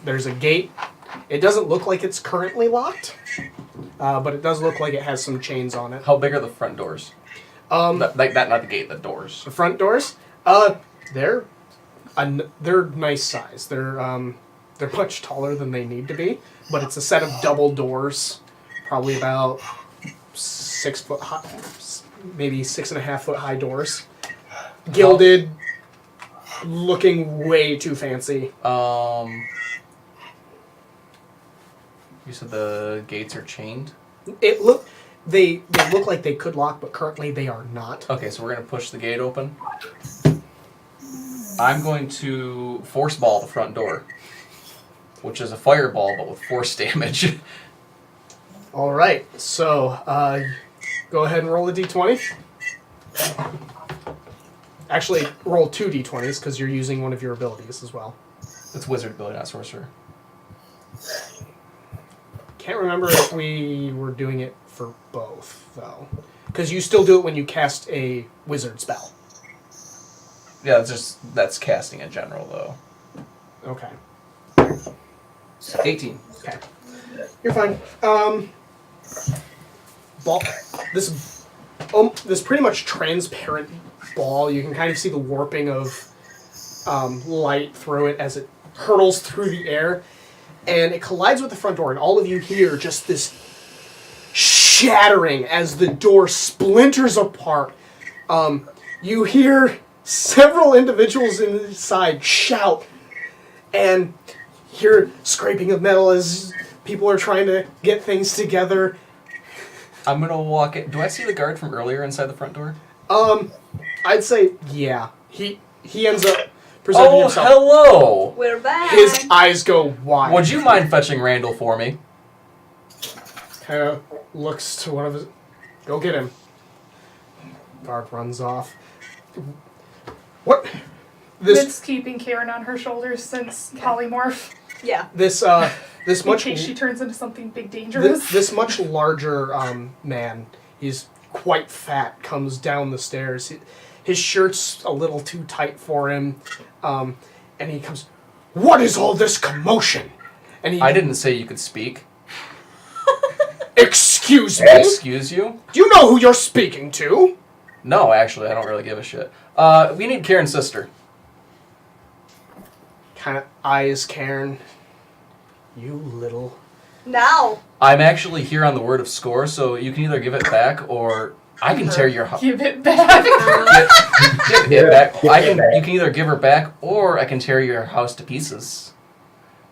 There's a gate. It doesn't look like it's currently locked, but it does look like it has some chains on it. How big are the front doors? Like that, not the gate, the doors. The front doors, they're nice size. They're much taller than they need to be, but it's a set of double doors, probably about 6 foot high, maybe 6.5 foot high doors, gilded, looking way too fancy. You said the gates are chained? They look like they could lock, but currently they are not. Okay, so we're going to push the gate open. I'm going to force ball the front door, which is a fireball, but with force damage. All right, so go ahead and roll a d20. Actually, roll 2 d20s because you're using one of your abilities as well. It's wizard ability, not sorcerer. Can't remember if we were doing it for both, though. Because you still do it when you cast a wizard spell. Yeah, that's casting in general, though. Okay. 18. Okay. You're fine. Ball. This pretty much transparent ball. You can kind of see the warping of light through it as it hurtles through the air, and it collides with the front door. And all of you hear just this shattering as the door splinters apart. You hear several individuals inside shout, and hear scraping of metal as people are trying to get things together. I'm gonna walk in. Do I see the guard from earlier inside the front door? I'd say yeah. He ends up presenting himself. Hello! We're back. His eyes go wide. Would you mind fetching Randall for me? Kind of looks to one of his. Go get him. Guard runs off. What? Myth's keeping Karen on her shoulders since polymorph. Yeah. This In much case she turns into something big dangerous. this much larger man. He's quite fat. Comes down the stairs. His shirt's a little too tight for him, and he comes. What is all this commotion? And I didn't say you could speak. Excuse me. Excuse you? Do you know who you're speaking to? No, actually, I don't really give a shit. We need Karen's sister. kind of eyes Karen. You little. Now. I'm actually here on the word of score, so you can either give it back or I can tear your house. Give it back. Give it back. You can either give her back or I can tear your house to pieces.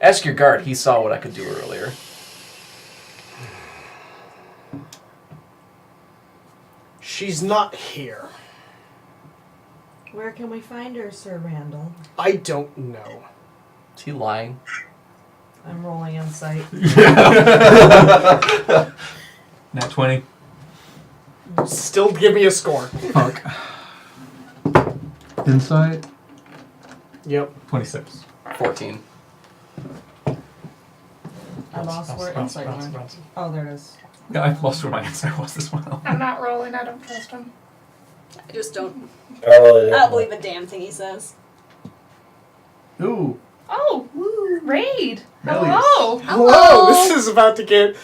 Ask your guard. He saw what I could do earlier. She's not here. Where can we find her, Sir Randall? I don't know. Is he lying? I'm rolling insight. Nat 20. Still give me a score. Fuck. Insight? Yep. 26. 14. I lost where insight went. Oh, there it is. Yeah, I've lost where my insight was as well. I'm not rolling. I don't trust him. I just don't. I I don't believe a damn thing he says. Ooh. Oh, Raid. Mellies. Hello. Hello. This is about to get.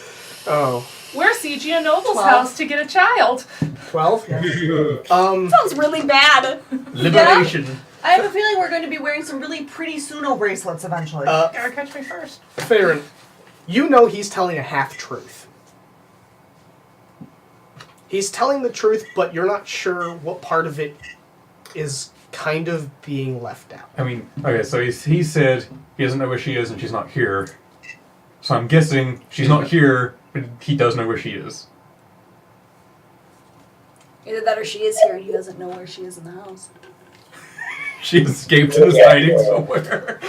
Oh. We're sieging a noble's 12. house to get a child. 12? Sounds really bad. Liberation. I have a feeling we're going to be wearing some really pretty Suno bracelets eventually. Gotta catch me first. Farron, you know he's telling a half-truth. He's telling the truth, but you're not sure what part of it is kind of being left out. I mean, okay, so he said he doesn't know where she is and she's not here. So I'm guessing she's not here, but he does know where she is. Either that or she is here and he doesn't know where she is in the house. She escaped and is hiding somewhere.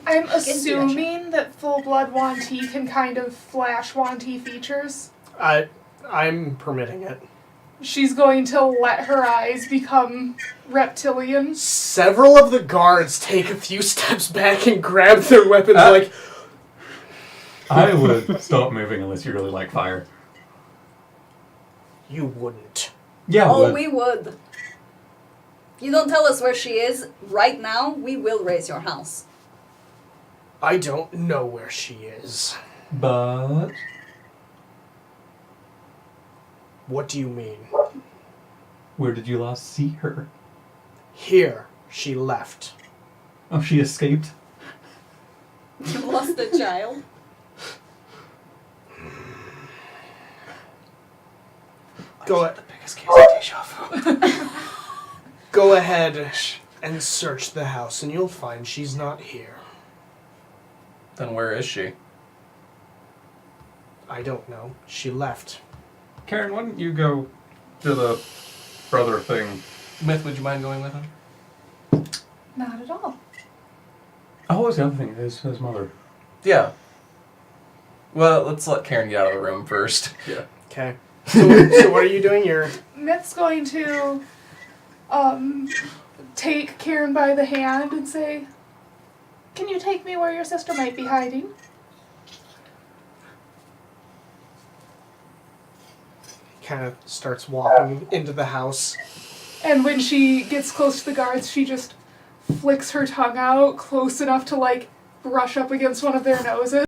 I'm assuming that full-blood Wanti can kind of flash Wanti features. I'm permitting it. She's going to let her eyes become reptilian. Several of the guards take a few steps back and grab their weapons like... I would stop moving unless you really like fire. You wouldn't. Yeah, Oh, we would. You don't tell us where she is right now, we will raise your house. I don't know where she is. But... What do you mean? Where did you last see her? Here. She left. Oh, she escaped? You lost a child? Go ahead. The biggest case of deja vu. Go ahead and search the house, and you'll find she's not here. Then where is she? I don't know. She left. Karen, why don't you go do the brother thing? Myth, would you mind going with him? Not at all. Oh, what was the other thing? His mother. Yeah. Well, let's let Karen get out of the room first. Yeah. Okay. So what are you doing? You're... Myth's going to take Karen by the hand and say, "Can you take me where your sister might be hiding?" Kind of starts walking into the house. And when she gets close to the guards, she just flicks her tongue out close enough to, like, brush up against one of their noses.